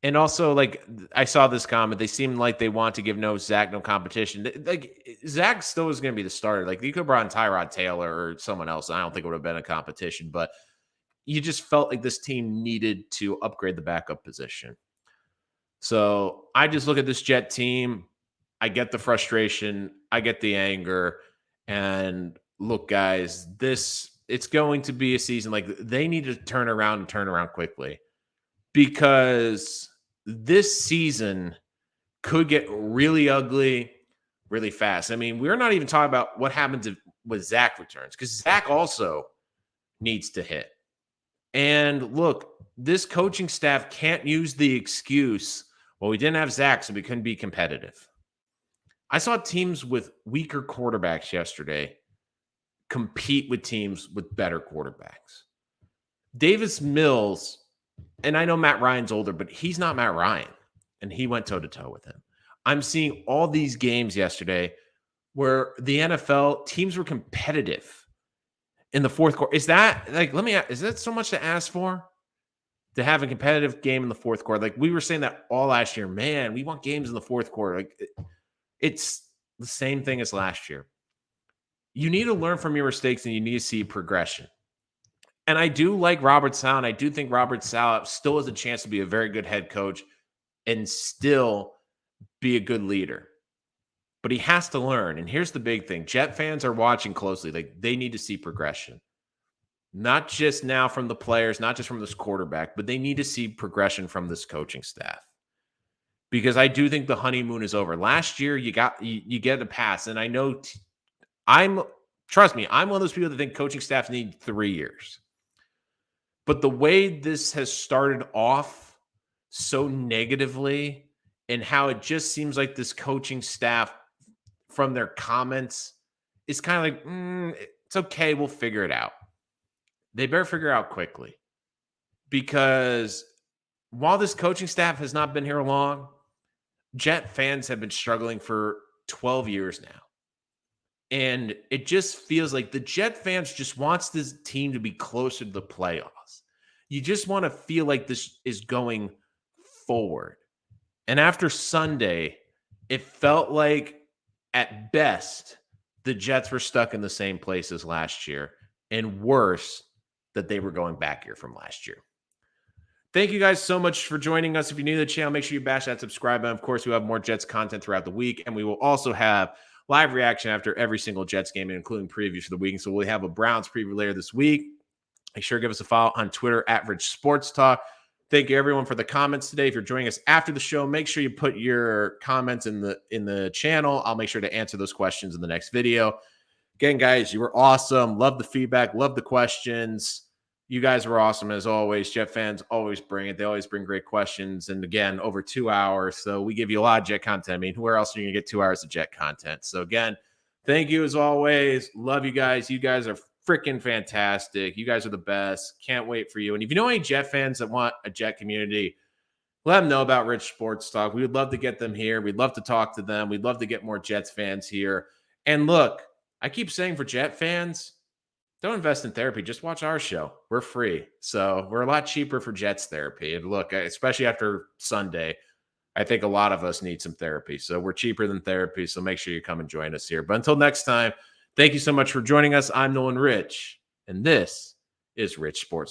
and also, like, I saw this comment. They seem like they want to give Zach no competition. Like, Zach still is going to be the starter. Like, you could have brought in Tyrod Taylor or someone else. I don't think it would have been a competition, but you just felt like this team needed to upgrade the backup position. So I just look at this Jet team. I get the frustration. I get the anger. And look, guys, it's going to be a season like they need to turn around quickly, because this season could get really ugly really fast. I mean, we're not even talking about what happens with Zach returns, because Zach also needs to hit. And look, this coaching staff can't use the excuse, well, we didn't have Zach, so we couldn't be competitive. I saw teams with weaker quarterbacks yesterday compete with teams with better quarterbacks. Davis Mills, and I know Matt Ryan's older, but he's not Matt Ryan, and he went toe-to-toe with him. I'm seeing all these games yesterday where the NFL teams were competitive in the fourth quarter. Is that, like, is that so much to ask for? To have a competitive game in the fourth quarter? Like, we were saying that all last year. Man, we want games in the fourth quarter. Like, it's the same thing as last year. You need to learn from your mistakes, and you need to see progression. And I do like Robert Saleh, and I do think Robert Saleh still has a chance to be a very good head coach and still be a good leader. But he has to learn. And here's the big thing. Jet fans are watching closely. Like, they need to see progression. Not just now from the players, not just from this quarterback, but they need to see progression from this coaching staff. Because I do think the honeymoon is over. Last year, you get a pass. And I know trust me, I'm one of those people that think coaching staffs need 3 years. But the way this has started off so negatively, and how it just seems like this coaching staff, from their comments, is kind of like, it's okay, we'll figure it out. They better figure it out quickly. Because while this coaching staff has not been here long, Jet fans have been struggling for 12 years now. And it just feels like the Jet fans just wants this team to be closer to the playoffs. You just want to feel like this is going forward. And after Sunday, it felt like, at best, the Jets were stuck in the same place as last year. And worse, that they were going back here from last year. Thank you guys so much for joining us. If you're new to the channel, make sure you bash that subscribe button. Of course, we have more Jets content throughout the week, and we will also have live reaction after every single Jets game, including previews for the week. So we'll have a Browns preview later this week. Make sure to give us a follow on Twitter at Rich Sports Talk. Thank you, everyone, for the comments today. If you're joining us after the show, make sure you put your comments in the channel. I'll make sure to answer those questions in the next video. Again, guys, you were awesome. Love the feedback. Love the questions. You guys were awesome as always. Jet fans always bring it. They always bring great questions. And again, over 2 hours. So we give you a lot of Jet content. I mean, where else are you going to get 2 hours of Jet content? So again, thank you as always. Love you guys. You guys are freaking fantastic. You guys are the best. Can't wait for you. And if you know any Jet fans that want a Jet community, let them know about Rich Sports Talk. We would love to get them here. We'd love to talk to them. We'd love to get more Jets fans here. And look, I keep saying, for Jet fans, don't invest in therapy. Just watch our show. We're free. So we're a lot cheaper for Jets therapy. And look, especially after Sunday, I think a lot of us need some therapy. So we're cheaper than therapy. So make sure you come and join us here. But until next time, thank you so much for joining us. I'm Nolan Rich, and this is Rich Sports.